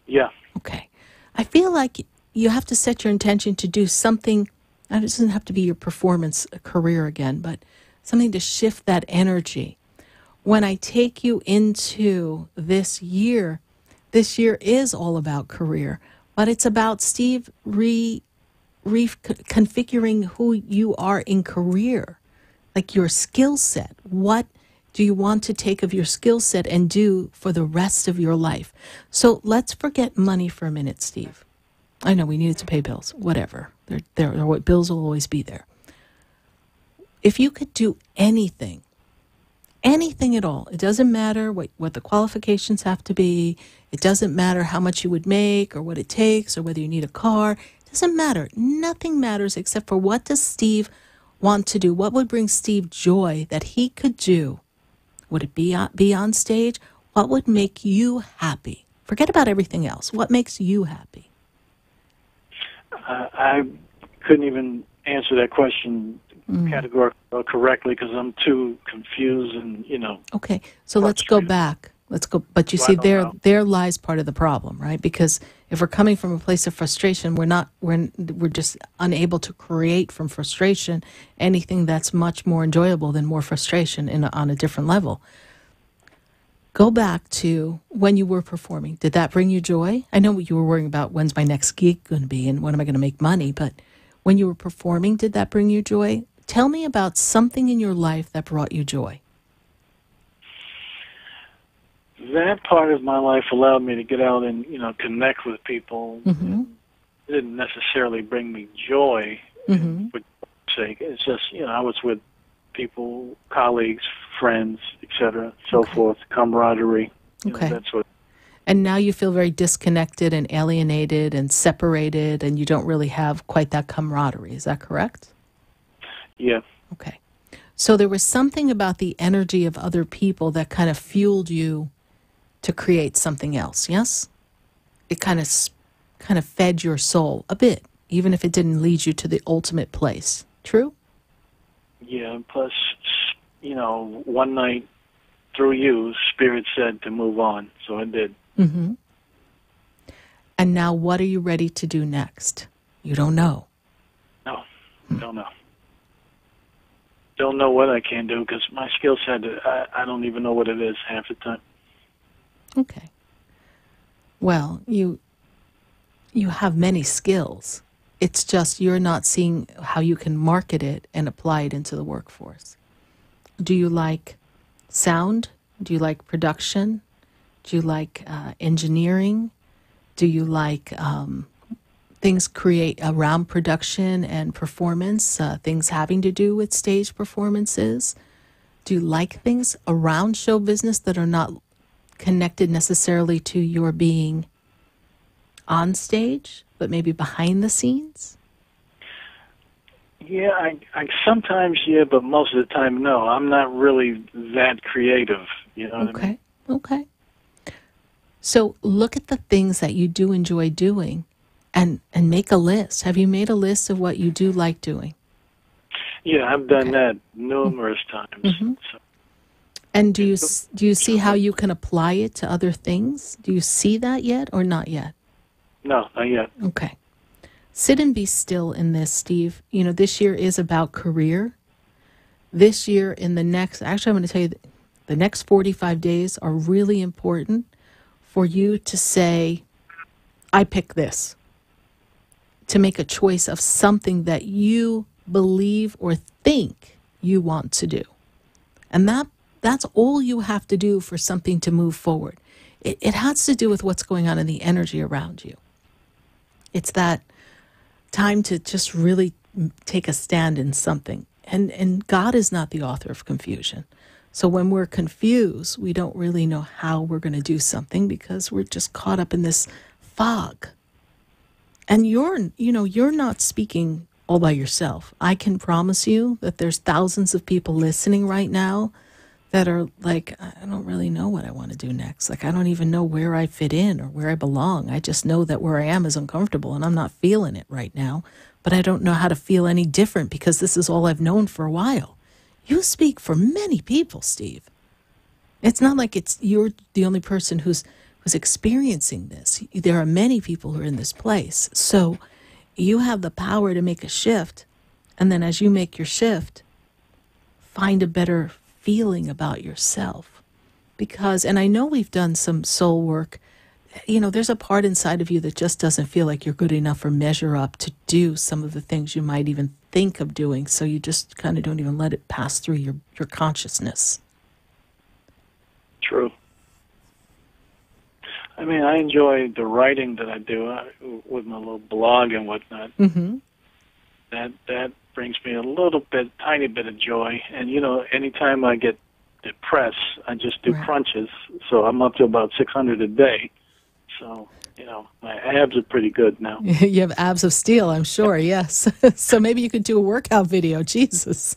[SPEAKER 3] Yeah.
[SPEAKER 6] Okay. I feel like you have to set your intention to do something. It doesn't have to be your performance career again, but something to shift that energy. When I take you into this year, this year is all about career, but it's about, Steve, reconfiguring who you are in career, like your skill set. What do you want to take of your skill set and do for the rest of your life? So let's forget money for a minute, Steve. I know we needed to pay bills, whatever. Bills will always be there. If you could do anything at all, it doesn't matter what the qualifications have to be. It doesn't matter how much you would make or what it takes or whether you need a car. It doesn't matter. Nothing matters except for what does Steve want to do? What would bring Steve joy that he could do? Would it be on stage? What would make you happy? Forget about everything else. What makes you happy?
[SPEAKER 3] I couldn't even answer that question categorically correctly because I'm too confused and,
[SPEAKER 6] Okay, so let's go back. But you see, there lies part of the problem, right? Because if we're coming from a place of frustration, we're just unable to create from frustration anything that's much more enjoyable than more frustration on a different level. Go back to when you were performing. Did that bring you joy? I know you were worrying about when's my next gig going to be and when am I going to make money, but when you were performing, did that bring you joy? Tell me about something in your life that brought you joy.
[SPEAKER 3] That part of my life allowed me to get out and, connect with people.
[SPEAKER 6] Mm-hmm.
[SPEAKER 3] It didn't necessarily bring me joy, for sake. It's just, I was with people, colleagues, friends, etc., so forth, camaraderie. That's what.
[SPEAKER 6] And now you feel very disconnected and alienated and separated, and you don't really have quite that camaraderie. Is that correct?
[SPEAKER 3] Yeah.
[SPEAKER 6] Okay. So there was something about the energy of other people that kind of fueled you to create something else, yes? It kind of fed your soul a bit, even if it didn't lead you to the ultimate place. True?
[SPEAKER 3] Yeah, plus, one night through you, Spirit said to move on, so I did.
[SPEAKER 6] Mm-hmm. And now what are you ready to do next? You don't know.
[SPEAKER 3] No, don't know. Don't know what I can do because my skill set, I don't even know what it is half the time.
[SPEAKER 6] Okay. Well, you have many skills. It's just you're not seeing how you can market it and apply it into the workforce. Do you like sound? Do you like production? Do you like engineering? Do you like things create around production and performance, things having to do with stage performances? Do you like things around show business that are not connected necessarily to your being on stage, but maybe behind the scenes?
[SPEAKER 3] Yeah, I sometimes, but most of the time, no. I'm not really that creative, what I mean?
[SPEAKER 6] Okay. So look at the things that you do enjoy doing and make a list. Have you made a list of what you do like doing?
[SPEAKER 3] Yeah, I've done that numerous times.
[SPEAKER 6] Mm-hmm.
[SPEAKER 3] So.
[SPEAKER 6] And do you see how you can apply it to other things? Do you see that yet or not yet?
[SPEAKER 3] No, not yet.
[SPEAKER 6] Okay. Sit and be still in this, Steve. This year is about career. This year I'm going to tell you the next 45 days are really important for you to say, I pick this. To make a choice of something that you believe or think you want to do. And that's all you have to do for something to move forward. It has to do with what's going on in the energy around you. It's that time to just really take a stand in something. And God is not the author of confusion. So when we're confused, we don't really know how we're going to do something because we're just caught up in this fog. And you're not speaking all by yourself. I can promise you that there's thousands of people listening right now that are like, I don't really know what I want to do next. Like, I don't even know where I fit in or where I belong. I just know that where I am is uncomfortable and I'm not feeling it right now. But I don't know how to feel any different because this is all I've known for a while. You speak for many people, Steve. It's not like you're the only person who's experiencing this. There are many people who are in this place. So you have the power to make a shift. And then as you make your shift, find a better feeling about yourself. And I know we've done some soul work there's a part inside of you that just doesn't feel like you're good enough or measure up to do some of the things you might even think of doing. So you just kind of don't even let it pass through your consciousness.
[SPEAKER 3] True. I mean, I enjoy the writing that I do with my little blog and whatnot.
[SPEAKER 6] Mm-hmm.
[SPEAKER 3] That brings me a tiny bit of joy. And, anytime I get depressed, I just do crunches. So I'm up to about 600 a day. So, my abs are pretty good now.
[SPEAKER 6] You have abs of steel, I'm sure, yes. So maybe you could do a workout video. Jesus.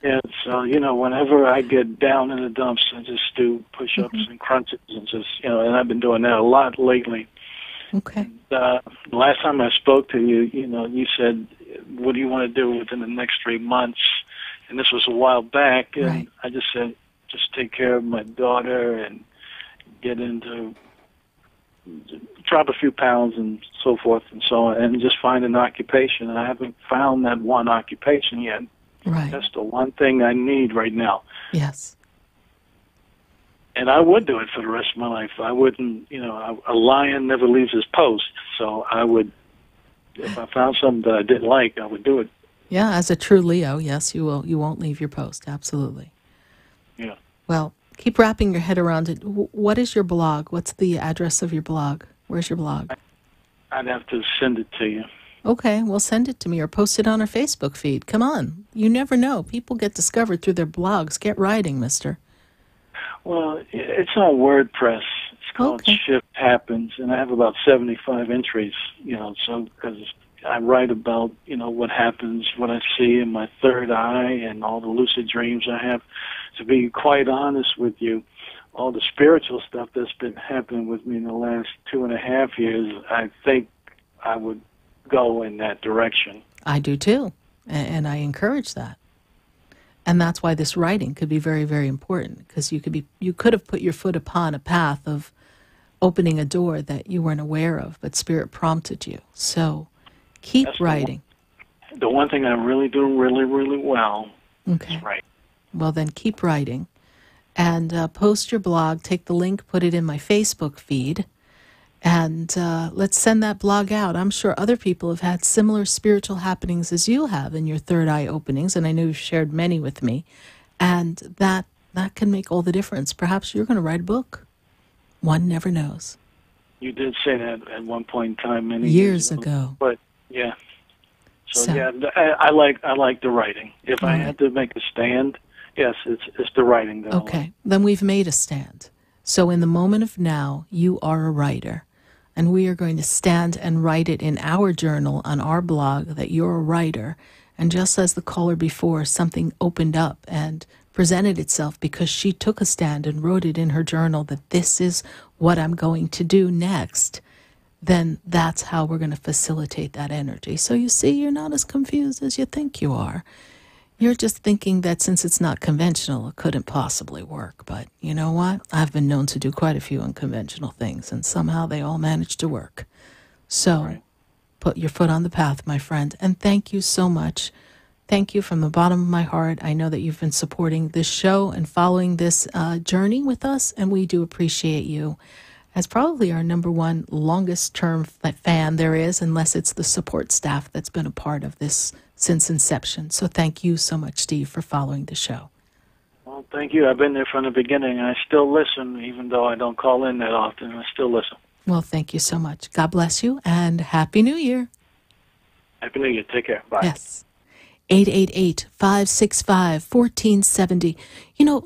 [SPEAKER 3] Yeah, so, whenever I get down in the dumps, I just do push-ups and crunches and just, and I've been doing that a lot lately.
[SPEAKER 6] Okay.
[SPEAKER 3] And, last time I spoke to you, you said, what do you want to do within the next 3 months? And this was a while back, and I just said, just take care of my daughter and drop a few pounds and so forth and so on, and just find an occupation. And I haven't found that one occupation yet.
[SPEAKER 6] Right.
[SPEAKER 3] That's the one thing I need right now.
[SPEAKER 6] Yes.
[SPEAKER 3] And I would do it for the rest of my life. I wouldn't, a lion never leaves his post. So I would, if I found something that I didn't like, I would do it.
[SPEAKER 6] Yeah, as a true Leo, yes, you will. You won't leave your post. Absolutely.
[SPEAKER 3] Yeah.
[SPEAKER 6] Well, keep wrapping your head around it. What is your blog? What's the address of your blog? Where's your blog?
[SPEAKER 3] I'd have to send it to you.
[SPEAKER 6] Okay, well, send it to me or post it on our Facebook feed. Come on. You never know. People get discovered through their blogs. Get writing, mister.
[SPEAKER 3] Well, it's on WordPress. It's called Shift Happens, and I have about 75 entries, so because I write about, what happens, what I see in my third eye and all the lucid dreams I have. To be quite honest with you, all the spiritual stuff that's been happening with me in the last 2.5 years, I think I would go in that direction.
[SPEAKER 6] I do too, and I encourage that. And that's why this writing could be very, very important, because you could have put your foot upon a path of opening a door that you weren't aware of, but Spirit prompted you. So keep writing.
[SPEAKER 3] The one thing I really do really, really well is write.
[SPEAKER 6] Well, then keep writing. And post your blog, take the link, put it in my Facebook feed, and let's send that blog out. I'm sure other people have had similar spiritual happenings as you have in your third eye openings, and I know you've shared many with me, and that can make all the difference. Perhaps you're going to write a book. One never knows.
[SPEAKER 3] You did say that at one point in time, many
[SPEAKER 6] years ago.
[SPEAKER 3] But yeah, so yeah, I like the writing. If I had to make a stand, yes, it's the writing that
[SPEAKER 6] Okay, then we've made a stand. So in the moment of now, you are a writer. And we are going to stand and write it in our journal on our blog that you're a writer. And just as the caller before, something opened up and presented itself because she took a stand and wrote it in her journal that this is what I'm going to do next, then that's how we're going to facilitate that energy. So you see, you're not as confused as you think you are. You're just thinking that since it's not conventional, it couldn't possibly work. But you know what? I've been known to do quite a few unconventional things, and somehow they all manage to work. So put your foot on the path, my friend, and thank you so much. Thank you from the bottom of my heart. I know that you've been supporting this show and following this journey with us, and we do appreciate you as probably our number one longest-term fan there is, unless it's the support staff that's been a part of this since inception. So thank you so much, Steve, for following the show.
[SPEAKER 3] Well, thank you. I've been there from the beginning. I still listen, even though I don't call in that often. I still listen.
[SPEAKER 6] Well, thank you so much. God bless you, and Happy New Year.
[SPEAKER 3] Happy New Year. Take care. Bye.
[SPEAKER 6] Yes. 888-565-1470.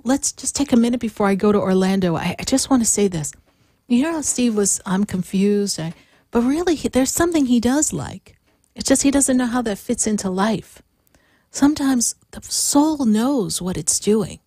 [SPEAKER 6] Let's just take a minute before I go to Orlando. I just want to say this. You hear how Steve was, I'm confused, but really there's something he does like. It's just he doesn't know how that fits into life. Sometimes the soul knows what it's doing.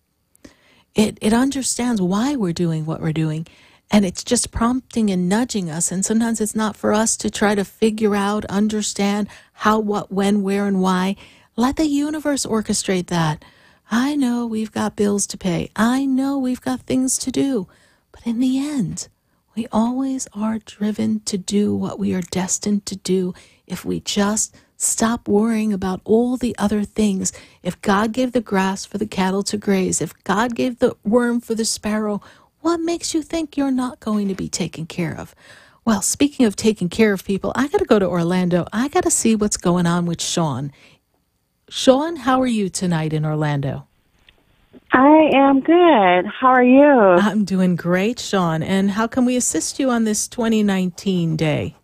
[SPEAKER 6] It understands why we're doing what we're doing, and it's just prompting and nudging us, and sometimes it's not for us to try to figure out, understand how, what, when, where, and why. Let the universe orchestrate that. I know we've got bills to pay. I know we've got things to do. But in the end, we always are driven to do what we are destined to do if we just stop worrying about all the other things. If God gave the grass for the cattle to graze, if God gave the worm for the sparrow, What makes you think you're not going to be taken care of? Well, speaking of taking care of people, I got to go to Orlando. I got to see what's going on with Sean. Sean, how are you tonight in Orlando?
[SPEAKER 9] I am good. How are you?
[SPEAKER 6] I'm doing great, Sean. And how can we assist you on this 2019 day?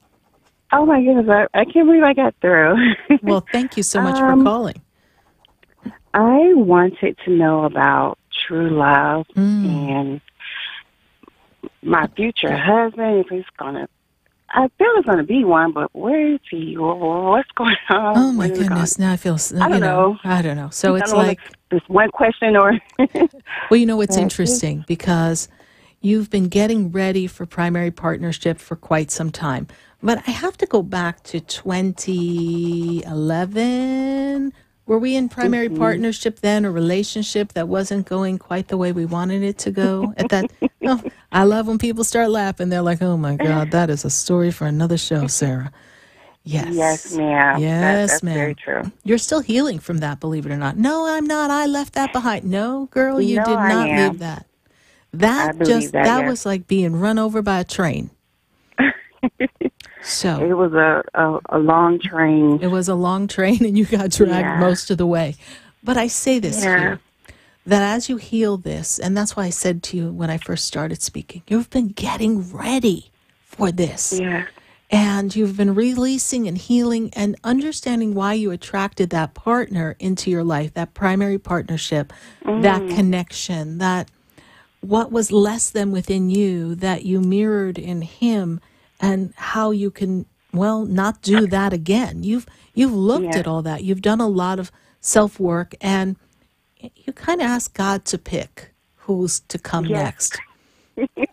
[SPEAKER 9] Oh, my goodness. I can't believe I got through.
[SPEAKER 6] Well, thank you so much for calling.
[SPEAKER 9] I wanted to know about true love and my future husband, if he's going to, I feel it's going to be one, but where is he? What's going on?
[SPEAKER 6] Oh, my goodness. Now I feel,
[SPEAKER 9] I don't know.
[SPEAKER 6] I don't know. So it's like
[SPEAKER 9] this one question or...
[SPEAKER 6] Well, you know, it's interesting because you've been getting ready for primary partnership for quite some time. But I have to go back to 2011. Were we in primary partnership then, a relationship that wasn't going quite the way we wanted it to go? At that, I love when people start laughing. They're like, "Oh my God, that is a story for another show, Sarah." Yes.
[SPEAKER 9] Yes, ma'am.
[SPEAKER 6] Yes,
[SPEAKER 9] that's
[SPEAKER 6] ma'am.
[SPEAKER 9] very true.
[SPEAKER 6] You're still healing from that, believe it or not. No, I'm not. I left that behind. No, girl, you did not leave that. That was like being run over by a train. So
[SPEAKER 9] it was a long train.
[SPEAKER 6] It was a long train, and you got dragged most of the way. But I say this here, that as you heal this, and that's why I said to you when I first started speaking, you've been getting ready for this.
[SPEAKER 9] Yeah.
[SPEAKER 6] And you've been releasing and healing and understanding why you attracted that partner into your life, that primary partnership, that connection, that what was less than within you that you mirrored in him, and how you can, well, not do that again. You've looked at all that. You've done a lot of self-work, and you kind of asked God to pick who's to come next.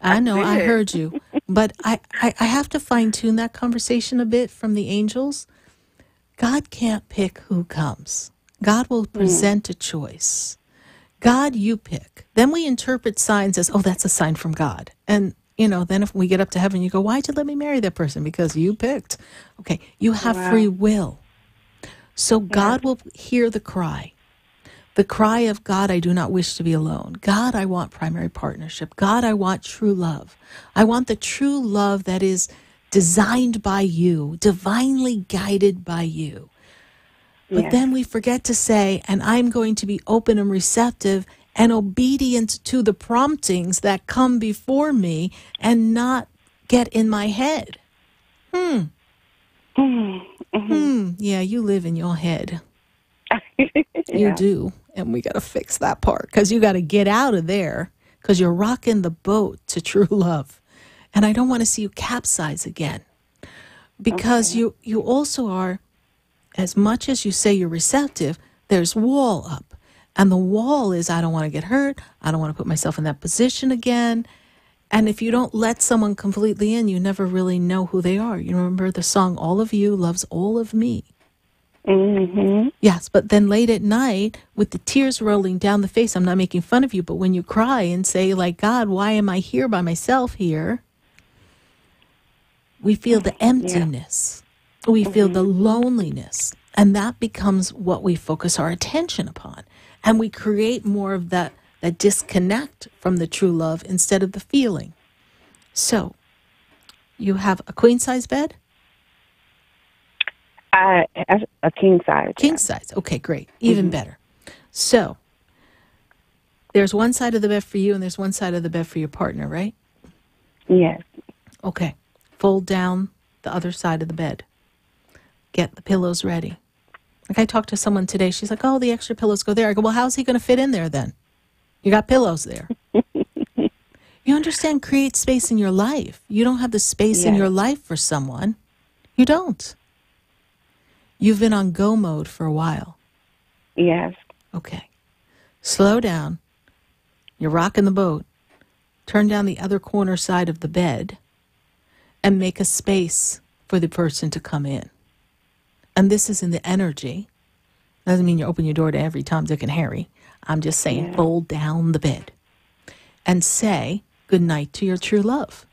[SPEAKER 6] I know, I heard you. But I have to fine-tune that conversation a bit from the angels. God can't pick who comes. God will present a choice. God, you pick. Then we interpret signs as, oh, that's a sign from God. And you know, then if we get up to heaven, you go, why'd you let me marry that person? Because you picked. Okay, you have free will. So God will hear the cry of God, I do not wish to be alone. God, I want primary partnership. God, I want true love. I want the true love that is designed by you, divinely guided by you. But then we forget to say, and I'm going to be open and receptive and obedient to the promptings that come before me and not get in my head. Yeah, you live in your head. You do. And we got to fix that part because you got to get out of there because you're rocking the boat to true love. And I don't want to see you capsize again because you also are, as much as you say you're receptive, there's wall up. And the wall is, I don't want to get hurt. I don't want to put myself in that position again. And if you don't let someone completely in, you never really know who they are. You remember the song, All of You Loves All of Me. Yes, but then late at night, with the tears rolling down the face, I'm not making fun of you, but when you cry and say, like, God, why am I here by myself here? We feel the emptiness. We feel the loneliness. And that becomes what we focus our attention upon. And we create more of that disconnect from the true love instead of the feeling. So, you have a queen-size bed?
[SPEAKER 9] A king size.
[SPEAKER 6] King size. Okay, great. Even better. So, there's one side of the bed for you and there's one side of the bed for your partner, right?
[SPEAKER 9] Yes.
[SPEAKER 6] Okay. Fold down the other side of the bed. Get the pillows ready. Like I talked to someone today, she's like, oh, the extra pillows go there. I go, well, how's he going to fit in there then? You got pillows there. You understand, create space in your life. You don't have the space in your life for someone. You don't. You've been on go mode for a while.
[SPEAKER 9] Yes.
[SPEAKER 6] Okay. Slow down. You're rocking the boat. Turn down the other corner side of the bed and make a space for the person to come in. And this is in the energy. Doesn't mean you open your door to every Tom, Dick, and Harry. I'm just saying fold down the bed and say good night to your true love.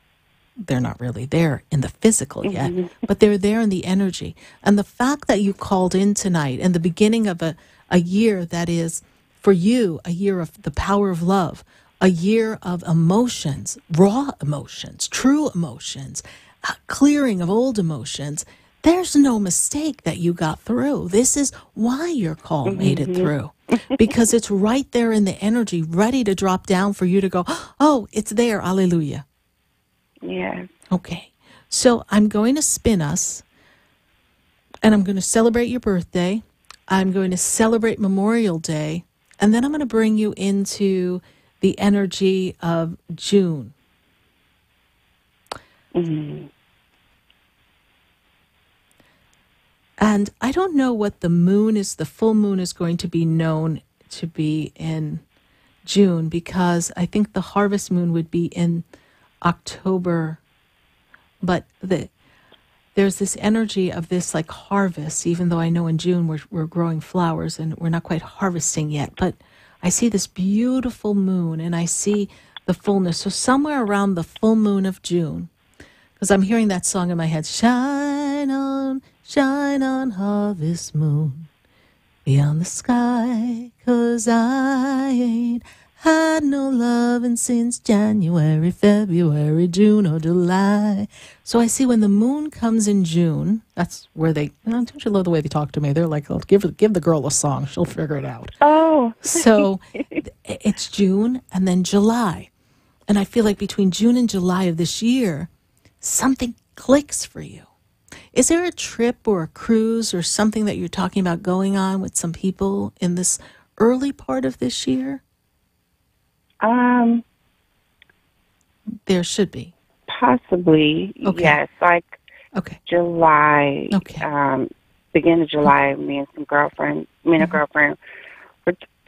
[SPEAKER 6] They're not really there in the physical yet, but they're there in the energy. And the fact that you called in tonight and the beginning of a year that is, for you, a year of the power of love, a year of emotions, raw emotions, true emotions, clearing of old emotions. There's no mistake that you got through. This is why your call made it through, because it's right there in the energy, ready to drop down for you to go, oh, it's there. Hallelujah.
[SPEAKER 9] Yeah.
[SPEAKER 6] Okay. So I'm going to spin us, and I'm going to celebrate your birthday. I'm going to celebrate Memorial Day, and then I'm going to bring you into the energy of June.
[SPEAKER 9] Mm-hmm.
[SPEAKER 6] And I don't know what the moon is, the full moon is going to be known to be in June, because I think the harvest moon would be in October. But there's this energy of this like harvest, even though I know in June we're growing flowers and we're not quite harvesting yet. But I see this beautiful moon and I see the fullness. So somewhere around the full moon of June, because I'm hearing that song in my head, shine on, harvest moon, beyond the sky, 'cause I ain't had no loving since January, February, June, or July. So I see when the moon comes in June, that's where don't you love the way they talk to me? They're like, oh, give the girl a song. She'll figure it out.
[SPEAKER 9] Oh.
[SPEAKER 6] So it's June and then July. And I feel like between June and July of this year, something clicks for you. Is there a trip or a cruise or something that you're talking about going on with some people in this early part of this year? There should be.
[SPEAKER 9] Possibly,
[SPEAKER 6] okay.
[SPEAKER 9] Yes. Like July, beginning of July, me and a girlfriend, we're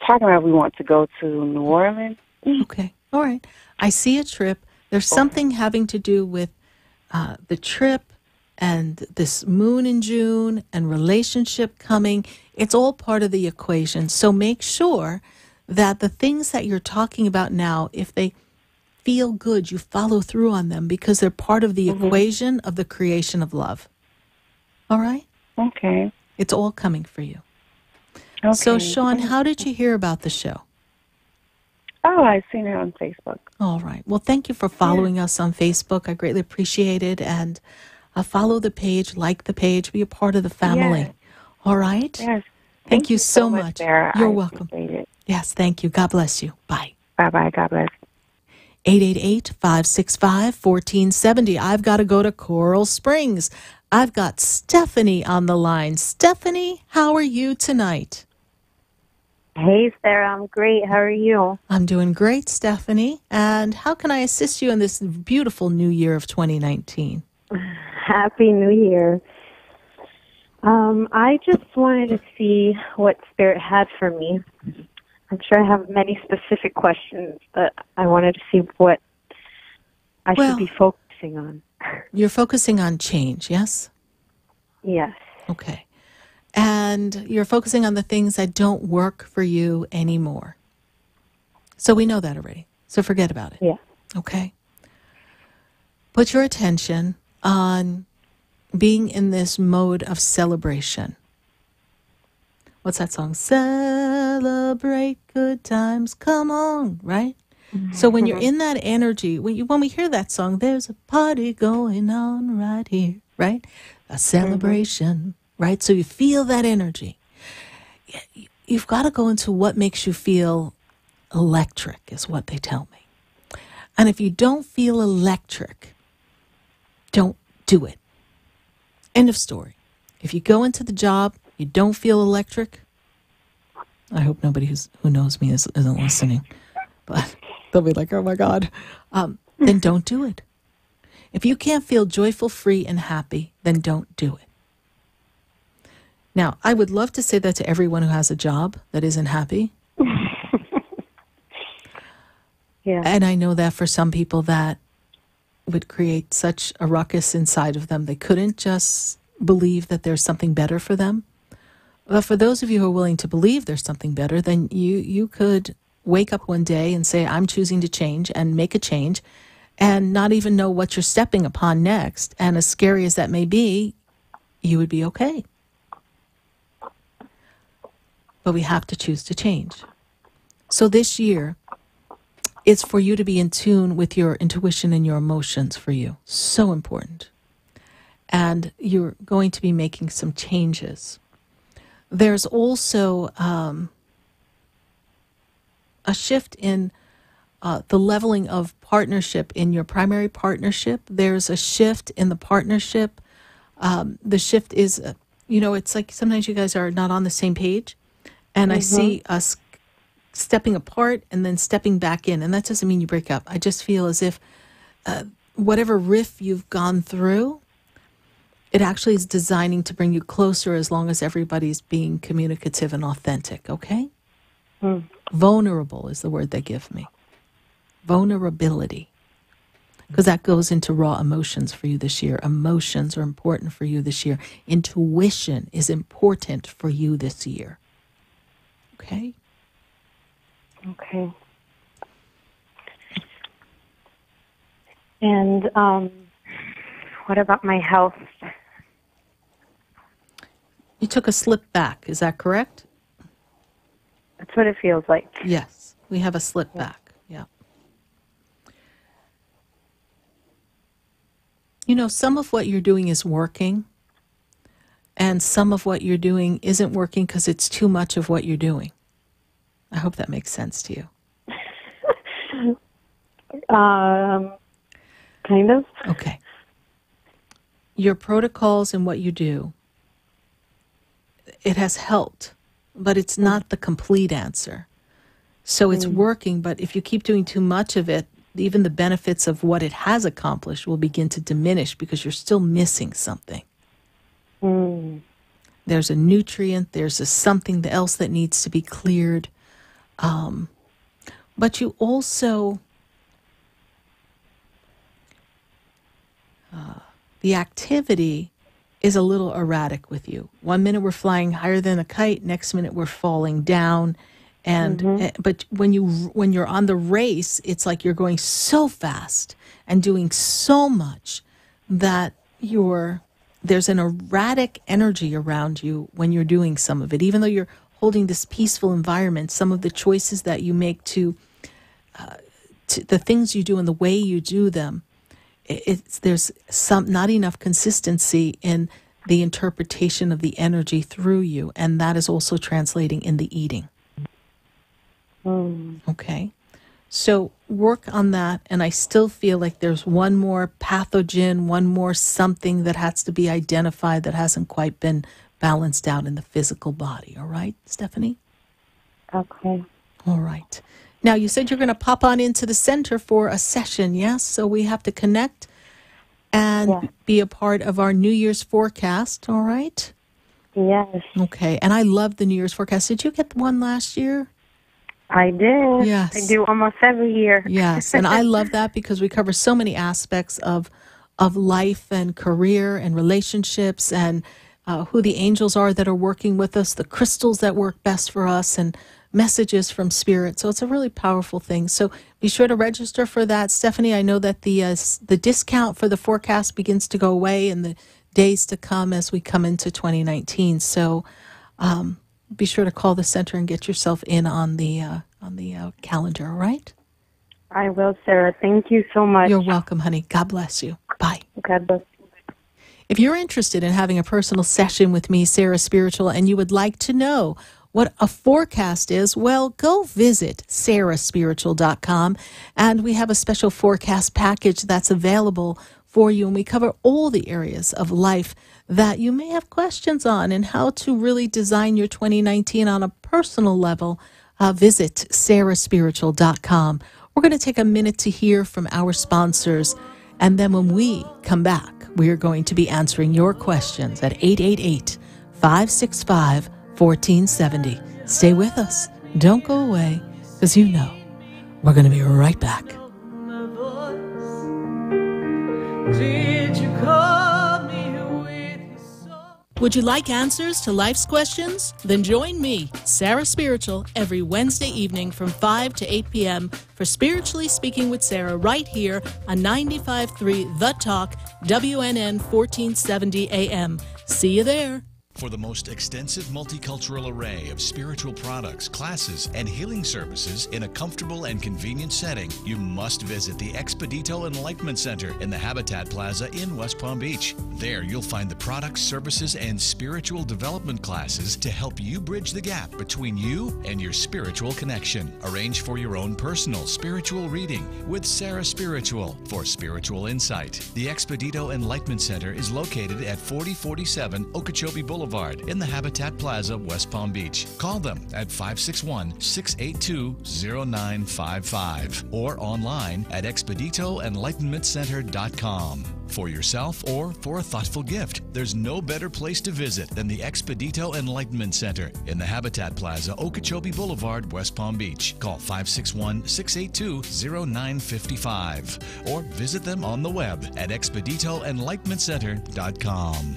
[SPEAKER 9] talking about we want to go to New Orleans.
[SPEAKER 6] Okay, all right. I see a trip. There's something having to do with the trip and this moon in June and relationship coming. It's all part of the equation. So make sure that the things that you're talking about now, if they feel good, you follow through on them because they're part of the equation of the creation of love. All right?
[SPEAKER 9] Okay.
[SPEAKER 6] It's all coming for you.
[SPEAKER 9] Okay.
[SPEAKER 6] So, Sean, how did you hear about the show?
[SPEAKER 9] Oh, I've seen it on Facebook.
[SPEAKER 6] All right. Well, thank you for following us on Facebook. I greatly appreciate it. And follow the page, like the page, be a part of the family.
[SPEAKER 9] Yes.
[SPEAKER 6] All right?
[SPEAKER 9] Yes.
[SPEAKER 6] Thank you so much.
[SPEAKER 9] Sarah.
[SPEAKER 6] You're
[SPEAKER 9] I
[SPEAKER 6] welcome.
[SPEAKER 9] appreciate it.
[SPEAKER 6] Yes, thank you. God bless you. Bye.
[SPEAKER 9] Bye-bye. God bless.
[SPEAKER 6] 888-565-1470. I've got to go to Coral Springs. I've got Stephanie on the line. Stephanie, how are you tonight?
[SPEAKER 10] Hey, Sarah. I'm great. How are you?
[SPEAKER 6] I'm doing great, Stephanie. And how can I assist you in this beautiful new year of 2019?
[SPEAKER 10] Happy New Year. I just wanted to see what Spirit had for me. I'm sure I have many specific questions, but I wanted to see what I should be focusing on.
[SPEAKER 6] You're focusing on change, yes?
[SPEAKER 10] Yes.
[SPEAKER 6] Okay. And you're focusing on the things that don't work for you anymore. So we know that already. So forget about it.
[SPEAKER 10] Yeah.
[SPEAKER 6] Okay? Put your attention on being in this mode of celebration. What's that song? Celebrate good times, come on, right? Mm-hmm. So when you're in that energy, when we hear that song, there's a party going on right here, right? A celebration, right? So you feel that energy. You've got to go into what makes you feel electric, is what they tell me. And if you don't feel electric, don't do it. End of story. If you go into the job, you don't feel electric, I hope nobody who knows me isn't listening, but they'll be like, oh my God, then don't do it. If you can't feel joyful, free, and happy, then don't do it. Now, I would love to say that to everyone who has a job that isn't happy.
[SPEAKER 10] Yeah.
[SPEAKER 6] And I know that for some people that would create such a ruckus inside of them, they couldn't just believe that there's something better for them. But for those of you who are willing to believe there's something better, then you could wake up one day and say, I'm choosing to change, and make a change, and not even know what you're stepping upon next. And as scary as that may be, you would be okay. But we have to choose to change. So this year, It's for you to be in tune with your intuition and your emotions for you. So important. And you're going to be making some changes. There's also a shift in the leveling of partnership in your primary partnership. There's a shift in the partnership. The shift is, it's like sometimes you guys are not on the same page. And I see us stepping apart and then stepping back in. And that doesn't mean you break up. I just feel as if whatever riff you've gone through, it actually is designing to bring you closer as long as everybody's being communicative and authentic, okay? Vulnerable is the word they give me. Vulnerability. Because that goes into raw emotions for you this year. Emotions are important for you this year. Intuition is important for you this year. Okay?
[SPEAKER 10] Okay. And what about my health?
[SPEAKER 6] You took a slip back, is that correct?
[SPEAKER 10] That's what it feels like.
[SPEAKER 6] Yes, we have a slip back, yeah. Some of what you're doing is working, and some of what you're doing isn't working because it's too much of what you're doing. I hope that makes sense to you.
[SPEAKER 10] Kind of.
[SPEAKER 6] Okay. Your protocols and what you do, it has helped, but it's not the complete answer. So it's working, but if you keep doing too much of it, even the benefits of what it has accomplished will begin to diminish because you're still missing something. There's a nutrient, there's a something else that needs to be cleared. But you also, the activity is a little erratic with you. 1 minute we're flying higher than a kite, next minute we're falling down. And but when you're on the race, it's like you're going so fast and doing so much that there's an erratic energy around you when you're doing some of it. Even though you're holding this peaceful environment, some of the choices that you make to the things you do and the way you do them, there's not enough consistency in the interpretation of the energy through you, and that is also translating in the eating. Okay, so work on that, and I still feel like there's one more pathogen, one more something that has to be identified that hasn't quite been balanced out in the physical body. All right, Stephanie?
[SPEAKER 10] Okay.
[SPEAKER 6] All right. Now, you said you're going to pop on into the center for a session, yes? So we have to connect and be a part of our New Year's forecast, all right?
[SPEAKER 10] Yes.
[SPEAKER 6] Okay, and I love the New Year's forecast. Did you get one last year?
[SPEAKER 10] I did.
[SPEAKER 6] Yes.
[SPEAKER 10] I do almost every year.
[SPEAKER 6] Yes, and I love that because we cover so many aspects of life and career and relationships and who the angels are that are working with us, the crystals that work best for us, and messages from Spirit. So it's a really powerful thing. So be sure to register for that. Stephanie, I know that the discount for the forecast begins to go away in the days to come as we come into 2019. So be sure to call the center and get yourself in on the calendar, all right?
[SPEAKER 10] I will, Sarah. Thank you so much.
[SPEAKER 6] You're welcome, honey. God bless you. Bye.
[SPEAKER 10] God bless you.
[SPEAKER 6] If you're interested in having a personal session with me, Sarah Spiritual, and you would like to know what a forecast is, well, go visit SarahSpiritual.com, and we have a special forecast package that's available for you, and we cover all the areas of life that you may have questions on and how to really design your 2019 on a personal level. Visit SarahSpiritual.com. We're going to take a minute to hear from our sponsors, and then when we come back, we are going to be answering your questions at 888-565-1470. Stay with us. Don't go away, because you know we're going to be right back.
[SPEAKER 7] Did you call me with your song?
[SPEAKER 6] Would you like answers to life's questions? Then join me, Sarah Spiritual, every Wednesday evening from 5 to 8 p.m. for Spiritually Speaking with Sarah right here on 95.3 The Talk, WNN 1470 AM. See you there.
[SPEAKER 8] For the most extensive multicultural array of spiritual products, classes, and healing services in a comfortable and convenient setting, you must visit the Expedito Enlightenment Center in the Habitat Plaza in West Palm Beach. There you'll find the products, services, and spiritual development classes to help you bridge the gap between you and your spiritual connection. Arrange for your own personal spiritual reading with SarahSpiritual for spiritual insight. The Expedito Enlightenment Center is located at 4047 Okeechobee Boulevard in the Habitat Plaza, West Palm Beach. Call them at 561-682-0955 or online at expeditoenlightenmentcenter.com. For yourself or for a thoughtful gift, there's no better place to visit than the Expedito Enlightenment Center in the Habitat Plaza, Okeechobee Boulevard, West Palm Beach. Call 561-682-0955 or visit them on the web at expeditoenlightenmentcenter.com.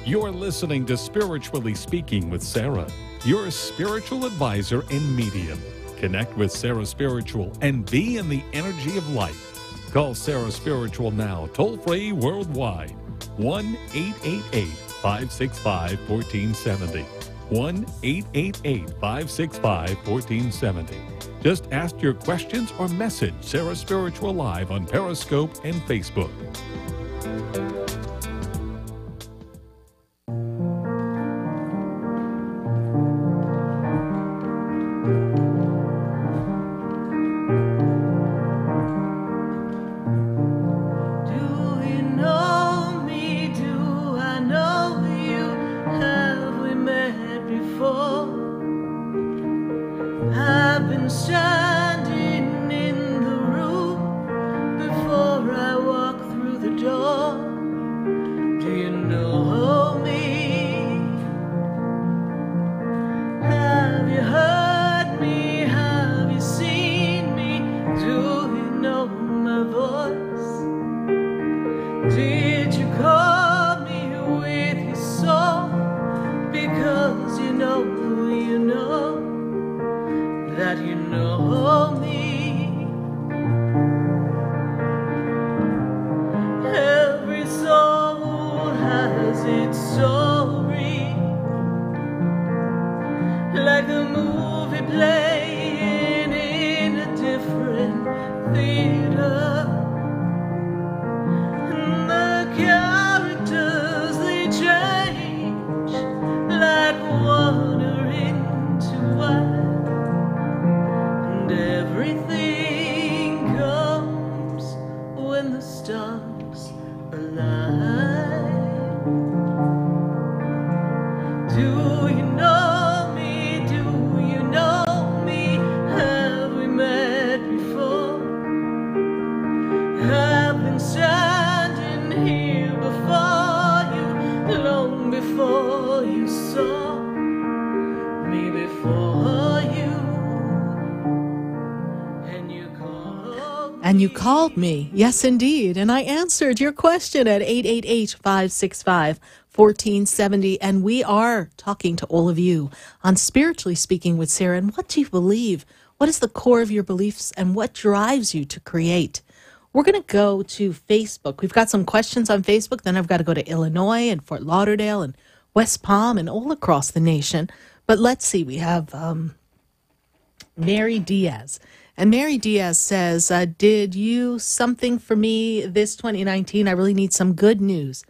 [SPEAKER 5] You're listening to Spiritually Speaking with Sarah, your spiritual advisor and medium. Connect with SarahSpiritual and be in the energy of life. Call SarahSpiritual now, toll-free worldwide. 1-888-565-1470. 1-888-565-1470. Just ask your questions or message SarahSpiritual live on Periscope and Facebook.
[SPEAKER 6] And you called me. Yes, indeed. And I answered your question at 888-565-1470. And we are talking to all of you on Spiritually Speaking with Sarah. And what do you believe? What is the core of your beliefs and what drives you to create? We're going to go to Facebook. We've got some questions on Facebook. Then I've got to go to Illinois and Fort Lauderdale and West Palm and all across the nation. But let's see. We have Mary Diaz. And Mary Diaz says, did you something for me this 2019? I really need some good news.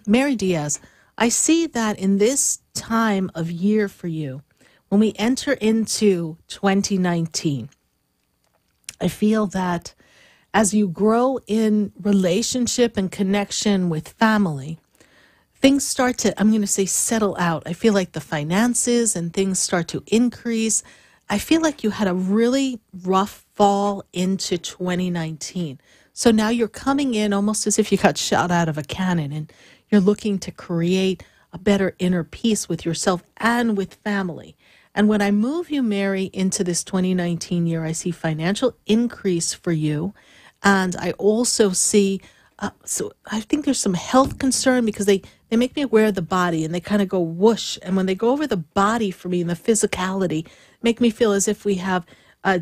[SPEAKER 6] Mary Diaz, I see that in this time of year for you, when we enter into 2019, I feel that as you grow in relationship and connection with family, things start to, I'm going to say, settle out. I feel like the finances and things start to increase. I feel like you had a really rough fall into 2019. So now you're coming in almost as if you got shot out of a cannon and you're looking to create a better inner peace with yourself and with family. And when I move you, Mary, into this 2019 year, I see financial increase for you. And I also see, so I think there's some health concern because they make me aware of the body and they kind of go whoosh. And when they go over the body for me and the physicality, make me feel as if we have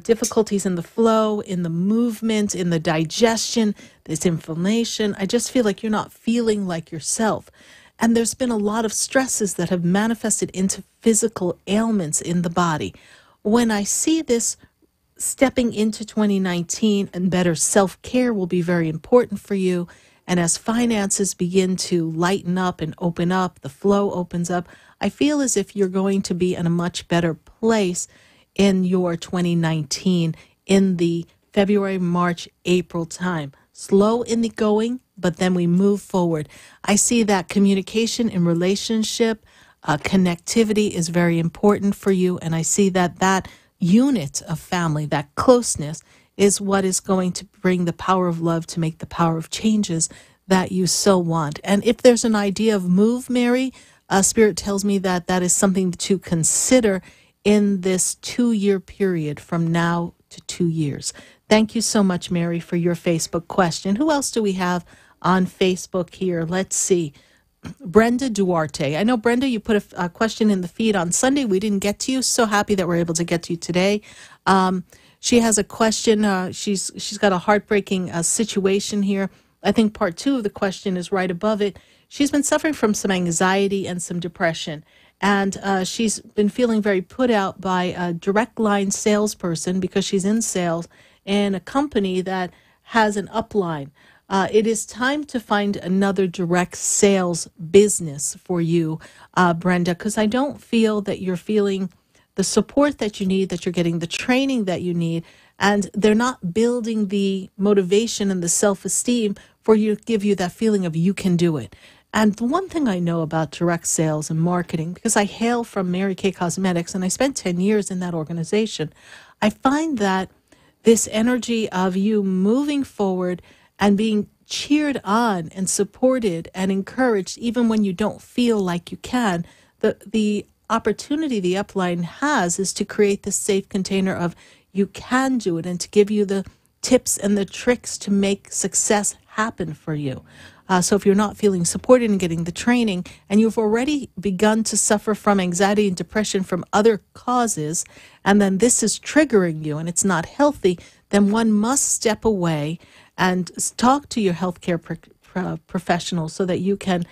[SPEAKER 6] difficulties in the flow, in the movement, in the digestion, there's inflammation. I just feel like you're not feeling like yourself. And there's been a lot of stresses that have manifested into physical ailments in the body. When I see this stepping into 2019, and better self-care will be very important for you. And as finances begin to lighten up and open up, the flow opens up, I feel as if you're going to be in a much better place in your 2019 in the February, March, April time. Slow in the going, but then we move forward. I see that communication in relationship, connectivity is very important for you. And I see that that unit of family, that closeness, is what is going to bring the power of love to make the power of changes that you so want. And if there's an idea of move, Mary, Spirit tells me that that is something to consider in this 2-year period from now to 2 years. Thank you so much, Mary, for your Facebook question. Who else do we have on Facebook here? Let's see. Brenda Duarte. I know, Brenda, you put a question in the feed on Sunday. We didn't get to you. So happy that we're able to get to you today. She has a question. She's got a heartbreaking situation here. I think part 2 of the question is right above it. She's been suffering from some anxiety and some depression. And she's been feeling very put out by a direct line salesperson because she's in sales in a company that has an upline. It is time to find another direct sales business for you, Brenda, because I don't feel that you're feeling the support that you need, that you're getting the training that you need, and they're not building the motivation and the self-esteem for you to give you that feeling of you can do it. And the one thing I know about direct sales and marketing, because I hail from Mary Kay Cosmetics and I spent 10 years in that organization, I find that this energy of you moving forward and being cheered on and supported and encouraged, even when you don't feel like you can, the opportunity the upline has is to create this safe container of you can do it and to give you the tips and the tricks to make success happen for you. So if you're not feeling supported and getting the training, and you've already begun to suffer from anxiety and depression from other causes, and then this is triggering you and it's not healthy, then one must step away and talk to your healthcare professional so that you can,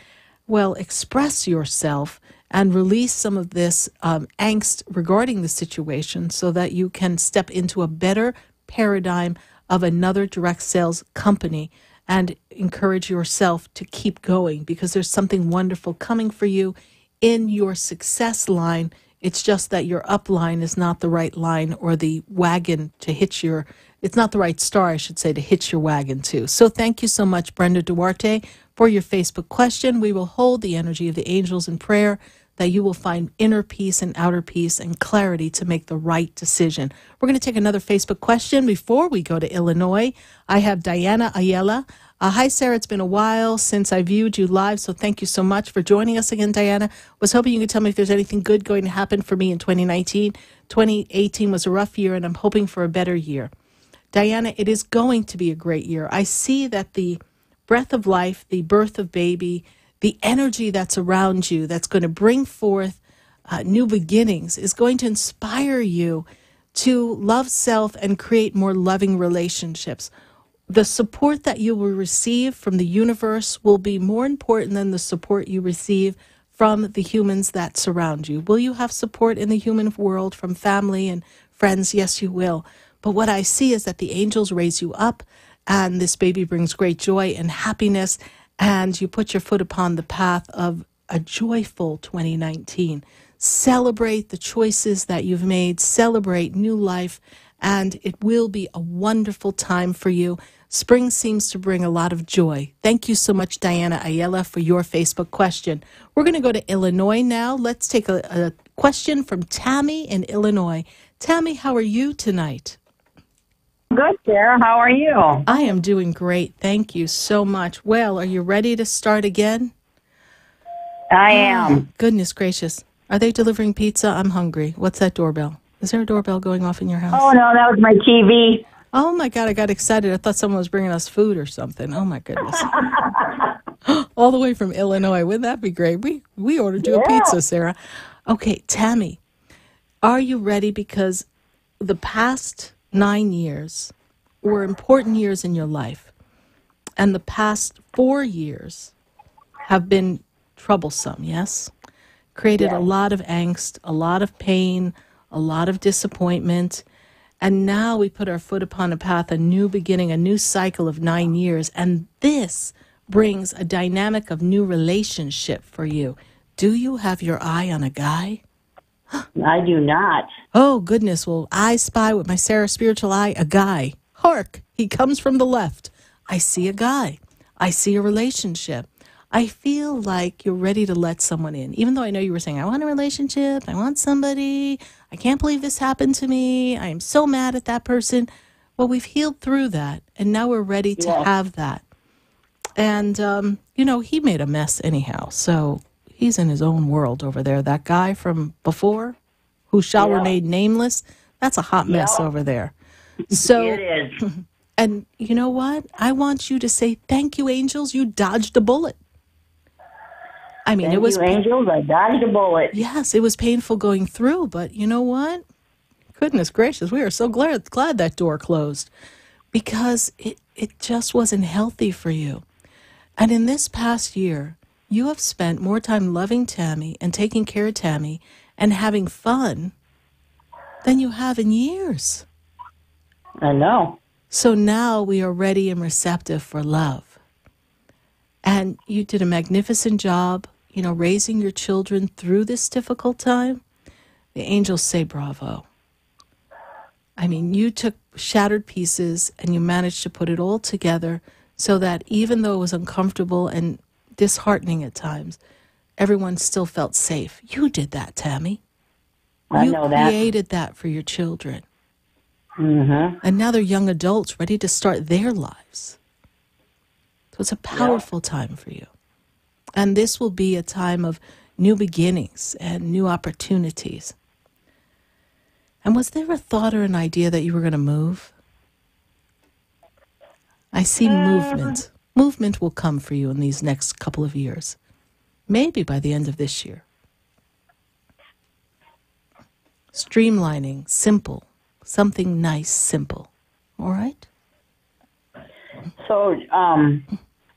[SPEAKER 6] well, express yourself and release some of this angst regarding the situation so that you can step into a better paradigm of another direct sales company and encourage yourself to keep going, because there's something wonderful coming for you in your success line. It's just that your upline is not the right line, or the wagon to hitch your, it's not the right star, I should say, to hitch your wagon to. So thank you so much, Brenda Duarte, for your Facebook question. We will hold the energy of the angels in prayer that you will find inner peace and outer peace and clarity to make the right decision. We're going to take another Facebook question before we go to Illinois. I have Diana Ayala. Hi, Sarah. It's been a while since I viewed you live, so thank you so much for joining us again, Diana. Was hoping you could tell me if there's anything good going to happen for me in 2019. 2018 was a rough year, and I'm hoping for a better year. Diana, it is going to be a great year. I see that the breath of life, the birth of baby, the energy that's around you that's going to bring forth new beginnings is going to inspire you to love self and create more loving relationships. The support that you will receive from the universe will be more important than the support you receive from the humans that surround you. Will you have support in the human world from family and friends? Yes, you will. But what I see is that the angels raise you up, and this baby brings great joy and happiness, and you put your foot upon the path of a joyful 2019. Celebrate the choices that you've made, celebrate new life, and it will be a wonderful time for you. Spring seems to bring a lot of joy. Thank you so much, Diana Ayala, for your Facebook question. We're going to go to Illinois now. Let's take a question from Tammy in Illinois. Tammy, how are you tonight?
[SPEAKER 11] Good, Sarah. How are you?
[SPEAKER 6] I am doing great. Thank you so much. Well, are you ready to start again?
[SPEAKER 11] I am.
[SPEAKER 6] Goodness gracious. Are they delivering pizza? I'm hungry. What's that doorbell? Is there a doorbell going off in your house?
[SPEAKER 11] Oh, no, that was my TV.
[SPEAKER 6] Oh, my God, I got excited. I thought someone was bringing us food or something. Oh, my goodness. All the way from Illinois. Wouldn't that be great? We ordered you a pizza, Sarah. Okay, Tammy, are you ready? Because the past 9 years were important years in your life, and the past 4 years have been troublesome, yes? Created a lot of angst, a lot of pain, a lot of disappointment, and now we put our foot upon a path, a new beginning, a new cycle of 9 years, and this brings a dynamic of new relationship for you. Do you have your eye on a guy?
[SPEAKER 11] I do not.
[SPEAKER 6] Oh, goodness. Well, I spy with my SarahSpiritual eye a guy. Hark, he comes from the left. I see a guy. I see a relationship. I feel like you're ready to let someone in. Even though I know you were saying, I want a relationship. I want somebody. I can't believe this happened to me. I am so mad at that person. Well, we've healed through that, and now we're ready to have that. And, he made a mess anyhow, so he's in his own world over there. That guy from before, who shall remain nameless, that's a hot mess over there. So,
[SPEAKER 11] it is.
[SPEAKER 6] And you know what? I want you to say, thank you, angels, you dodged a bullet. I mean,
[SPEAKER 11] thank
[SPEAKER 6] it was...
[SPEAKER 11] you, angels, I dodged a bullet.
[SPEAKER 6] Yes, it was painful going through, but you know what? Goodness gracious, we are so glad that door closed, because it just wasn't healthy for you. And in this past year, you have spent more time loving Tammy and taking care of Tammy and having fun than you have in years.
[SPEAKER 11] I know.
[SPEAKER 6] So now we are ready and receptive for love. And you did a magnificent job, raising your children through this difficult time. The angels say bravo. I mean, you took shattered pieces and you managed to put it all together so that even though it was uncomfortable and disheartening at times, everyone still felt safe. You did that, Tammy.
[SPEAKER 11] I know that.
[SPEAKER 6] You created that for your children.
[SPEAKER 11] Mm-hmm.
[SPEAKER 6] And now they're young adults ready to start their lives. So it's a powerful time for you. And this will be a time of new beginnings and new opportunities. And was there a thought or an idea that you were going to move? I see movement. Movement will come for you in these next couple of years. Maybe by the end of this year. Streamlining, simple. Something nice, simple. All right?
[SPEAKER 11] So,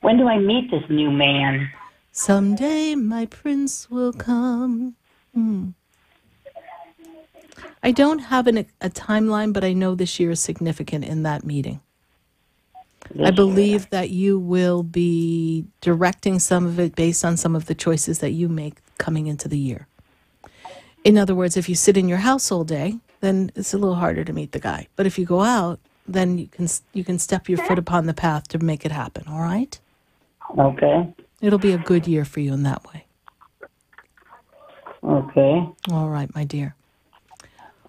[SPEAKER 11] when do I meet this new man?
[SPEAKER 6] Someday my prince will come. I don't have a timeline, but I know this year is significant in that meeting. I believe that you will be directing some of it based on some of the choices that you make coming into the year. In other words, if you sit in your house all day, then it's a little harder to meet the guy. But if you go out, then you can step your foot upon the path to make it happen, all right?
[SPEAKER 11] Okay.
[SPEAKER 6] It'll be a good year for you in that way.
[SPEAKER 11] Okay.
[SPEAKER 6] All right, my dear.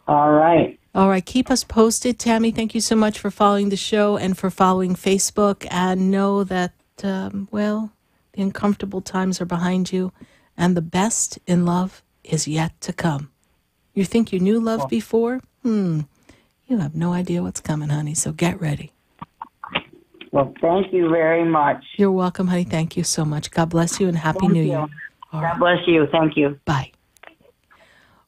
[SPEAKER 11] All right.
[SPEAKER 6] All right, keep us posted. Tammy, thank you so much for following the show and for following Facebook. And know that, the uncomfortable times are behind you. And the best in love is yet to come. You think you knew love before? You have no idea what's coming, honey. So get ready.
[SPEAKER 11] Well, thank you very much.
[SPEAKER 6] You're welcome, honey. Thank you so much. God bless you and Happy New Year.
[SPEAKER 11] God bless you. Thank you.
[SPEAKER 6] Bye.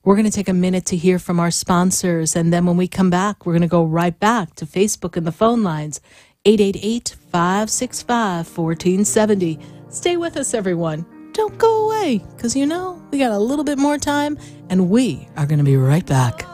[SPEAKER 6] We're going to take a minute to hear from our sponsors, and then when we come back, we're going to go right back to Facebook and the phone lines, 888-565-1470. Stay with us, everyone. Don't go away, because we got a little bit more time, and we are going to be right back.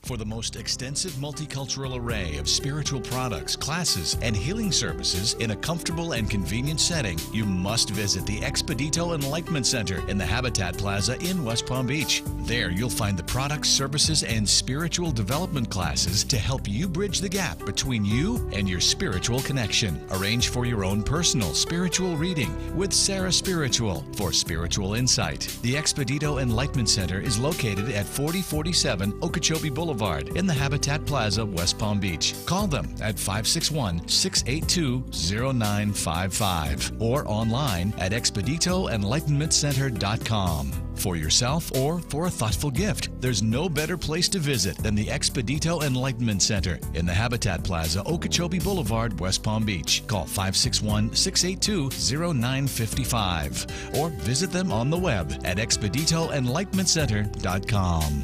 [SPEAKER 8] For the most extensive multicultural array of spiritual products, classes, and healing services in a comfortable and convenient setting, you must visit the Expedito Enlightenment Center in the Habitat Plaza in West Palm Beach. There you'll find the products, services, and spiritual development classes to help you bridge the gap between you and your spiritual connection. Arrange for your own personal spiritual reading with SarahSpiritual for spiritual insight. The Expedito Enlightenment Center is located at 4047 Okeechobee Boulevard in the Habitat Plaza, West Palm Beach. Call them at 561-682-0955 or online at expeditoenlightenmentcenter.com. for yourself or for a thoughtful gift. There's no better place to visit than the Expedito Enlightenment Center in the Habitat Plaza, Okeechobee Boulevard, West Palm Beach. Call 561-682-0955 or visit them on the web at expeditoenlightenmentcenter.com.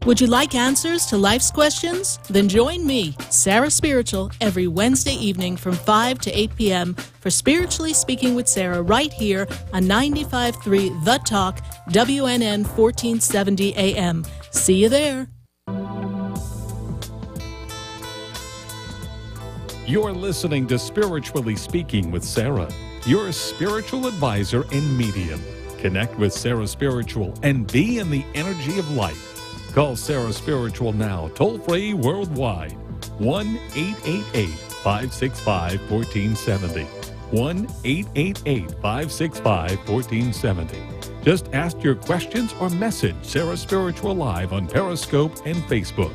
[SPEAKER 6] Would you like answers to life's questions? Then join me, Sarah Spiritual, every Wednesday evening from 5 to 8 p.m. for Spiritually Speaking with Sarah right here on 95.3 The Talk, WNN 1470 AM. See you there.
[SPEAKER 5] You're listening to Spiritually Speaking with Sarah, your spiritual advisor and medium. Connect with Sarah Spiritual and be in the energy of life. Call Sarah Spiritual now, toll-free worldwide, 1-888-565-1470, 1-888-565-1470. Just ask your questions or message Sarah Spiritual live on Periscope and Facebook.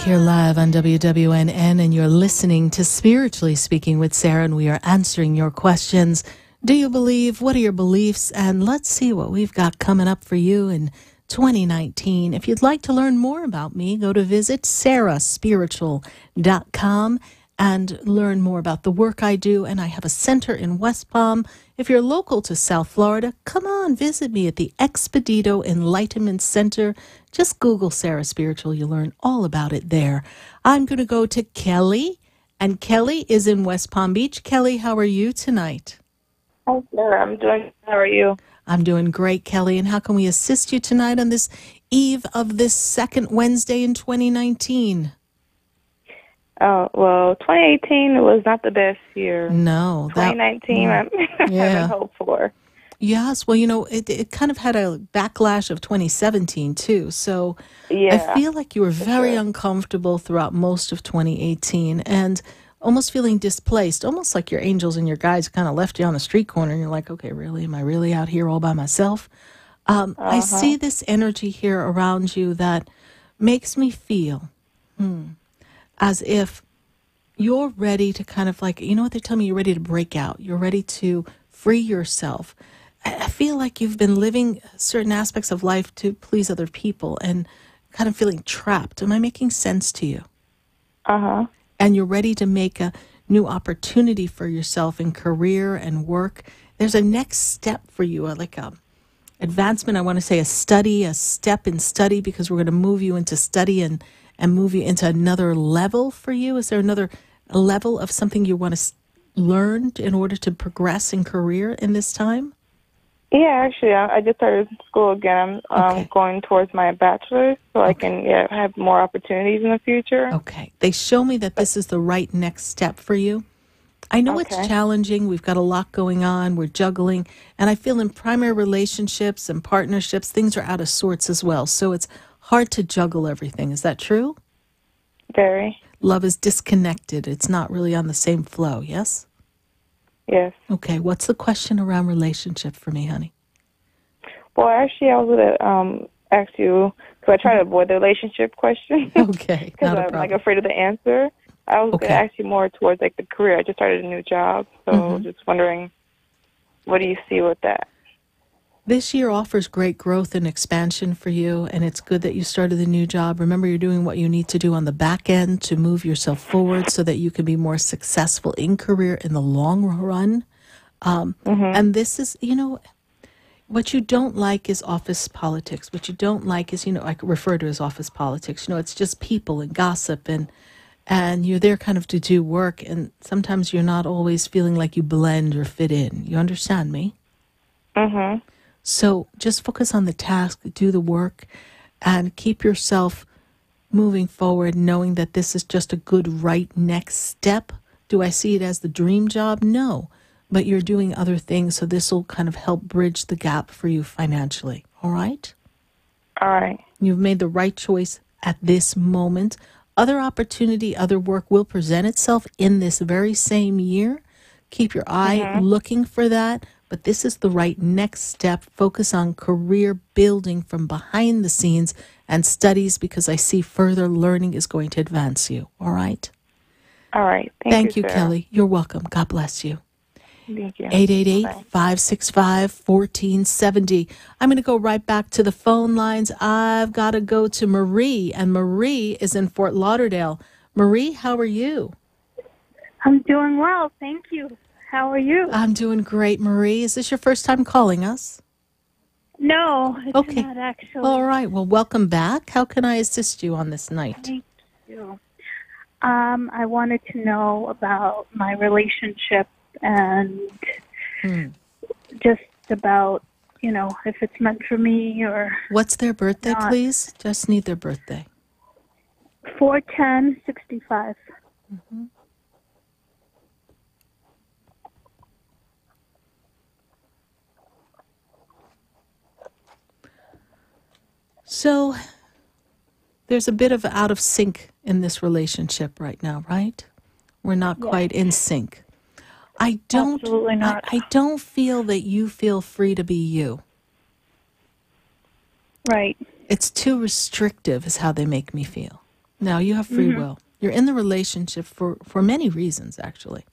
[SPEAKER 6] Here live on WWNN, and you're listening to Spiritually Speaking with Sarah, and we are answering your questions. Do you believe? What are your beliefs? And let's see what we've got coming up for you in 2019. If you'd like to learn more about me, go to visit SarahSpiritual.com and learn more about the work I do. And I have a center in West Palm. If you're local to South Florida, come on, visit me at the Expedito Enlightenment Center. Just Google Sarah Spiritual. You'll learn all about it there. I'm going to go to Kelly, and Kelly is in West Palm Beach. Kelly, how are you tonight?
[SPEAKER 12] Hi, Sarah. I'm doing. How are you?
[SPEAKER 6] I'm doing great, Kelly. And how can we assist you tonight on this eve of this second Wednesday in 2019?
[SPEAKER 12] Oh, well, 2018 was not the best year.
[SPEAKER 6] No.
[SPEAKER 12] 2019, I'm having hope for.
[SPEAKER 6] Yes, well, you know, it kind of had a backlash of 2017, too. So I feel like you were very uncomfortable throughout most of 2018 and almost feeling displaced, almost like your angels and your guides kind of left you on a street corner and you're like, okay, really? Am I really out here all by myself? I see this energy here around you that makes me feel as if you're ready to kind of like, you know what they tell me, you're ready to break out. You're ready to free yourself. I feel like you've been living certain aspects of life to please other people and kind of feeling trapped. Am I making sense to you? And you're ready to make a new opportunity for yourself in career and work. There's a next step for you, like a advancement. I want to say a step in study, because we're going to move you into study and move you into another level for you. Is there another level of something you want to learn in order to progress in career in this time?
[SPEAKER 12] Yeah, actually, I just started school again. I'm going towards my bachelor's so I can have more opportunities in the future.
[SPEAKER 6] Okay. They show me that this is the right next step for you. I know it's challenging. We've got a lot going on. We're juggling. And I feel in primary relationships and partnerships, things are out of sorts as well. So it's hard to juggle everything. Is that true?
[SPEAKER 12] Very.
[SPEAKER 6] Love is disconnected. It's not really on the same flow, yes?
[SPEAKER 12] Yes.
[SPEAKER 6] Okay, what's the question around relationship for me, honey?
[SPEAKER 12] Well, actually, I was going to ask you, because I try to avoid the relationship question.
[SPEAKER 6] Okay,
[SPEAKER 12] because I'm like afraid of the answer. I was going to ask you more towards like the career. I just started a new job, so just wondering, what do you see with that?
[SPEAKER 6] This year offers great growth and expansion for you, and it's good that you started the new job. Remember, you're doing what you need to do on the back end to move yourself forward so that you can be more successful in career in the long run. And this is, you know, what you don't like is office politics. What you don't like is, you know, I refer to as office politics. You know, it's just people and gossip, and you're there kind of to do work, and sometimes you're not always feeling like you blend or fit in. You understand me? So just focus on the task, do the work, and keep yourself moving forward, knowing that this is just a good right next step. Do I see it as the dream job? No, but you're doing other things, so this will kind of help bridge the gap for you financially. All right?
[SPEAKER 12] All right.
[SPEAKER 6] You've made the right choice at this moment. Other opportunity, other work will present itself in this very same year. Keep your eye looking for that. But this is the right next step. Focus on career building from behind the scenes and studies, because I see further learning is going to advance you. All right?
[SPEAKER 12] All right.
[SPEAKER 6] Thank you,
[SPEAKER 12] Sarah.
[SPEAKER 6] Kelly. You're welcome. God bless you.
[SPEAKER 12] Thank you.
[SPEAKER 6] 888-565-1470. I'm going to go right back to the phone lines. I've got to go to Marie, and Marie is in Fort Lauderdale. Marie, how are you?
[SPEAKER 15] I'm doing well, thank you. How are you?
[SPEAKER 6] I'm doing great, Marie. Is this your first time calling us?
[SPEAKER 15] No, it's
[SPEAKER 6] Okay.
[SPEAKER 15] not actually.
[SPEAKER 6] All right. Well, welcome back. How can I assist you on this night?
[SPEAKER 15] Thank you. I wanted to know about my relationship and just about, if it's meant for me or...
[SPEAKER 6] What's their birthday,
[SPEAKER 15] not.
[SPEAKER 6] please? Just need their birthday.
[SPEAKER 15] 4/10/65.
[SPEAKER 6] Mm-hmm. So there's a bit of out of sync in this relationship right now, right? We're not quite in sync.
[SPEAKER 15] Absolutely not.
[SPEAKER 6] I don't feel that you feel free to be you.
[SPEAKER 15] Right.
[SPEAKER 6] It's too restrictive is how they make me feel. Now, you have free will. You're in the relationship for many reasons, actually.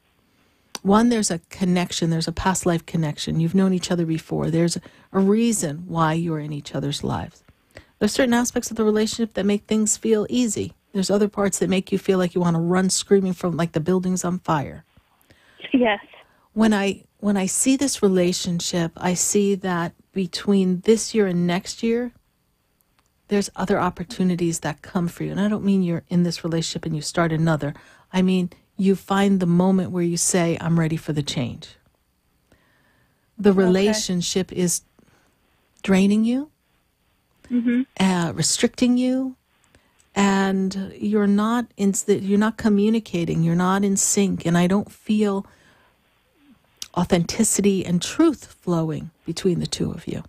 [SPEAKER 6] One, there's a connection. There's a past life connection. You've known each other before. There's a reason why you're in each other's lives. There's certain aspects of the relationship that make things feel easy. There's other parts that make you feel like you want to run screaming from like the building's on fire.
[SPEAKER 15] Yes.
[SPEAKER 6] When I see this relationship, I see that between this year and next year, there's other opportunities that come for you. And I don't mean you're in this relationship and you start another. I mean, you find the moment where you say, I'm ready for the change. The relationship is draining you, restricting you, and you're not communicating. You're not in sync, and I don't feel authenticity and truth flowing between the two of you.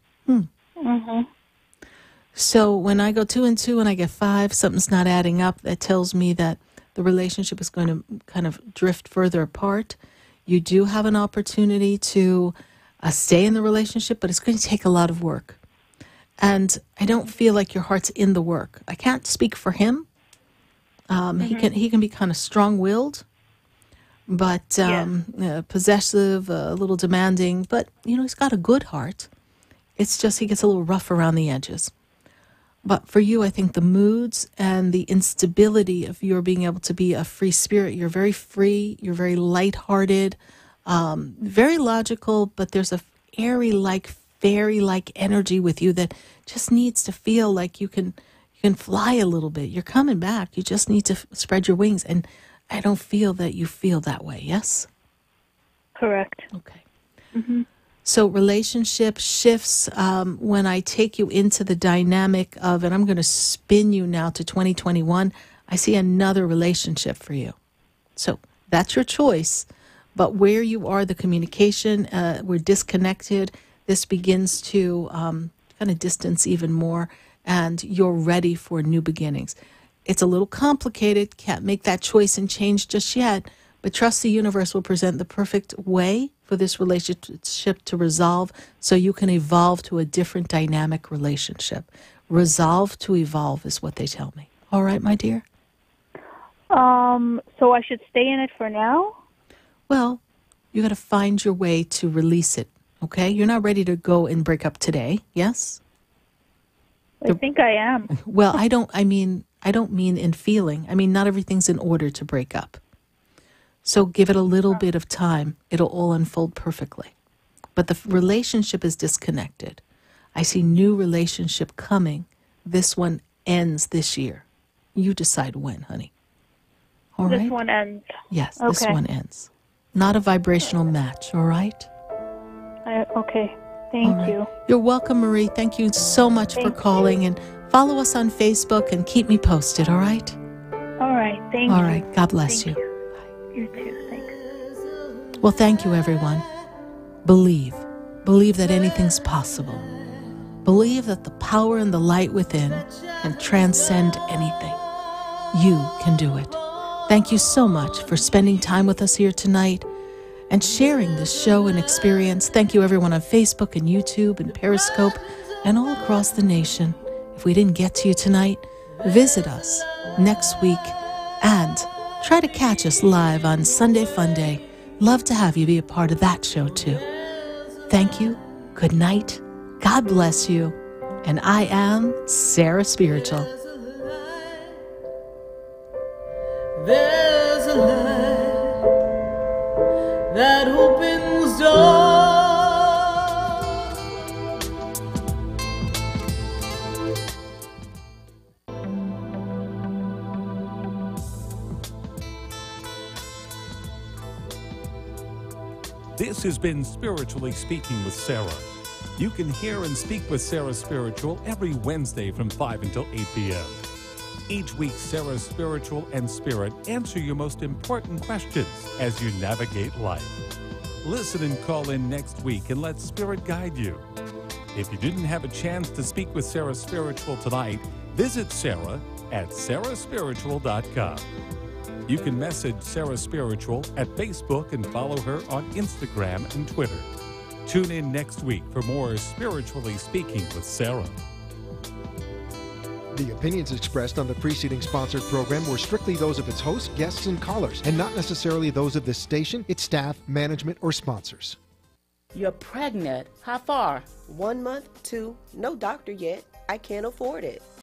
[SPEAKER 6] So when I go 2 and 2 and I get 5, something's not adding up. That tells me that the relationship is going to kind of drift further apart. You do have an opportunity to stay in the relationship, but it's going to take a lot of work. And I don't feel like your heart's in the work. I can't speak for him. He can be kind of strong-willed, but possessive, a little demanding. But, he's got a good heart. It's just he gets a little rough around the edges. But for you, I think the moods and the instability of your being able to be a free spirit, you're very free, you're very lighthearted, very logical, but there's a airy-like, fairy-like energy with you that just needs to feel like you can fly a little bit. You're coming back. You just need to spread your wings. And I don't feel that you feel that way, yes?
[SPEAKER 15] Correct.
[SPEAKER 6] Okay. So relationship shifts when I take you into the dynamic of, and I'm going to spin you now to 2021, I see another relationship for you. So that's your choice. But where you are, the communication, we're disconnected. This begins to kind of distance even more, and you're ready for new beginnings. It's a little complicated. Can't make that choice and change just yet. But trust the universe will present the perfect way for this relationship to resolve so you can evolve to a different dynamic relationship. Resolve to evolve is what they tell me. All right, my dear?
[SPEAKER 15] So I should stay in it for now?
[SPEAKER 6] Well, you got to find your way to release it, okay? You're not ready to go and break up today, yes?
[SPEAKER 15] I think I am.
[SPEAKER 6] Well, I don't mean in feeling. I mean, not everything's in order to break up. So give it a little bit of time. It'll all unfold perfectly. But the relationship is disconnected. I see new relationship coming. This one ends this year. You decide when, honey. All right?
[SPEAKER 15] This one ends.
[SPEAKER 6] Yes, this one ends. Not a vibrational match, all right?
[SPEAKER 15] Okay. Thank you.
[SPEAKER 6] You're welcome, Marie. Thank you so much for calling. And follow us on Facebook and keep me posted, all right?
[SPEAKER 15] All right. Thank you.
[SPEAKER 6] All right. God bless you.
[SPEAKER 15] You too. Thanks.
[SPEAKER 6] Well, thank you, everyone. Believe that anything's possible. Believe that the power and the light within can transcend anything. You can do it. Thank you so much for spending time with us here tonight and sharing this show and experience. Thank you everyone on Facebook and YouTube and Periscope and all across the nation. If we didn't get to you tonight, visit us next week and try to catch us live on Sunday Funday. Love to have you be a part of that show too. Thank you. Good night. God bless you. And I am Sarah Spiritual.
[SPEAKER 7] There's a light that opens doors.
[SPEAKER 5] This has been Spiritually Speaking with Sarah. You can hear and speak with Sarah Spiritual every Wednesday from 5 until 8 p.m. Each week, Sarah Spiritual and Spirit answer your most important questions as you navigate life. Listen and call in next week and let Spirit guide you. If you didn't have a chance to speak with Sarah Spiritual tonight, visit Sarah at SarahSpiritual.com. You can message Sarah Spiritual at Facebook and follow her on Instagram and Twitter. Tune in next week for more Spiritually Speaking with Sarah.
[SPEAKER 21] The opinions expressed on the preceding sponsored program were strictly those of its hosts, guests, and callers, and not necessarily those of this station, its staff, management, or sponsors.
[SPEAKER 13] You're pregnant. How far?
[SPEAKER 14] 1 month, 2, no doctor yet. I can't afford it.